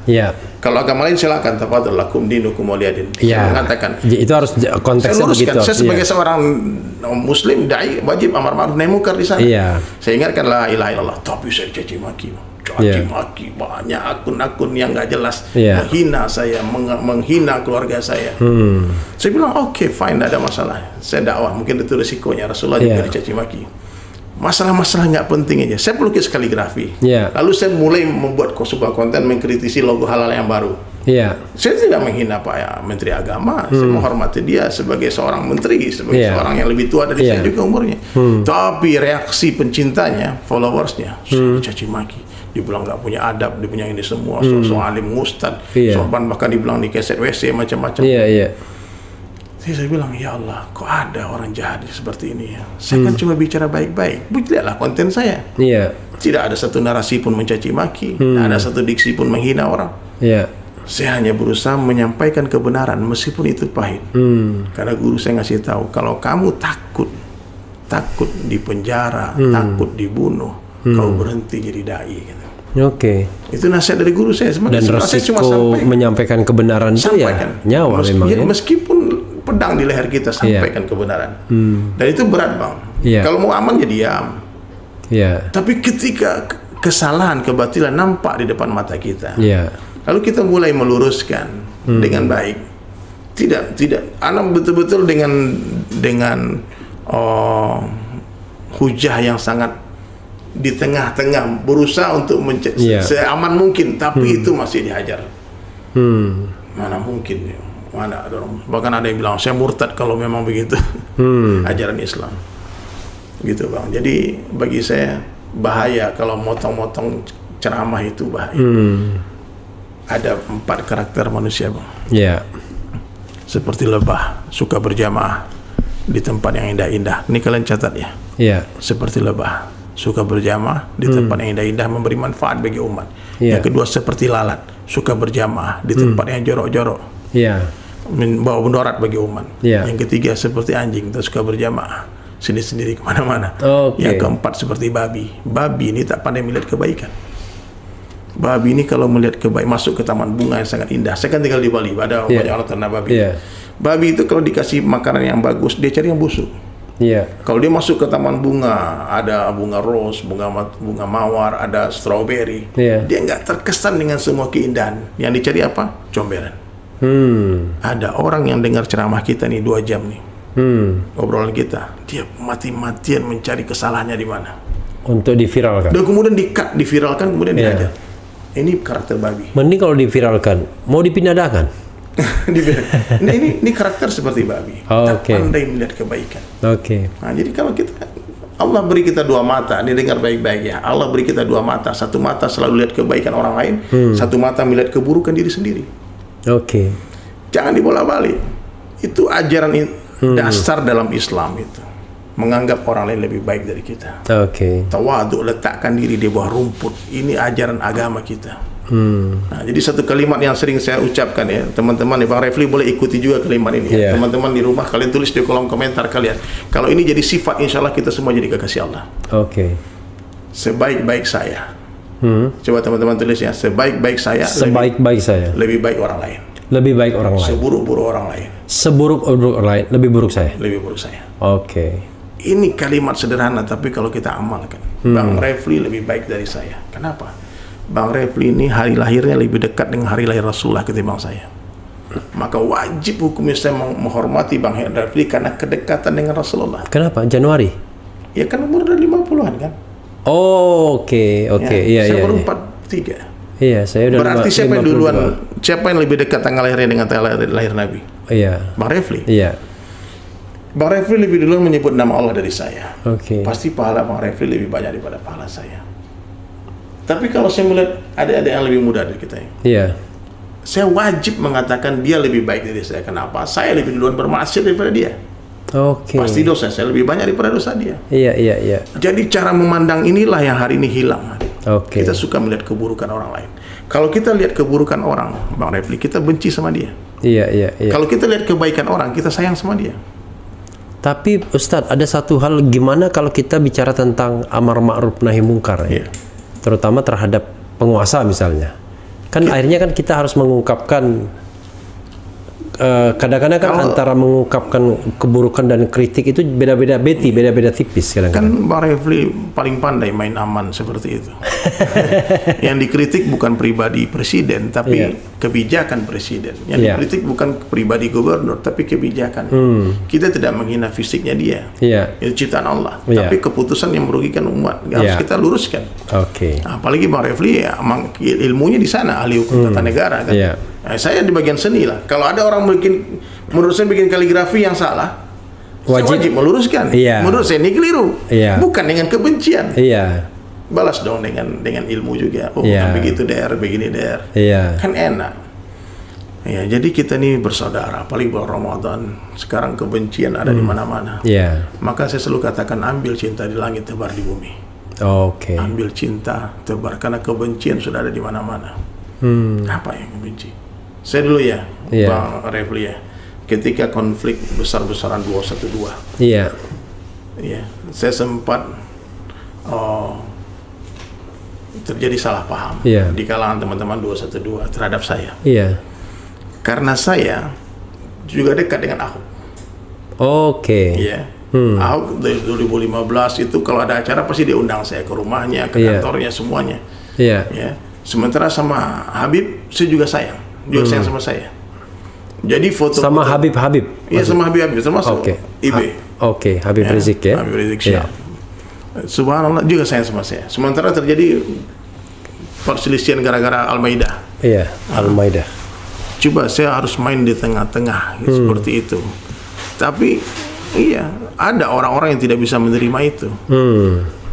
Speaker 1: Kalau agama lain silakan, tafadhol lakum dinukum waliyadin. Saya mengatakan
Speaker 2: itu harus konteksnya begitu.
Speaker 1: Saya sebagai seorang muslim dai wajib amar ma'ruf nahi munkar di sana. Saya ingatkan la ilaha illallah, tapi saya caci maki. Maki banyak akun-akun yang nggak jelas, menghina saya, menghina keluarga saya. Saya bilang oke, fine, tidak ada masalah. Saya dakwah, mungkin itu risikonya. Rasulullah juga dicaci maki. Masalah-masalah nggak penting aja. Saya pelukis kaligrafi. Lalu saya mulai membuat sebuah konten mengkritisi logo halal yang baru. Saya tidak menghina Pak Menteri Agama. Saya menghormati dia sebagai seorang menteri, sebagai seorang yang lebih tua dari saya juga umurnya. Tapi reaksi pencintanya, followersnya, caci maki. Dibilang nggak punya adab, dia punya ini semua, sok alim ustad, sorban, bahkan dibilang di keset WC macam-macam. Saya bilang, ya Allah, kok ada orang jahat seperti ini ya? Saya kan cuma bicara baik-baik. Lihatlah konten saya. Tidak ada satu narasi pun mencaci maki, tidak ada satu diksi pun menghina orang. Saya hanya berusaha menyampaikan kebenaran meskipun itu pahit. Karena guru saya ngasih tahu, kalau kamu takut di penjara, takut dibunuh, kau berhenti jadi dai. Gitu. Itu nasihat dari guru saya.
Speaker 2: Dan resiko menyampaikan kebenaran itu ya nyawa memang.
Speaker 1: Meskipun pedang di leher kita, sampaikan kebenaran. Dan itu berat, Bang. Kalau mau aman ya diam. Tapi ketika kesalahan, kebatilan nampak di depan mata kita, lalu kita mulai meluruskan dengan baik. Tidak. Anak betul-betul dengan hujah yang sangat di tengah-tengah, berusaha untuk seaman mungkin, tapi itu masih dihajar. Mana mungkin ya? Mana ada orang, bahkan ada yang bilang saya murtad kalau memang begitu. Ajaran Islam gitu, Bang. Jadi bagi saya bahaya kalau motong-motong ceramah itu, bahaya. Ada 4 karakter manusia, Bang. Seperti lebah, suka berjamaah di tempat yang indah-indah. Ini kalian catat ya. Seperti lebah, suka berjamaah di tempat yang indah-indah, memberi manfaat bagi umat. Yang kedua seperti lalat, suka berjamaah di tempat yang jorok-jorok. membawa mudarat bagi umat. Yang ketiga seperti anjing, tak suka berjamaah, sendiri-sendiri kemana-mana. Yang keempat seperti babi. Babi ini tak pandai melihat kebaikan. Babi ini kalau melihat kebaikan, masuk ke taman bunga yang sangat indah. Saya kan tinggal di Bali, ada banyak orang ternak babi. Babi itu kalau dikasih makanan yang bagus, dia cari yang busuk. Kalau dia masuk ke taman bunga, ada bunga rose, bunga mawar, ada strawberry, dia nggak terkesan dengan semua keindahan. Yang dicari apa? Comberan. Ada orang yang dengar ceramah kita nih 2 jam nih, obrolan kita, dia mati-matian mencari kesalahannya di mana
Speaker 2: untuk diviralkan.
Speaker 1: Dan kemudian diviralkan, kemudian diajar. Ini karakter babi.
Speaker 2: Mending kalau diviralkan, mau dipindahkan.
Speaker 1: ini karakter seperti babi. Tak pandai melihat kebaikan. Nah, jadi kalau kita, Allah beri kita 2 mata, ini dengar baik-baik ya. Allah beri kita 2 mata. Satu mata selalu lihat kebaikan orang lain, satu mata melihat keburukan diri sendiri. Jangan dibolak-balik. Itu ajaran dasar dalam Islam itu. Menganggap orang lain lebih baik dari kita. Tawadhu, letakkan diri di bawah rumput. Ini ajaran agama kita. Nah, jadi satu kalimat yang sering saya ucapkan ya, teman-teman, Bang Refli boleh ikuti juga kalimat ini. Teman-teman di rumah kalian tulis di kolom komentar kalian. Kalau ini jadi sifat, insya Allah kita semua jadi kekasih Allah. Sebaik-baik saya. Coba teman-teman tulis ya, sebaik-baik saya.
Speaker 2: Sebaik-baik saya.
Speaker 1: Lebih baik orang lain.
Speaker 2: Lebih baik orang lain.
Speaker 1: Seburuk-buruk orang lain.
Speaker 2: Seburuk-buruk orang lain. Lebih buruk saya.
Speaker 1: Lebih buruk saya. Ini kalimat sederhana, tapi kalau kita amalkan, Bang Refli lebih baik dari saya. Kenapa? Bang Refli ini hari lahirnya lebih dekat dengan hari lahir Rasulullah ketimbang saya. Maka wajib hukumnya saya menghormati Bang Refli karena kedekatan dengan Rasulullah.
Speaker 2: Kenapa? Januari?
Speaker 1: Ya kan umur udah 50-an kan. Saya baru 43.
Speaker 2: Saya udah.
Speaker 1: Berarti siapa yang duluan? Siapa yang lebih dekat tanggal lahirnya dengan tanggal lahir Nabi? Bang Refli. Bang Refli lebih duluan menyebut nama Allah dari saya. Pasti pahala Bang Refli lebih banyak daripada pahala saya. Tapi kalau saya melihat ada yang lebih muda dari kita, saya wajib mengatakan dia lebih baik dari saya. Kenapa? Saya lebih duluan bermaksiat daripada dia. Pasti dosa saya lebih banyak daripada dosa dia. Jadi cara memandang inilah yang hari ini hilang. Kita suka melihat keburukan orang lain. Kalau kita lihat keburukan orang, Bang Refli, kita benci sama dia. Kalau kita lihat kebaikan orang, kita sayang sama dia.
Speaker 2: Tapi Ustadz, ada satu hal, gimana kalau kita bicara tentang amar ma'ruf nahi mungkar terutama terhadap penguasa misalnya, kan akhirnya kan kita harus mengungkapkan, kadang-kadang kan antara mengungkapkan keburukan dan kritik itu beda-beda tipis kadang-kadang.
Speaker 1: Kan Bang Refli paling pandai main aman seperti itu. Yang dikritik bukan pribadi presiden, tapi kebijakan presiden. Yang dikritik bukan pribadi gubernur, tapi kebijakan. Kita tidak menghina fisiknya dia. Itu ciptaan Allah. Tapi keputusan yang merugikan umat harus kita luruskan. Apalagi Bang Refli ilmunya di sana, ahli hukum tata negara kan. Saya di bagian seni lah. Kalau ada orang menurut saya bikin kaligrafi yang salah, wajib meluruskan. Menurut saya ini keliru. Bukan dengan kebencian. Balas dong dengan ilmu juga. Kan begitu begini kan enak. Jadi kita ini bersaudara. Apalagi bulan Ramadan. Sekarang kebencian ada di mana-mana. Maka saya selalu katakan, ambil cinta di langit, tebar di bumi. Ambil cinta, tebar, karena kebencian sudah ada di mana-mana. Apa yang membenci? Saya dulu ya, Bang Refli ya, ketika konflik besar-besaran 212, saya sempat terjadi salah paham di kalangan teman-teman 212 terhadap saya. Karena saya juga dekat dengan Ahok. Ahok dari 2015 itu kalau ada acara pasti dia undang saya ke rumahnya, ke kantornya, semuanya. Sementara sama Habib saya juga sayang. Dia sayang sama saya. Jadi foto
Speaker 2: sama Habib.
Speaker 1: Iya, sama Habib termasuk IB.
Speaker 2: Habib Rizik ya.
Speaker 1: Habib Rizik Syihab. Subhanallah juga sayang sama saya. Sementara terjadi perselisihan gara-gara Al-Maidah.
Speaker 2: Al-Maidah.
Speaker 1: Coba saya harus main di tengah-tengah seperti itu. Tapi ada orang-orang yang tidak bisa menerima itu.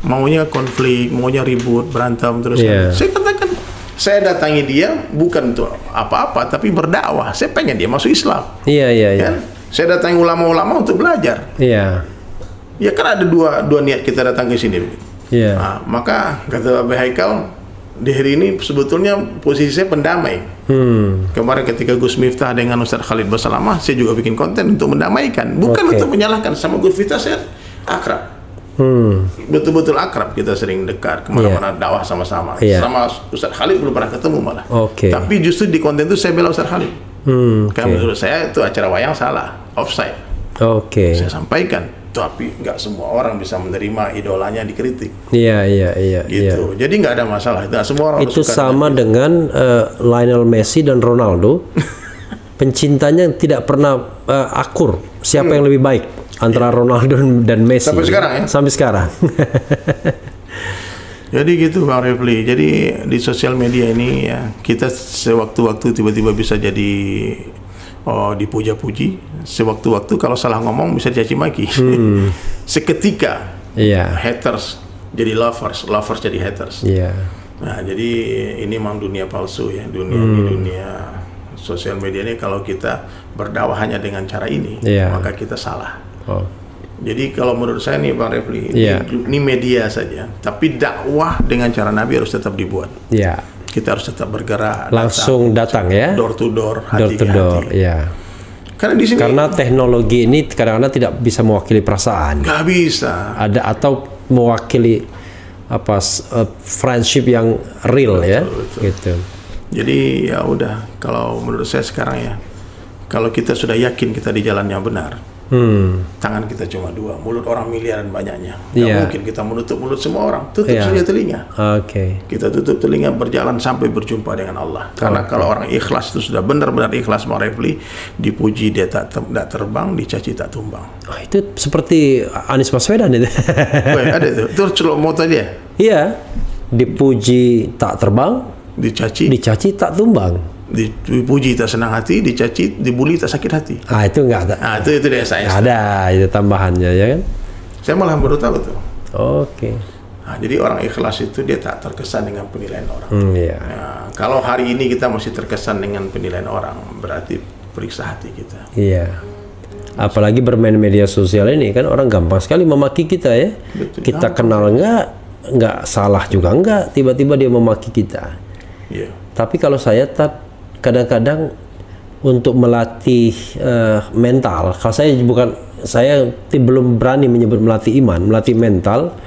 Speaker 1: Maunya konflik, maunya ribut, berantem terus. Saya katakan, saya datangi dia bukan untuk apa-apa, tapi berdakwah. Saya pengen dia masuk Islam. Kan? Saya datangi ulama-ulama untuk belajar. Ya kan ada dua niat kita datang ke sini. Nah, maka kata Abu Haikal, Dery ini sebetulnya posisi saya pendamai. Kemarin ketika Gus Miftah dengan Ustaz Khalid Basalamah, saya juga bikin konten untuk mendamaikan, bukan untuk menyalahkan. Sama Gus Miftah saya akrab. Betul-betul akrab, kita sering dekat kemana-mana dakwah sama-sama. Sama Ustaz Khalid belum pernah ketemu malah. Tapi justru di konten itu saya bela Ustaz Khalid. Karena menurut saya itu acara wayang salah, offside. Saya sampaikan. Tapi nggak semua orang bisa menerima idolanya dikritik.
Speaker 2: Iya.
Speaker 1: Gitu. Jadi nggak ada masalah. Nggak semua orang
Speaker 2: itu sama dengan Lionel Messi dan Ronaldo. Pencintanya tidak pernah akur. Siapa yang lebih baik antara Ronaldo dan Messi?
Speaker 1: Sampai sekarang ya?
Speaker 2: Sampai sekarang.
Speaker 1: Jadi gitu Bang Refli. Jadi di sosial media ini ya kita sewaktu-waktu tiba-tiba bisa jadi dipuja-puji, sewaktu-waktu kalau salah ngomong bisa dicaci maki. Seketika haters jadi lovers jadi haters. Nah, jadi ini memang dunia palsu ya, dunia sosial media ini. Kalau kita berdakwah hanya dengan cara ini, maka kita salah. Jadi kalau menurut saya nih Bang Refli, ini media saja, tapi dakwah dengan cara Nabi harus tetap dibuat. Kita harus tetap bergerak,
Speaker 2: langsung datang ya,
Speaker 1: door to door,
Speaker 2: hati ke hati. Karena di sini, karena teknologi ini kadang-kadang tidak bisa mewakili perasaan.
Speaker 1: Nggak bisa.
Speaker 2: Ada atau mewakili apa friendship yang real. Betul. Gitu.
Speaker 1: Jadi ya udah, kalau menurut saya sekarang ya, kalau kita sudah yakin kita di jalan yang benar, tangan kita cuma dua, mulut orang miliaran banyaknya. Nggak mungkin kita menutup mulut semua orang, tutup saja telinga. Kita tutup telinga, berjalan sampai berjumpa dengan Allah. Karena kalau orang ikhlas itu sudah benar-benar ikhlas, Bang Refli, dipuji dia tak terbang, dicaci tak tumbang.
Speaker 2: Itu seperti Anies Baswedan itu.
Speaker 1: Ada itu. Itu celok moto dia.
Speaker 2: Iya, dipuji tak terbang, dicaci tak tumbang.
Speaker 1: Dipuji tak senang hati, dicaci, dibully tak sakit hati.
Speaker 2: Itu enggak ada.
Speaker 1: Itu dia saya.
Speaker 2: Ada itu tambahannya ya kan?
Speaker 1: Saya malah baru tahu tuh. Nah, jadi orang ikhlas itu dia tak terkesan dengan penilaian orang. Nah, kalau hari ini kita masih terkesan dengan penilaian orang, berarti periksa hati kita. Apalagi bermain media sosial ini kan orang gampang sekali memaki kita ya. Betul, kita kenal enggak salah juga enggak, tiba-tiba dia memaki kita. Tapi kalau saya kadang-kadang untuk melatih mental, kalau saya belum berani menyebut melatih iman, melatih mental,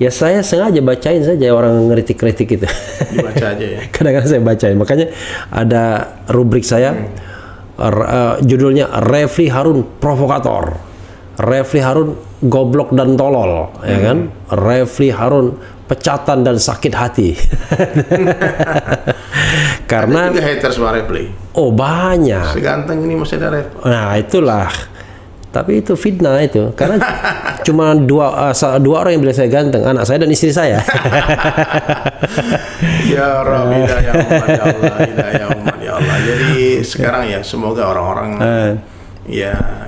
Speaker 1: ya saya sengaja bacain saja orang ngeritik-kritik itu. Dibaca aja ya.
Speaker 2: Kadang-kadang saya bacain, makanya ada rubrik saya, judulnya Refli Harun Provokator, Refli Harun Goblok dan Tolol, ya kan? Refli Harun Pecatan dan Sakit Hati. Karena
Speaker 1: ada juga haters Bang Refli.
Speaker 2: Banyak.
Speaker 1: Seganteng ini masih ada Refli.
Speaker 2: Nah itulah. Tapi itu fitnah itu. Karena cuma dua orang yang bilang saya ganteng, anak saya dan istri saya.
Speaker 1: Ya Rabbi, hidayah umat ya Allah, hidayah umat ya Allah. Jadi sekarang ya semoga orang-orang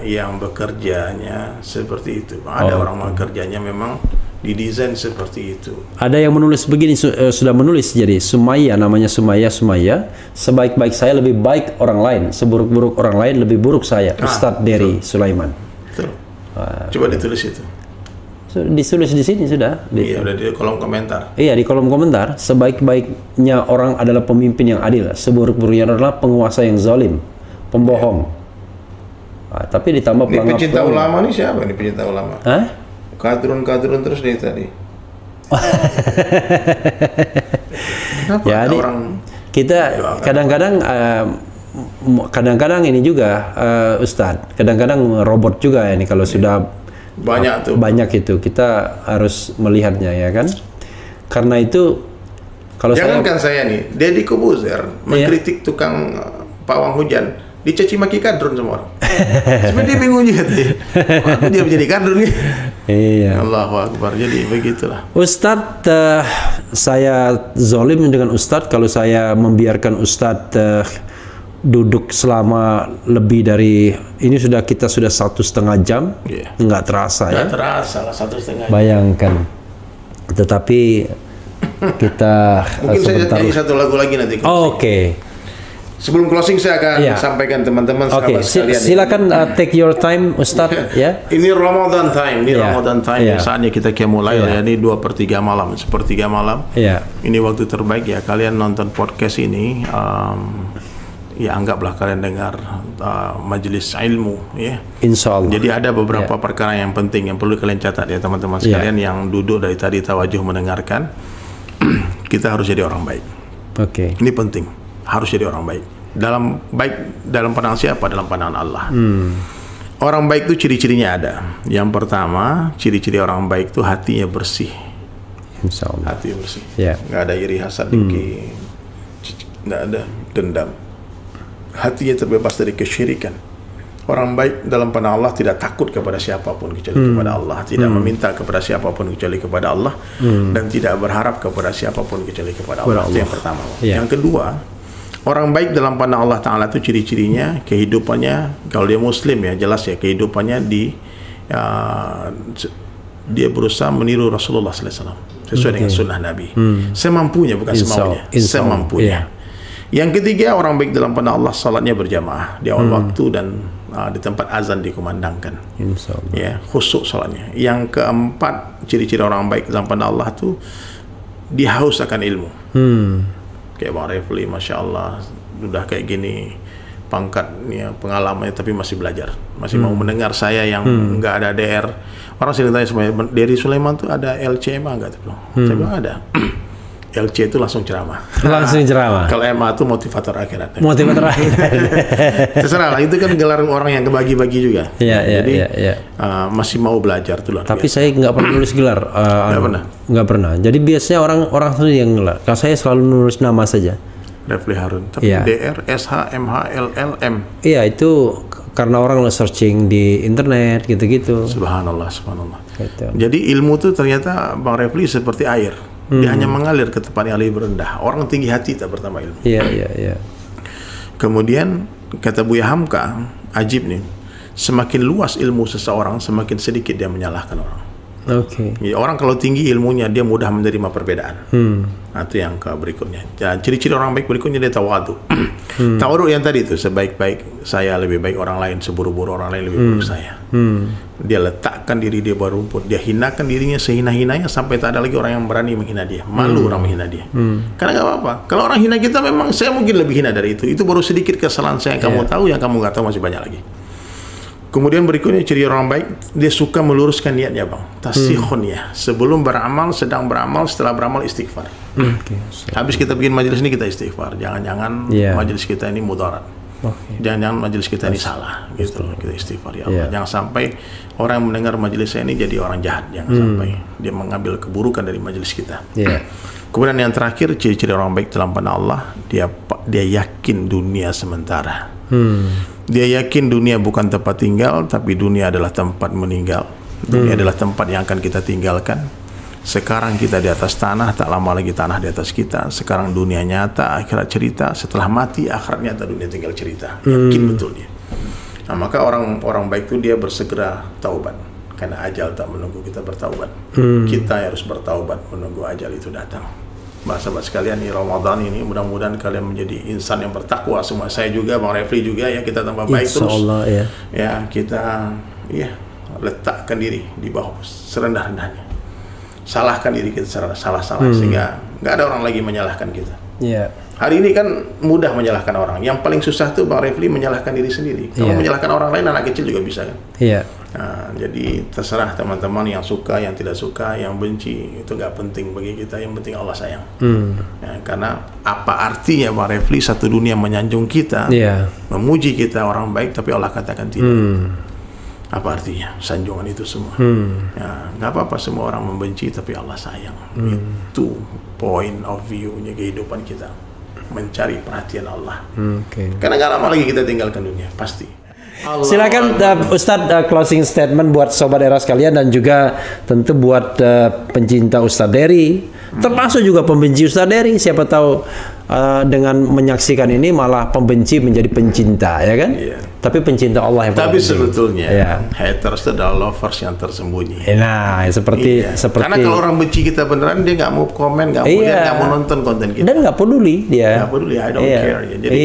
Speaker 1: yang bekerjanya seperti itu. Ada orang bekerjanya memang didesain seperti itu.
Speaker 2: Ada yang menulis begini, sudah menulis jadi Sumaya, namanya Sumaya. Sebaik-baik saya lebih baik orang lain, seburuk-buruk orang lain lebih buruk saya. Ustadz Dery Sulaiman.
Speaker 1: Betul. Coba ditulis itu.
Speaker 2: Ditulis di sini sudah.
Speaker 1: Udah di kolom komentar.
Speaker 2: Iya, di kolom komentar. Sebaik-baiknya orang adalah pemimpin yang adil, seburuk-buruknya adalah penguasa yang zalim, pembohong. Tapi ditambah
Speaker 1: pelanggar. Ini pecinta ulama nih siapa nih pecinta ulama? Kadrun terus dari tadi.
Speaker 2: Jadi kita kadang-kadang ini juga Ustadz, kadang-kadang robot juga ini kalau sudah banyak itu kita harus melihatnya ya kan. Karena itu kalau
Speaker 1: jangankan saya nih, Deddy Kobuzer mengkritik tukang pawang hujan, dicaci maki kadrun semua orang. Sebenarnya dia bingung juga tuh. Aku dia menjadi kadrun gitu. Allahu Akbar. Jadi begitulah.
Speaker 2: Ustadz, saya zolim dengan Ustadz kalau saya membiarkan Ustadz duduk selama lebih dari ini kita sudah 1,5 jam. Nggak terasa ya.
Speaker 1: Nggak terasa lah 1,5 jam.
Speaker 2: Bayangkan. Tetapi kita
Speaker 1: mungkin saya nyanyi satu lagu lagi nanti.
Speaker 2: Oke.
Speaker 1: Sebelum closing saya akan sampaikan teman-teman sahabat sekalian.
Speaker 2: Silakan take your time Ustadz ya.
Speaker 1: Ini Ramadan time, Ramadan time. Saatnya kita mulai ya. Ini 2/3 malam, 1/3 malam. Ini waktu terbaik ya kalian nonton podcast ini. Ya anggaplah kalian dengar majelis ilmu ya.
Speaker 2: Insyaallah.
Speaker 1: Jadi ada beberapa perkara yang penting yang perlu kalian catat ya teman-teman sekalian yang duduk dari tadi tawajuh mendengarkan. Kita harus jadi orang baik. Ini penting. Harus jadi orang baik. Dalam pandangan siapa? Dalam pandangan Allah. Orang baik itu ciri-cirinya ada. Yang pertama, ciri-ciri orang baik itu hatinya bersih.
Speaker 2: Insyaallah.
Speaker 1: Hatinya bersih. Nggak ada iri hasad dengki, nggak ada dendam. Hatinya terbebas dari kesyirikan. Orang baik dalam pandangan Allah tidak takut kepada siapapun kecuali kepada Allah, tidak meminta kepada siapapun kecuali kepada Allah, dan tidak berharap kepada siapapun kecuali kepada Allah. Itu yang pertama. Yang kedua, orang baik dalam pandangan Allah Ta'ala itu ciri-cirinya kehidupannya, kalau dia muslim ya jelas ya kehidupannya dia berusaha meniru Rasulullah SAW sesuai dengan sunnah Nabi semampunya, bukan semaunya, semampunya. Yang ketiga, orang baik dalam pandangan Allah salatnya berjamaah di awal waktu dan di tempat azan dikumandangkan. Ya, khusyuk salatnya. Yang keempat, ciri-ciri orang baik dalam pandangan Allah itu dia haus akan ilmu. Kayak Bang Refli, Masya Allah, sudah kayak gini pangkatnya, pengalamannya, tapi masih belajar, masih mau mendengar saya yang nggak ada DR. Orang sering tanya semuanya, dari Sulaiman tuh ada LCMA nggak? Saya bilang ada. LC itu langsung ceramah.
Speaker 2: Langsung ceramah.
Speaker 1: Kalau MA itu motivator akhirat.
Speaker 2: Motivator akhirat.
Speaker 1: Terserah lah, itu kan gelar orang yang kebagi-bagi juga. Jadi masih mau belajar tuh loh.
Speaker 2: Tapi saya nggak pernah nulis gelar. Nggak pernah. Jadi biasanya orang sendiri yang gelar. Kalau saya selalu nulis nama saja.
Speaker 1: Refli Harun. Tapi DR, SH, MH, LL, M.
Speaker 2: Iya, itu karena orang searching di internet gitu-gitu.
Speaker 1: Subhanallah, subhanallah. Gitu. Jadi ilmu itu ternyata Bang Refli seperti air. Dia hanya mengalir ke tempat yang lebih rendah. Orang tinggi hati tak bertambah ilmu. Kemudian kata Buya Hamka, ajib nih, semakin luas ilmu seseorang, semakin sedikit dia menyalahkan orang. Jadi orang kalau tinggi ilmunya, dia mudah menerima perbedaan. Nah, itu yang ke berikutnya. Dan ciri-ciri orang baik berikutnya dia tawadu. Tawadu yang tadi itu, sebaik-baik saya lebih baik orang lain, seburuk-buruk orang lain lebih buruk saya. Dia letakkan diri dia berumput, dia hinakan dirinya sehina-hinanya sampai tak ada lagi orang yang berani menghina dia. Malu orang menghina dia. Karena nggak apa-apa. Kalau orang hina kita, memang saya mungkin lebih hina dari itu. Itu baru sedikit kesalahan saya yang kamu tahu, yang kamu nggak tahu masih banyak lagi. Kemudian berikutnya ciri orang baik, dia suka meluruskan niatnya Bang. Tasihun ya. Sebelum beramal, sedang beramal, setelah beramal istighfar. Habis kita bikin majelis ini kita istighfar. Jangan-jangan majelis kita ini mudarat. Jangan-jangan majelis kita ini salah. Gitu loh, kita istighfar ya Allah. Jangan sampai orang yang mendengar majelis saya ini jadi orang jahat. Jangan sampai dia mengambil keburukan dari majelis kita. Kemudian yang terakhir, ciri-ciri orang baik dalam pandangan Allah, dia yakin dunia sementara. Dia yakin dunia bukan tempat tinggal, tapi dunia adalah tempat meninggal. Dunia adalah tempat yang akan kita tinggalkan. Sekarang kita di atas tanah, tak lama lagi tanah di atas kita. Sekarang dunia nyata, akhirat cerita. Setelah mati, akhirat nyata, dunia tinggal cerita. Yakin betul dia. Nah, maka orang baik itu dia bersegera taubat, karena ajal tak menunggu kita bertaubat. Kita harus bertaubat menunggu ajal itu datang. Sahabat sekalian, di Ramadan ini mudah-mudahan kalian menjadi insan yang bertakwa semua. Saya juga, Bang Refli juga ya, kita tambah baik terus.
Speaker 2: Insyaallah ya.
Speaker 1: Ya, kita letakkan diri di bawah serendah-rendahnya. Salahkan diri kita salah-salah sehingga nggak ada orang lagi menyalahkan kita. Hari ini kan mudah menyalahkan orang. Yang paling susah tuh Bang Refli menyalahkan diri sendiri. Kalau menyalahkan orang lain, anak kecil juga bisa kan. Nah, jadi terserah teman-teman yang suka, yang tidak suka, yang benci, itu nggak penting bagi kita. Yang penting Allah sayang. Ya, karena apa artinya Bang Refli satu dunia menyanjung kita, memuji kita orang baik, tapi Allah katakan tidak. Apa artinya sanjungan itu semua? Ya, nggak apa-apa semua orang membenci, tapi Allah sayang. Itu point of view-nya kehidupan kita, mencari perhatian Allah. Karena nggak lama lagi kita tinggalkan dunia, pasti.
Speaker 2: Silakan Ustadz closing statement buat sobat era sekalian, dan juga tentu buat pencinta Ustadz Dery Termasuk juga pembenci Ustaz Dery. Siapa tahu dengan menyaksikan ini malah pembenci menjadi pencinta, ya kan?
Speaker 1: Iya.
Speaker 2: Tapi pencinta Allah yang
Speaker 1: Tapi sebetulnya haters itu adalah lovers yang tersembunyi.
Speaker 2: Nah, seperti
Speaker 1: karena kalau orang benci kita beneran, dia nggak mau komen, nggak mau lihat, nggak mau nonton konten kita.
Speaker 2: Dan nggak peduli dia.
Speaker 1: Nggak peduli, I don't care. Ya. Jadi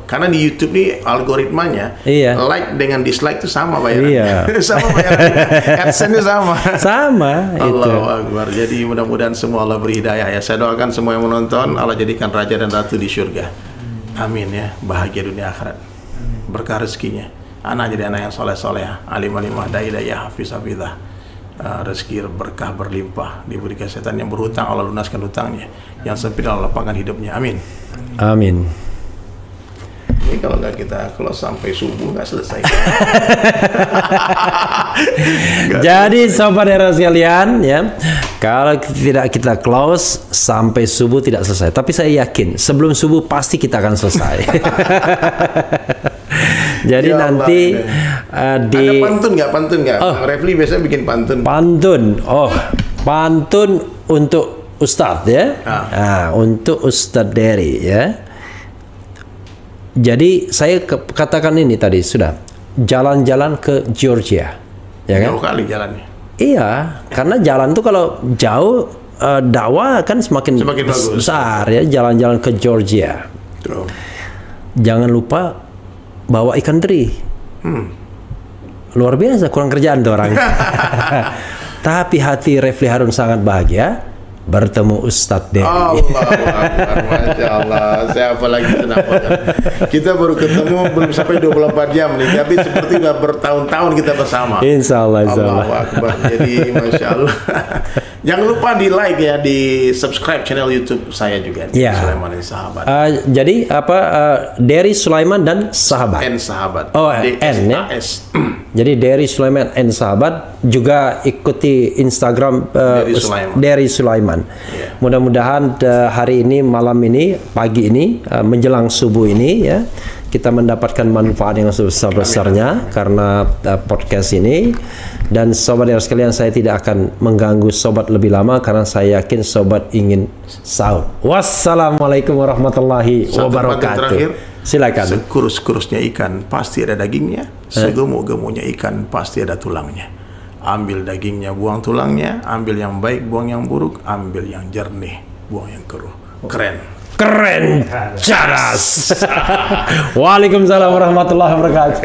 Speaker 1: karena di YouTube nih algoritmanya like dengan dislike itu sama bayarannya. Sama bayarannya. AdSense-nya sama.
Speaker 2: Sama.
Speaker 1: Allahu Akbar. Jadi mudah-mudahan semua Allah beri hidayah ya. Saya doakan semua yang menonton Allah jadikan raja dan ratu di surga. Amin ya. Bahagia dunia akhirat. Berkah rezekinya, anak jadi anak yang soleh-soleh, alim-alimah, dai-dai, hafiz-hafizah, rezeki berkah berlimpah, diberi kesehatan, yang berhutang Allah lunaskan hutangnya, yang sempit Allah lapangkan hidupnya, amin.
Speaker 2: Amin.
Speaker 1: Ini kalau nggak kita close sampai subuh nggak selesai.
Speaker 2: Jadi sobat era sekalian ya, kalau tidak kita close sampai subuh tidak selesai. Tapi saya yakin sebelum subuh pasti kita akan selesai. Jadi ya nanti
Speaker 1: ada pantun nggak? Refli biasanya bikin pantun.
Speaker 2: Pantun untuk Ustadz ya. Untuk Ustadz Dery ya. Jadi saya katakan ini tadi sudah jalan-jalan ke Georgia, ya kan?
Speaker 1: Jauh kali jalannya.
Speaker 2: Iya, karena jalan tuh kalau jauh dakwah kan semakin besar ya. Jalan-jalan ke Georgia. Jangan lupa bawa ikan teri. Luar biasa, kurang kerjaan tuh orang. Tapi hati Refli Harun sangat bahagia bertemu Ustadz Dery.
Speaker 1: Masya Allah. Saya apalagi senapakan. Kita baru ketemu belum sampai 24 jam nih, tapi seperti udah bertahun-tahun kita bersama.
Speaker 2: Insya Allah.
Speaker 1: Allahu Akbar. Jadi Masya Allah. Jangan lupa di like ya, di subscribe channel YouTube saya juga. Sulaiman dan Sahabat.
Speaker 2: Jadi Dery Sulaiman dan Sahabat.
Speaker 1: N Sahabat.
Speaker 2: N ya. Jadi Dery Sulaiman N Sahabat, juga ikuti Instagram Dery Sulaiman. Mudah-mudahan hari ini, malam ini, pagi ini, menjelang subuh ini ya, kita mendapatkan manfaat yang sebesar-besarnya karena podcast ini. Dan sobat yang sekalian, saya tidak akan mengganggu sobat lebih lama karena saya yakin sobat ingin sahur. Wassalamualaikum warahmatullahi wabarakatuh. Silakan.
Speaker 1: Sekurus-kurusnya ikan pasti ada dagingnya, segemuk-gemuknya ikan pasti ada tulangnya. Ambil dagingnya, buang tulangnya, ambil yang baik, buang yang buruk, ambil yang jernih, buang yang keruh. Keren, caras.
Speaker 2: Waalaikumsalam warahmatullahi wabarakatuh.